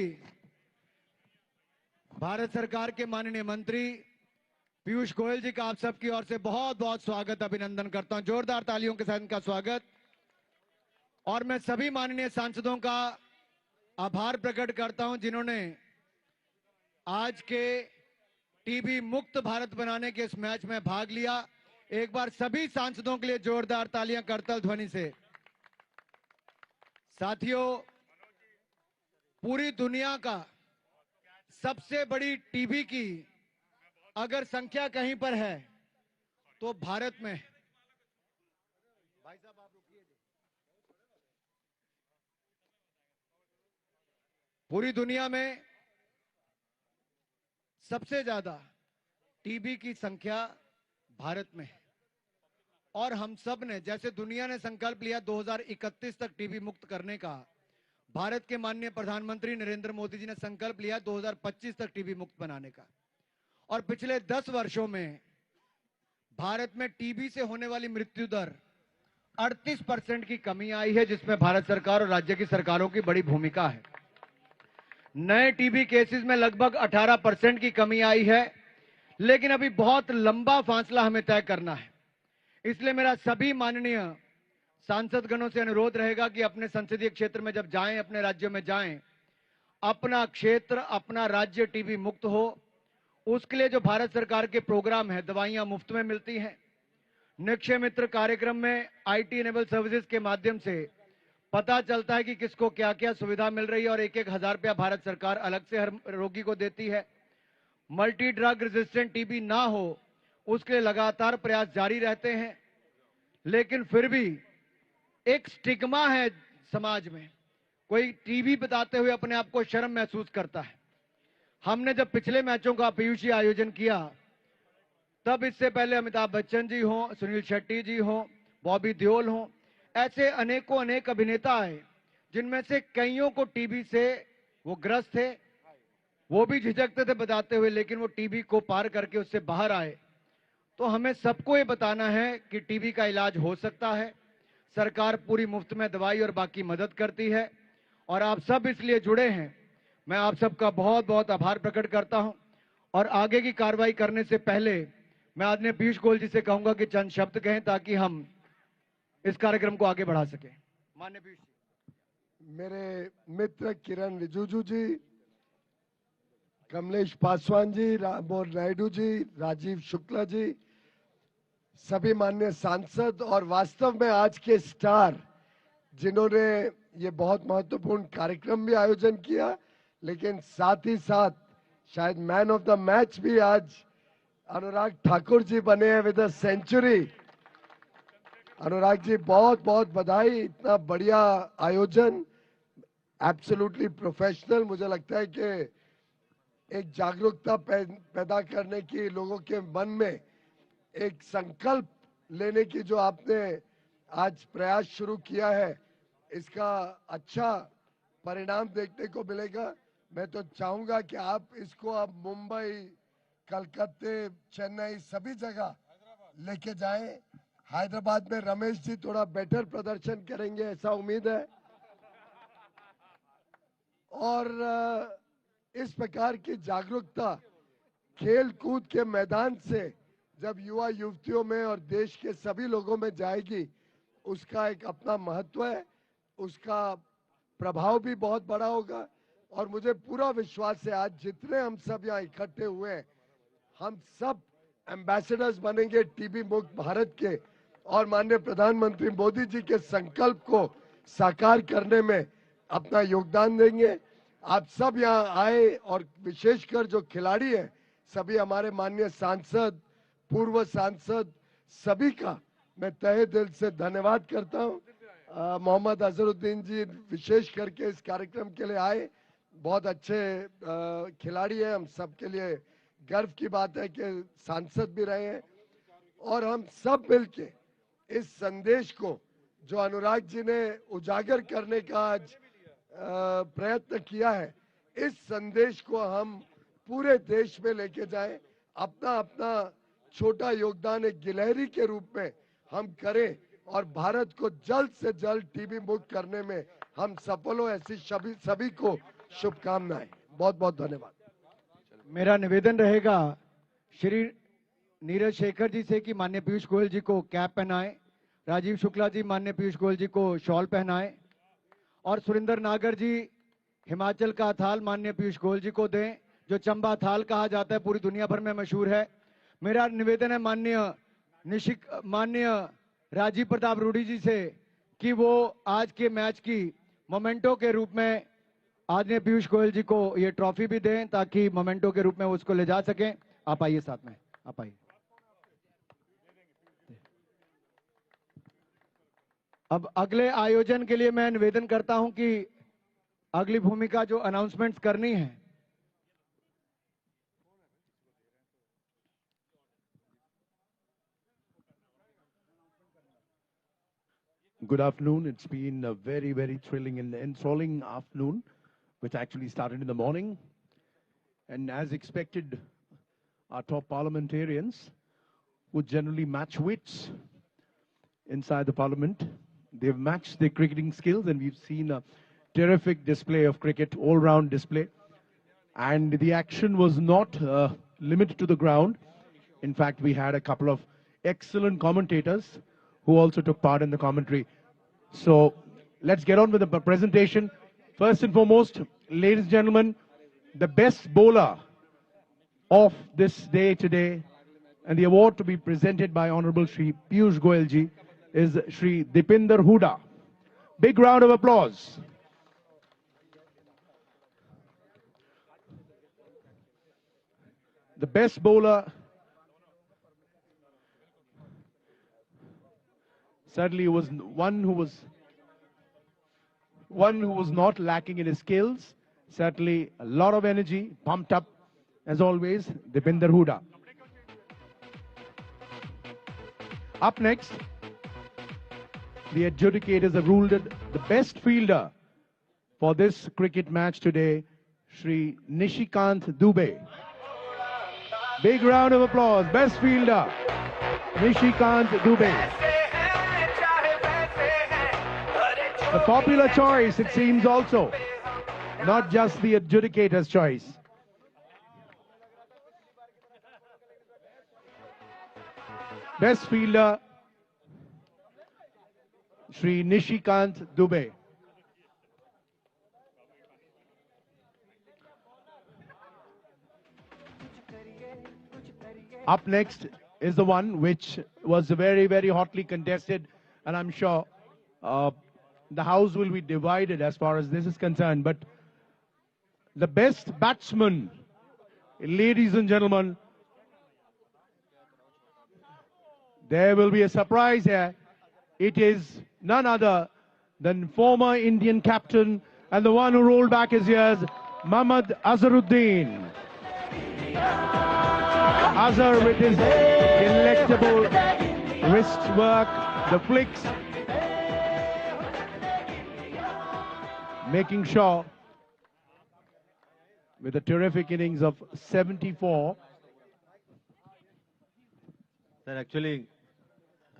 भारत सरकार के माननीय मंत्री पीयूष गोयल जी का आप सबकी ओर से बहुत बहुत स्वागत, अभिनंदन करता हूं। जोरदार तालियों के साथ इनका स्वागत। और मैं सभी माननीय सांसदों का आभार प्रकट करता हूं जिन्होंने आज के टीबी मुक्त भारत बनाने के इस मैच में भाग लिया। एक बार सभी सांसदों के लिए जोरदार तालियां करतल ध्वनि से। साथियों, पूरी दुनिया का सबसे बड़ी टीबी की अगर संख्या कहीं पर है तो भारत में। भाई साहब आप रुकिए। पूरी दुनिया में सबसे ज्यादा टीबी की संख्या भारत में है, और हम सब ने, जैसे दुनिया ने संकल्प लिया 2031 तक टीबी मुक्त करने का, भारत के माननीय प्रधानमंत्री नरेंद्र मोदी जी ने संकल्प लिया 2025 तक टीबी मुक्त बनाने का। और पिछले 10 वर्षों में भारत में टीबी से होने वाली मृत्यु दर 38% की कमी आई है, जिसमें भारत सरकार और राज्य की सरकारों की बड़ी भूमिका है। नए टीबी केसेस में लगभग 18% की कमी आई है, लेकिन अभी बहुत लंबा फासला हमें तय करना है। इसलिए मेरा सभी माननीय सांसदगणों से अनुरोध रहेगा कि अपने संसदीय क्षेत्र में जब जाएं, अपने राज्यों में जाएं, अपना क्षेत्र, अपना राज्य टीबी मुक्त हो। उसके लिए जो भारत सरकार के प्रोग्राम है, दवाइयां मुफ्त में मिलती हैं, निक्षय मित्र कार्यक्रम में आईटी इनेबल सर्विसेज के माध्यम से पता चलता है कि किसको क्या क्या सुविधा मिल रही है और 1-1 हजार रुपया भारत सरकार अलग से हर रोगी को देती है। मल्टी ड्रग रेजिस्टेंट टीबी ना हो उसके लिए लगातार प्रयास जारी रहते हैं, लेकिन फिर भी एक स्टिग्मा है समाज में। कोई टीबी बताते हुए अपने आप को शर्म महसूस करता है। हमने जब पिछले मैचों का पीयूषी आयोजन किया तब इससे पहले अमिताभ बच्चन जी हों, सुनील शेट्टी जी हों, बॉबी देओल हों, ऐसे अनेकों अनेक अभिनेता आए जिनमें से कईयों को टीबी से वो ग्रस्त थे, वो भी झिझकते थे बताते हुए, लेकिन वो टीबी को पार करके उससे बाहर आए। तो हमें सबको ये बताना है कि टीबी का इलाज हो सकता है। सरकार पूरी मुफ्त में दवाई और बाकी मदद करती है और आप सब इसलिए जुड़े हैं। मैं आप सबका बहुत बहुत आभार प्रकट करता हूं और आगे की कार्रवाई करने से पहले मैं आदरणीय पीयूष गोयल जी से कहूंगा कि चंद शब्द कहें ताकि हम इस कार्यक्रम को आगे बढ़ा सकें। माननीय पीयूष जी। मेरे मित्र किरण रिजिजू जी, कमलेश पासवान जी, राममोहन नायडू जी, राजीव शुक्ला जी, सभी माननीय सांसद और वास्तव में आज के स्टार जिन्होंने ये बहुत महत्वपूर्ण कार्यक्रम भी आयोजन किया, लेकिन साथ ही साथ शायद मैन ऑफ द मैच भी आज अनुराग ठाकुर जी बने हैं with a century. Anurag ji बहुत बहुत बधाई, इतना बढ़िया आयोजन, एब्सोल्युटली प्रोफेशनल। मुझे लगता है कि एक जागरूकता पैदा करने की, लोगों के मन में एक संकल्प लेने की जो आपने आज प्रयास शुरू किया है, इसका अच्छा परिणाम देखने को मिलेगा। मैं तो चाहूंगा कि आप इसको अब मुंबई, कलकत्ते, चेन्नई सभी जगह लेके जाएं। हैदराबाद में रमेश जी थोड़ा बेटर प्रदर्शन करेंगे ऐसा उम्मीद है। और इस प्रकार की जागरूकता खेल कूद के मैदान से जब युवा युवतियों में और देश के सभी लोगों में जाएगी, उसका एक अपना महत्व है, उसका प्रभाव भी बहुत बड़ा होगा। और मुझे पूरा विश्वास है आज जितने हम सब यहाँ इकट्ठे हुए हैं, हम सब एम्बेसडर्स बनेंगे टीबी मुक्त भारत के और माननीय प्रधानमंत्री मोदी जी के संकल्प को साकार करने में अपना योगदान देंगे। आप सब यहाँ आए और विशेषकर जो खिलाड़ी हैं, सभी हमारे माननीय सांसद, पूर्व सांसद, सभी का मैं तहे दिल से धन्यवाद करता हूँ। मोहम्मद अजहरुद्दीन जी विशेष करके इस कार्यक्रम के लिए आए, बहुत अच्छे खिलाड़ी हैं। हम सब के लिए गर्व की बात है कि सांसद भी रहे हैं और हम सब मिलके इस संदेश को जो अनुराग जी ने उजागर करने का आज प्रयत्न किया है, इस संदेश को हम पूरे देश में लेके जाएं। अपना अपना छोटा योगदान एक गिलहरी के रूप में हम करें और भारत को जल्द से जल्द टीबी मुक्त करने में हम सफल हो। ऐसी सभी को शुभकामनाएं। बहुत बहुत धन्यवाद। मेरा निवेदन रहेगा श्री नीरज शेखर जी से कि माननीय पीयूष गोयल जी को कैप पहनाएं, राजीव शुक्ला जी माननीय पीयूष गोयल जी को शॉल पहनाएं और सुरेंद्र नागर जी हिमाचल का थाल माननीय पीयूष गोयल जी को दें, जो चंबा थाल कहा जाता है, पूरी दुनिया भर में मशहूर है। मेरा निवेदन है माननीय राजीव प्रताप रूडी जी से कि वो आज के मैच की मोमेंटो के रूप में आदरणीय पीयूष गोयल जी को ये ट्रॉफी भी दें ताकि मोमेंटो के रूप में उसको ले जा सकें। आप आइए साथ में, आप आइए। अब अगले आयोजन के लिए मैं निवेदन करता हूं कि अगली भूमिका जो अनाउंसमेंट्स करनी है, Good afternoon. It's been a very, very thrilling and enthralling afternoon, which actually started in the morning. And as expected, our top parliamentarians, who generally match wits inside the parliament, they've matched their cricketing skills, and we've seen a terrific display of cricket, all-round display. And the action was not limited to the ground. In fact, we had a couple of excellent commentators who also took part in the commentary. So let's get on with the presentation. First and foremost, ladies and gentlemen, the best bowler of this day today, And the award to be presented by Honorable Shri Piyush Goyal ji is Shri Dipinder Hooda. Big round of applause. The best bowler certainly was one who was not lacking in his skills. Certainly a lot of energy, pumped up as always, Dipinder Hooda. Up next, the adjudicators have ruled it the best fielder for this cricket match today, Shri Nishikant Dubey. Big round of applause. Best fielder, Nishikant Dubey. The popular choice, it seems also, not just the adjudicator's choice. Best fielder, Shri Nishikant Dubey. Up next is the one which was very, very hotly contested, and I'm sure the house will be divided as far as this is concerned. But the best batsman, ladies and gentlemen, there will be a surprise here. It is none other than former Indian captain and the one who rolled back his years, Mohammad Azharuddin. Azhar with his delectable wrist work, the flicks, making sure with a terrific innings of 74. Sir, actually,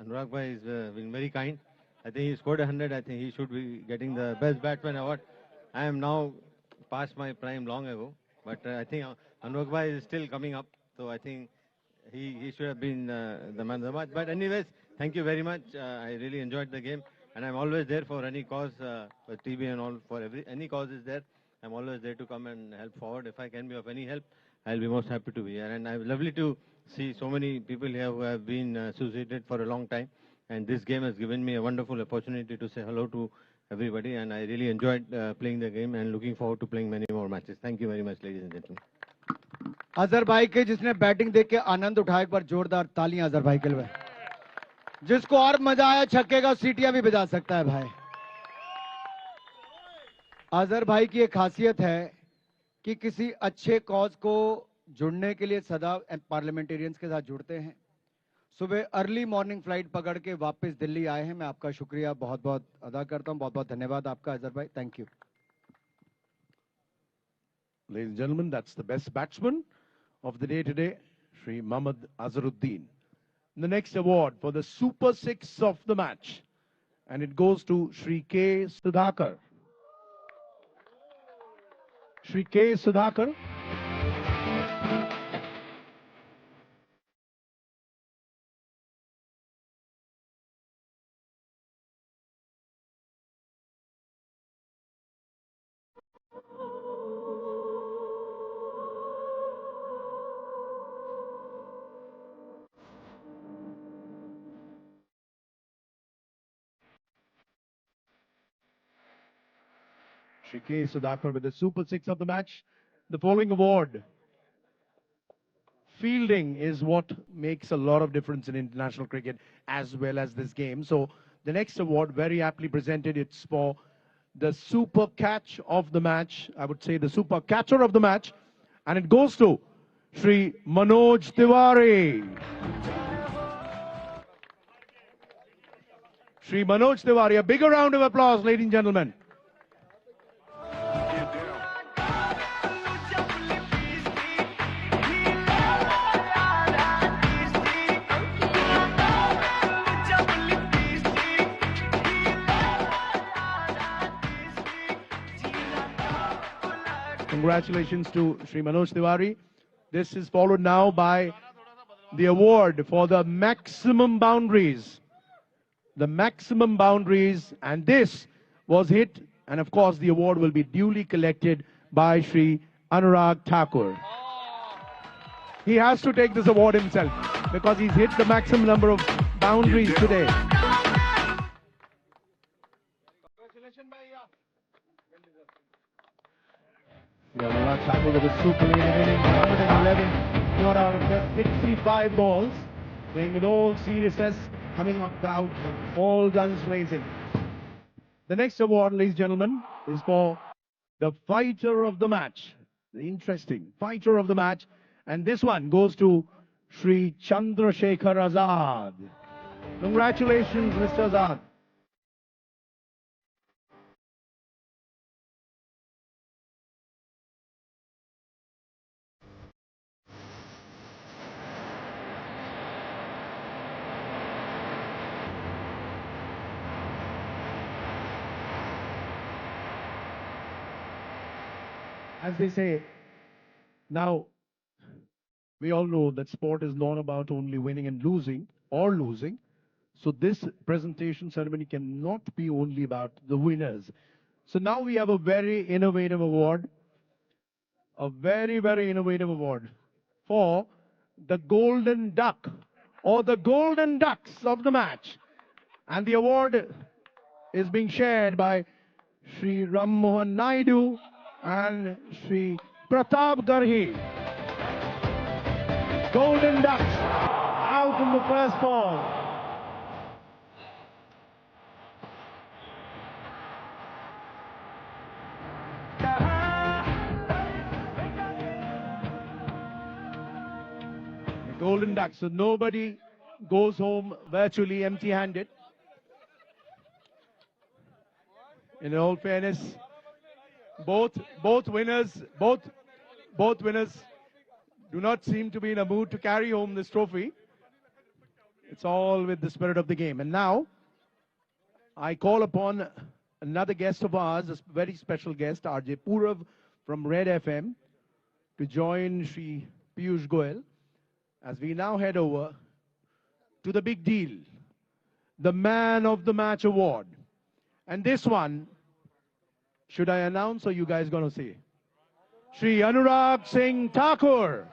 Anurag Bhai is being very kind. I think he scored 100. I think he should be getting the best batsman award. I am now past my prime long ago, but I think Anurag Bhai is still coming up. So I think he should have been the man of the match. But anyways, thank you very much. I really enjoyed the game, and I'm always there for any cause, for TB and all. For any cause is there, I'm always there to come and help forward. If I can be of any help, I'll be most happy to be here. And it's lovely to see so many people here who have been associated for a long time. And this game has given me a wonderful opportunity to say hello to everybody. And I really enjoyed playing the game and looking forward to playing many more matches. Thank you very much, ladies and gentlemen. Azhar भाई के जिसने batting देख के आनंद उठाया, एक बार जोरदार तालियां अजहर भाई के लिए। जिसको और मजा आया छक्के का सीटियां भी बजा सकता है भाई। अजहर भाई की एक खासियत है कि किसी अच्छे कॉज को जुड़ने के लिए सदा पार्लियामेंटेरियंस के साथ जुड़ते हैं। सुबह अर्ली मॉर्निंग फ्लाइट पकड़ के वापस दिल्ली आए हैं। मैं आपका शुक्रिया बहुत बहुत अदा करता हूं। बहुत बहुत धन्यवाद आपका अजहर भाई। Thank you. Ladies and gentlemen, that's the best batsman of the day today, Shri Mohammad Azharuddin. The next award for the Super Six of the match, and it goes to Shri K. Sudhakar. Shri K. Sudhakar. Shri K. Sudhakar with the Super Six of the match. The following award. Fielding is what makes a lot of difference in international cricket as well as this game. So the next award, very aptly presented, it's for the super catch of the match. I would say the super catcher of the match. And it goes to Shri Manoj Tiwari. Shri Manoj Tiwari, a bigger round of applause, ladies and gentlemen. Congratulations to Shri Manoj Tiwari. This is followed now by the award for the maximum boundaries. The maximum boundaries, and this was hit, and of course the award will be duly collected by Shri Anurag Thakur. He has to take this award himself. because he's hit the maximum number of boundaries today. Anurag Thakur with a superlative innings, 111 not out of just 65 balls, playing with all seriousness, coming up out, all guns blazing. The next award, ladies and gentlemen, is for the fighter of the match. The interesting fighter of the match. And this one goes to Shri Chandrasekhar Azad. Congratulations, Mr. Azad. As they say, now we all know that sport is not about only winning and losing or losing. So this presentation ceremony cannot be only about the winners. So now we have a very innovative award, a very, very innovative award for the Golden Duck or the Golden Ducks of the match. And the award is being shared by Shri Ram Mohan Naidu and Shri Pratap Garhi. Golden Ducks out in the first ball. The Golden Ducks, so nobody goes home virtually empty-handed. In all fairness, both winners do not seem to be in a mood to carry home this trophy. It's all with the spirit of the game. And now, I call upon another guest of ours, a very special guest, RJ Purav from Red FM, to join Shri Piyush Goyal as we now head over to the big deal, the Man of the Match Award. And this one, should I announce or you guys gonna say? Shri Anurag Singh Thakur.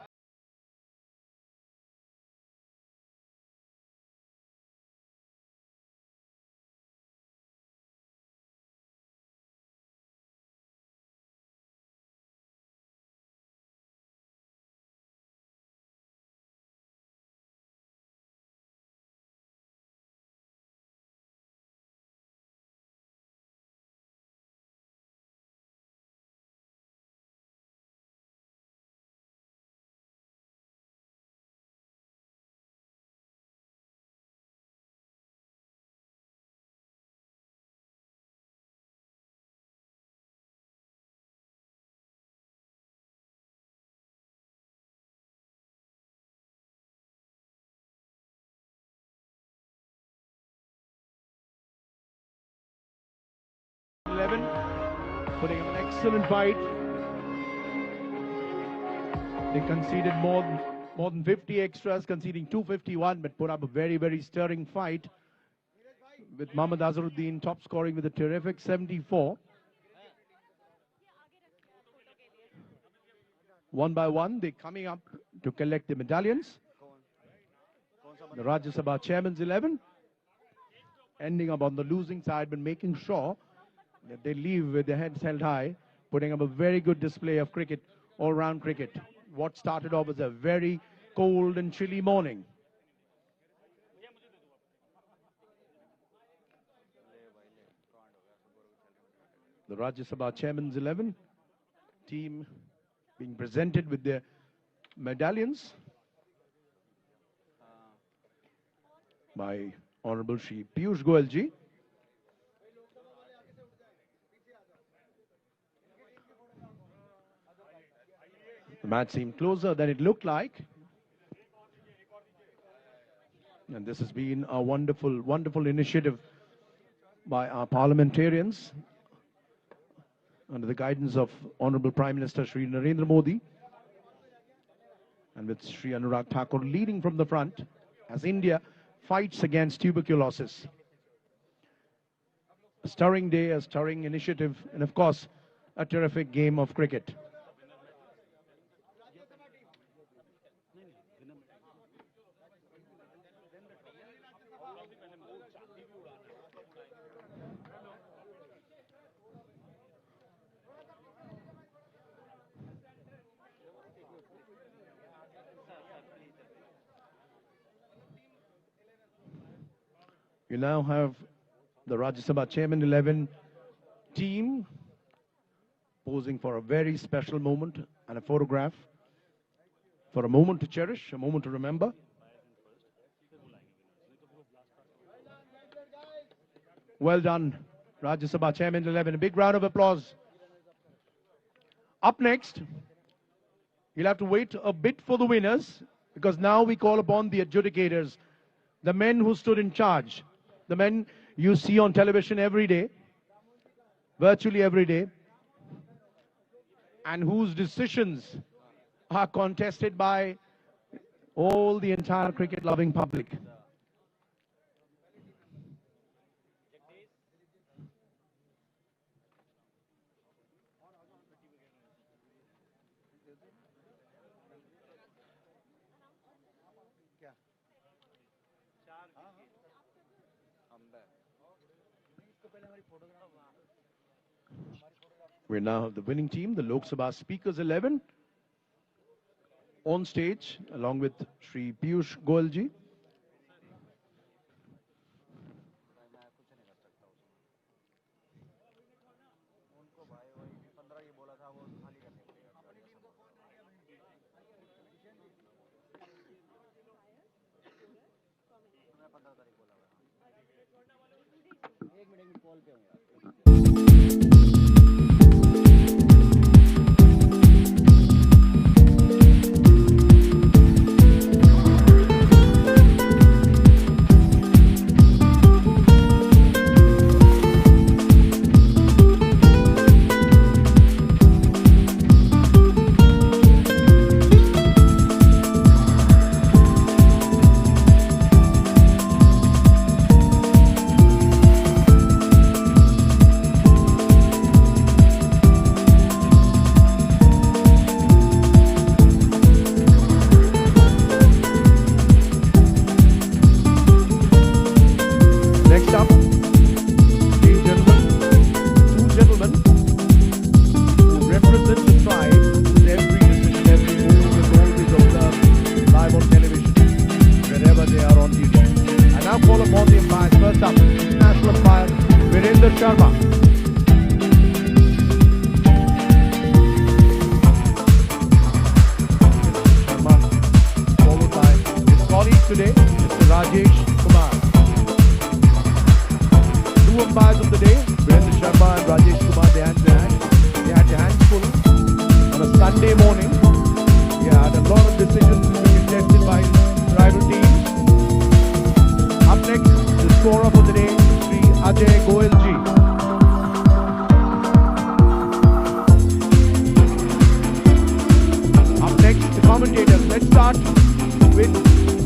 Putting up an excellent fight. They conceded more than 50 extras, conceding 251, but put up a very, very stirring fight with Mohammad Azharuddin top scoring with a terrific 74. One by one, they're coming up to collect the medallions. The Rajya Sabha Chairman's 11 ending up on the losing side, but making sure that they leave with their heads held high, putting up a very good display of cricket, all-round cricket. What started off as a very cold and chilly morning. The Rajya Sabha Chairman's 11 team being presented with their medallions by Honorable Shri Piyush Goyal ji. The match seemed closer than it looked like. And this has been a wonderful, wonderful initiative by our parliamentarians under the guidance of Honorable Prime Minister Shri Narendra Modi, and with Shri Anurag Thakur leading from the front as India fights against tuberculosis. A stirring day, a stirring initiative, and of course, a terrific game of cricket. You now have the Rajya Sabha Chairman 11 team posing for a very special moment and a photograph, for a moment to cherish, a moment to remember. Well done, Rajya Sabha Chairman 11. A big round of applause. Up next, you'll have to wait a bit for the winners, because now we call upon the adjudicators, the men who stood in charge, the men you see on television every day, virtually every day, and whose decisions are contested by all the entire cricket-loving public. We now have the winning team, the Lok Sabha Speakers 11, on stage along with Shri Piyush Goyal ji. Next up, two gentlemen who represent the tribe whose every decision, every move is always observed live on television, wherever they are on duty. I now call upon the umpires. First up, international umpire Virender Sharma. Sharma, followed by his colleague today, Mr. Rajesh Kumar. Two umpires of the day, Virender Sharma and Rajesh Kumar, they had their hands full on a Sunday morning. They had a lot of decisions which were contested by rival teams. Up next, the scorer for the day, Shri Ajay Goyal ji. Up next, the commentators. Let's start with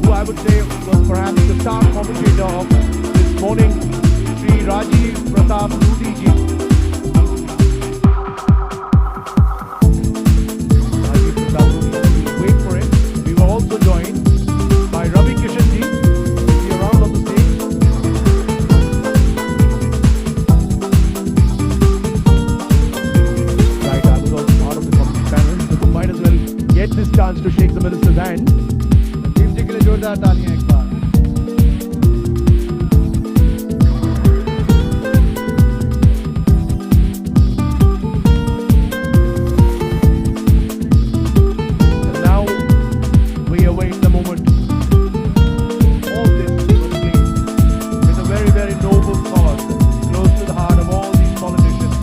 who I would say was perhaps the star commentator of this morning, Shri Rajiv Pratap Rudi ji. Rajiv Pratap Rudi ji, wait for it. We were also joined by Ravi Kishan ji. See you around on the stage. Right, I was also part of the committee panel, so we might as well get this chance to shake the minister's hand. Team जी के लिए जोरदार तालियां एक बार. And now we await the moment. All this was played with a very, very noble cause, close to the heart of all these politicians.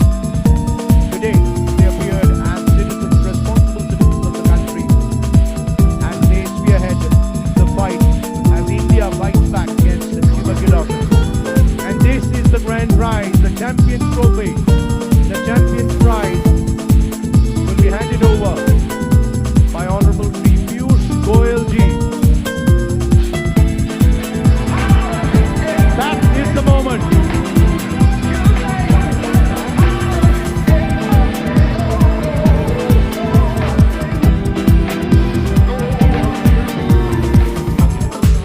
Today, they appeared as citizens, responsible citizens of the country, and they spearhead the fight as India fights back against tuberculosis. And this is the grand prize, the Champions Trophy.